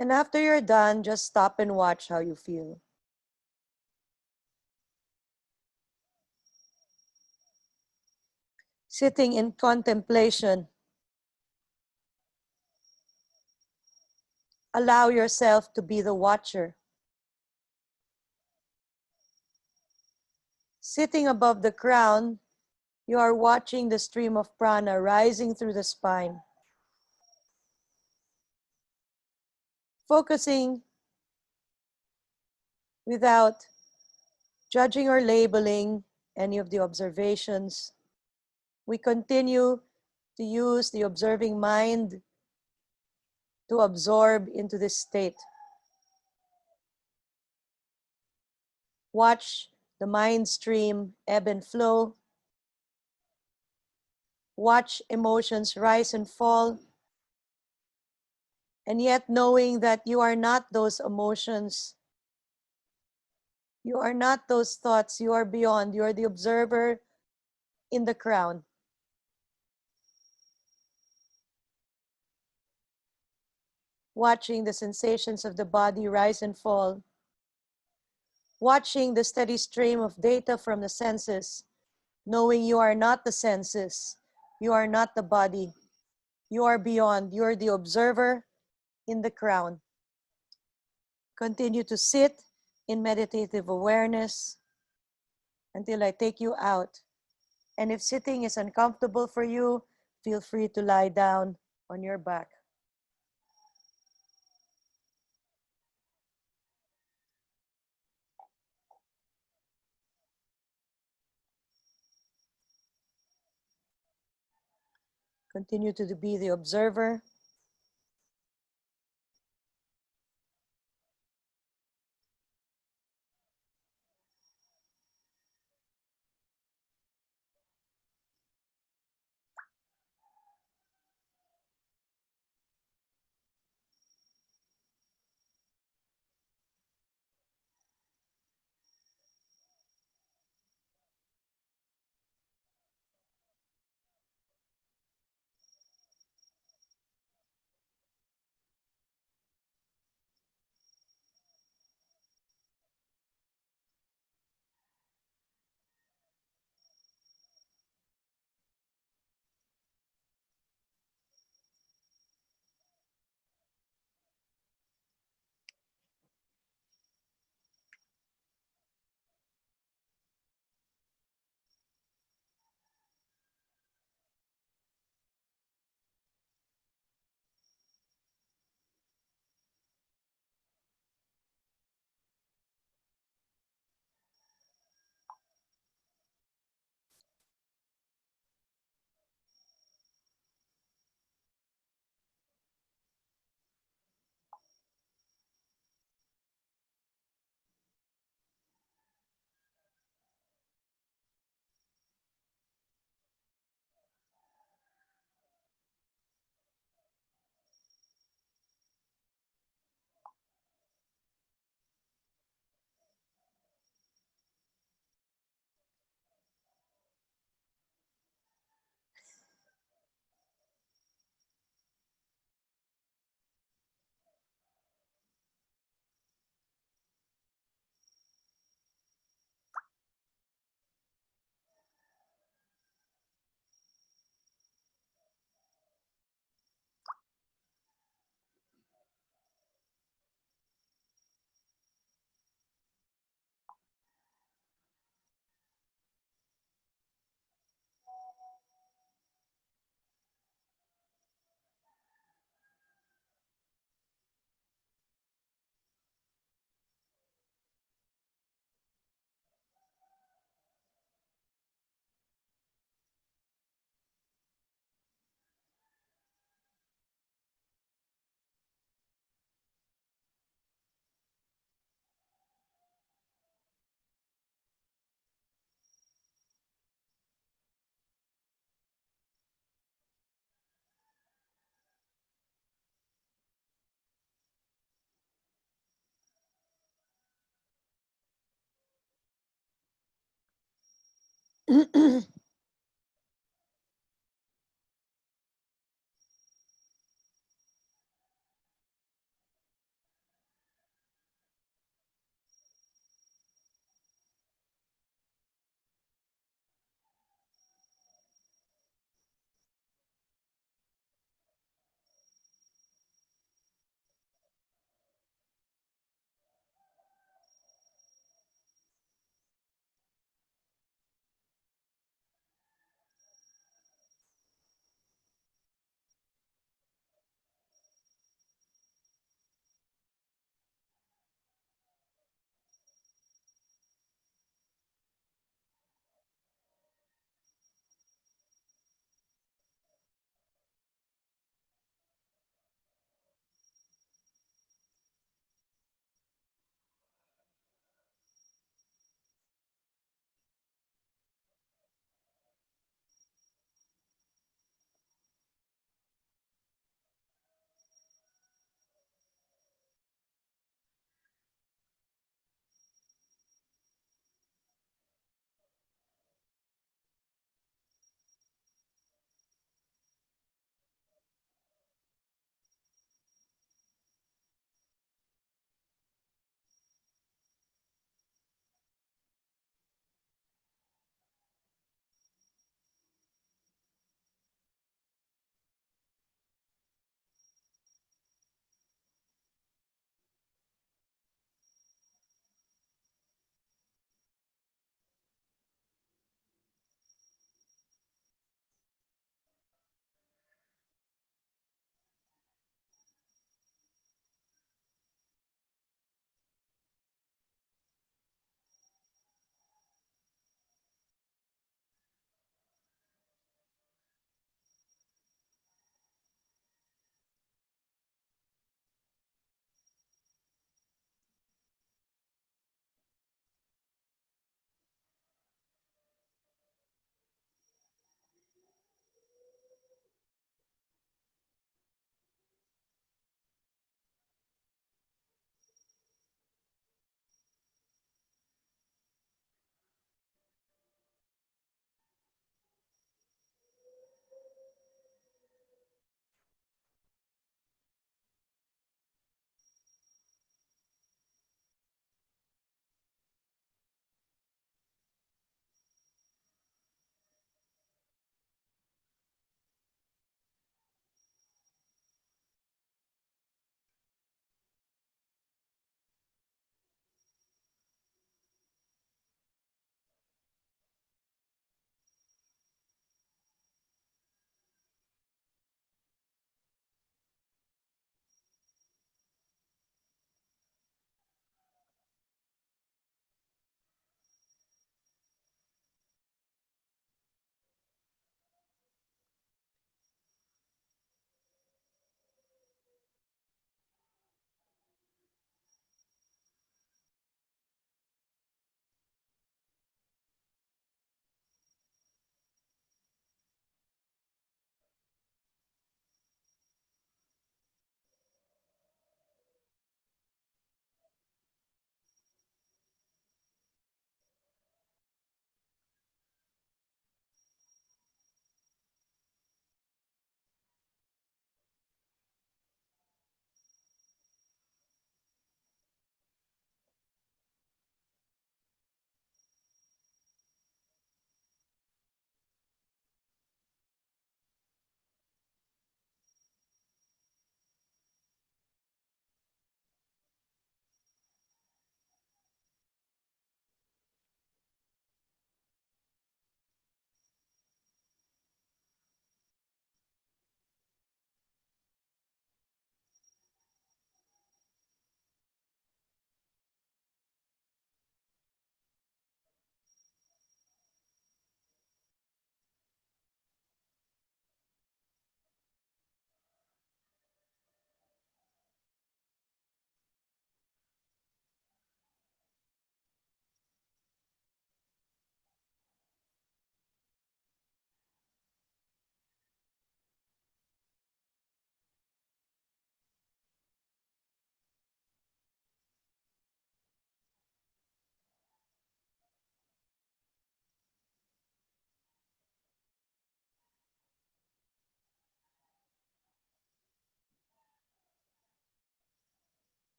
Speaker 3: And after you're done, just stop and watch how you feel. Sitting in contemplation, allow yourself to be the watcher. Sitting above the crown, you are watching the stream of prana rising through the spine. Focusing without judging or labeling any of the observations. We continue to use the observing mind to absorb into this state. Watch the mind stream ebb and flow. Watch emotions rise and fall. And yet knowing that you are not those emotions. You are not those thoughts. You are beyond. You are the observer in the crown. Watching the sensations of the body rise and fall. Watching the steady stream of data from the senses, knowing you are not the senses, you are not the body, you are beyond, you are the observer in the crown. Continue to sit in meditative awareness until I take you out. And if sitting is uncomfortable for you, feel free to lie down on your back. Continue to be the observer.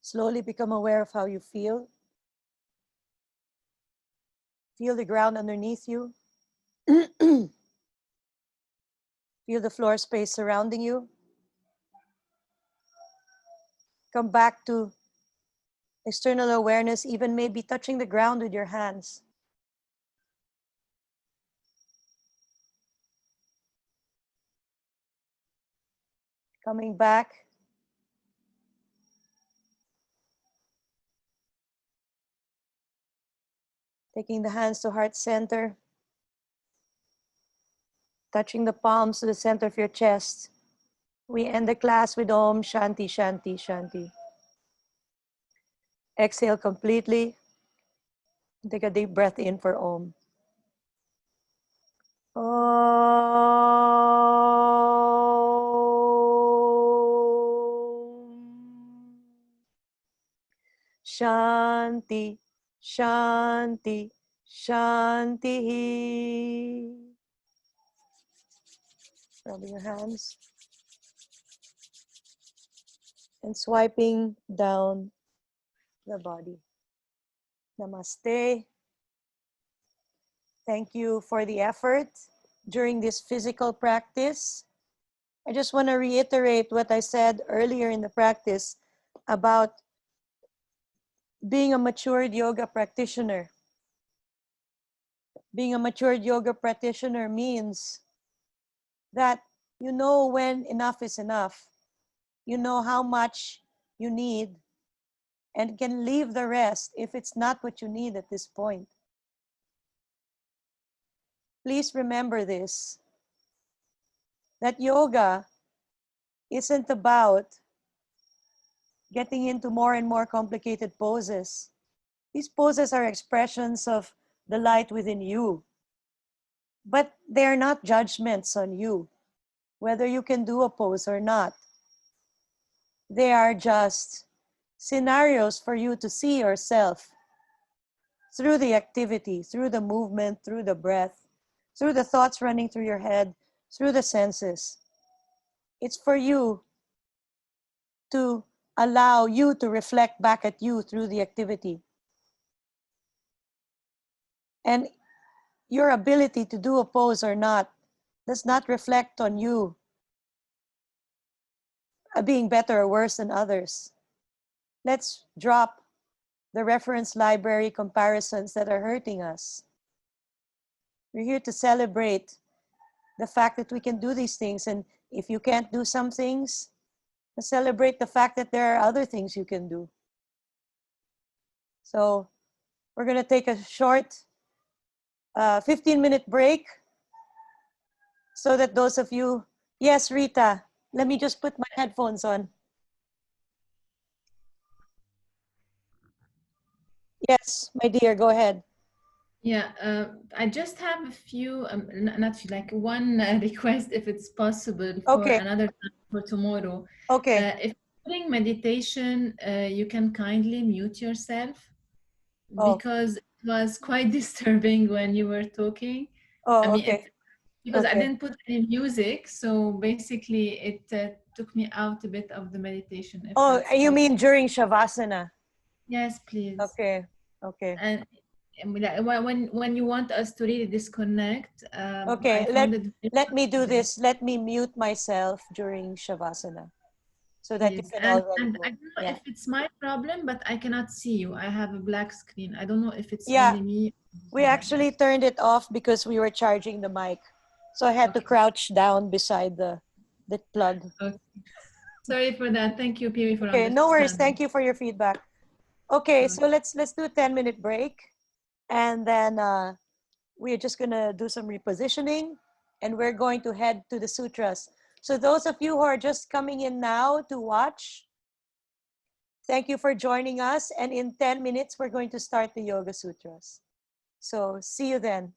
Speaker 3: Slowly become aware of how you feel. Feel the ground underneath you. Feel the floor space surrounding you. Come back to external awareness, even maybe touching the ground with your hands. Coming back. Taking the hands to heart center. Touching the palms to the center of your chest. We end the class with Om Shanti Shanti Shanti. Exhale completely. Take a deep breath in for Om. Om. Shanti, Shanti, Shanti. Rubbing your hands and swiping down the body. Namaste. Thank you for the effort during this physical practice. I just want to reiterate what I said earlier in the practice about being a matured yoga practitioner. Being a matured yoga practitioner means that you know when enough is enough. You know how much you need and can leave the rest if it's not what you need at this point. Please remember this, that yoga isn't about getting into more and more complicated poses. These poses are expressions of the light within you, but they're not judgments on you, whether you can do a pose or not. They are just scenarios for you to see yourself through the activity, through the movement, through the breath, through the thoughts running through your head, through the senses. It's for you to allow you to reflect back at you through the activity. And your ability to do a pose or not does not reflect on you being better or worse than others. Let's drop the reference library comparisons that are hurting us. We're here to celebrate the fact that we can do these things. And if you can't do some things, celebrate the fact that there are other things you can do. So we're going to take a short 15-minute break so that those of you, yes, Rita, let me just put my headphones on. Yes, my dear, go ahead.
Speaker 1: Yeah, I just have a few, not few, like one request, if it's possible, for
Speaker 3: Okay,
Speaker 1: another time for tomorrow.
Speaker 3: okay.
Speaker 1: If during meditation, you can kindly mute yourself,
Speaker 3: Oh,
Speaker 1: because it was quite disturbing when you were talking. I
Speaker 3: oh,
Speaker 1: mean,
Speaker 3: okay,
Speaker 1: because I
Speaker 3: okay.
Speaker 1: didn't put any music, so basically it took me out a bit of the meditation, if
Speaker 3: Oh,
Speaker 1: that's
Speaker 3: you
Speaker 1: possible.
Speaker 3: mean during Shavasana?
Speaker 1: Yes, please.
Speaker 3: Okay, okay.
Speaker 1: And like, when you want us to really disconnect, I
Speaker 3: Okay,
Speaker 1: found it very
Speaker 3: let me do
Speaker 1: comforting.
Speaker 3: this. Let me mute myself during Shavasana so that you
Speaker 1: Please.
Speaker 3: can
Speaker 1: And
Speaker 3: already
Speaker 1: and I
Speaker 3: move.
Speaker 1: don't know
Speaker 3: Yeah.
Speaker 1: if it's my problem, but I cannot see you. I have a black screen. I don't know if it's
Speaker 3: Yeah,
Speaker 1: only me or
Speaker 3: we
Speaker 1: someone
Speaker 3: actually
Speaker 1: else.
Speaker 3: turned it off because we were charging the mic. So I had to
Speaker 1: Okay.
Speaker 3: crouch down beside the plug.
Speaker 1: Okay. Sorry for that. Thank you, Piri, for
Speaker 3: Okay, no worries.
Speaker 1: understanding.
Speaker 3: Thank you for your feedback. Okay,
Speaker 1: Okay.
Speaker 3: so let's do a 10-minute break, and then we're just gonna do some repositioning, and we're going to head to the sutras. So those of you who are just coming in now to watch, thank you for joining us. And in 10 minutes, we're going to start the Yoga Sutras. So see you then.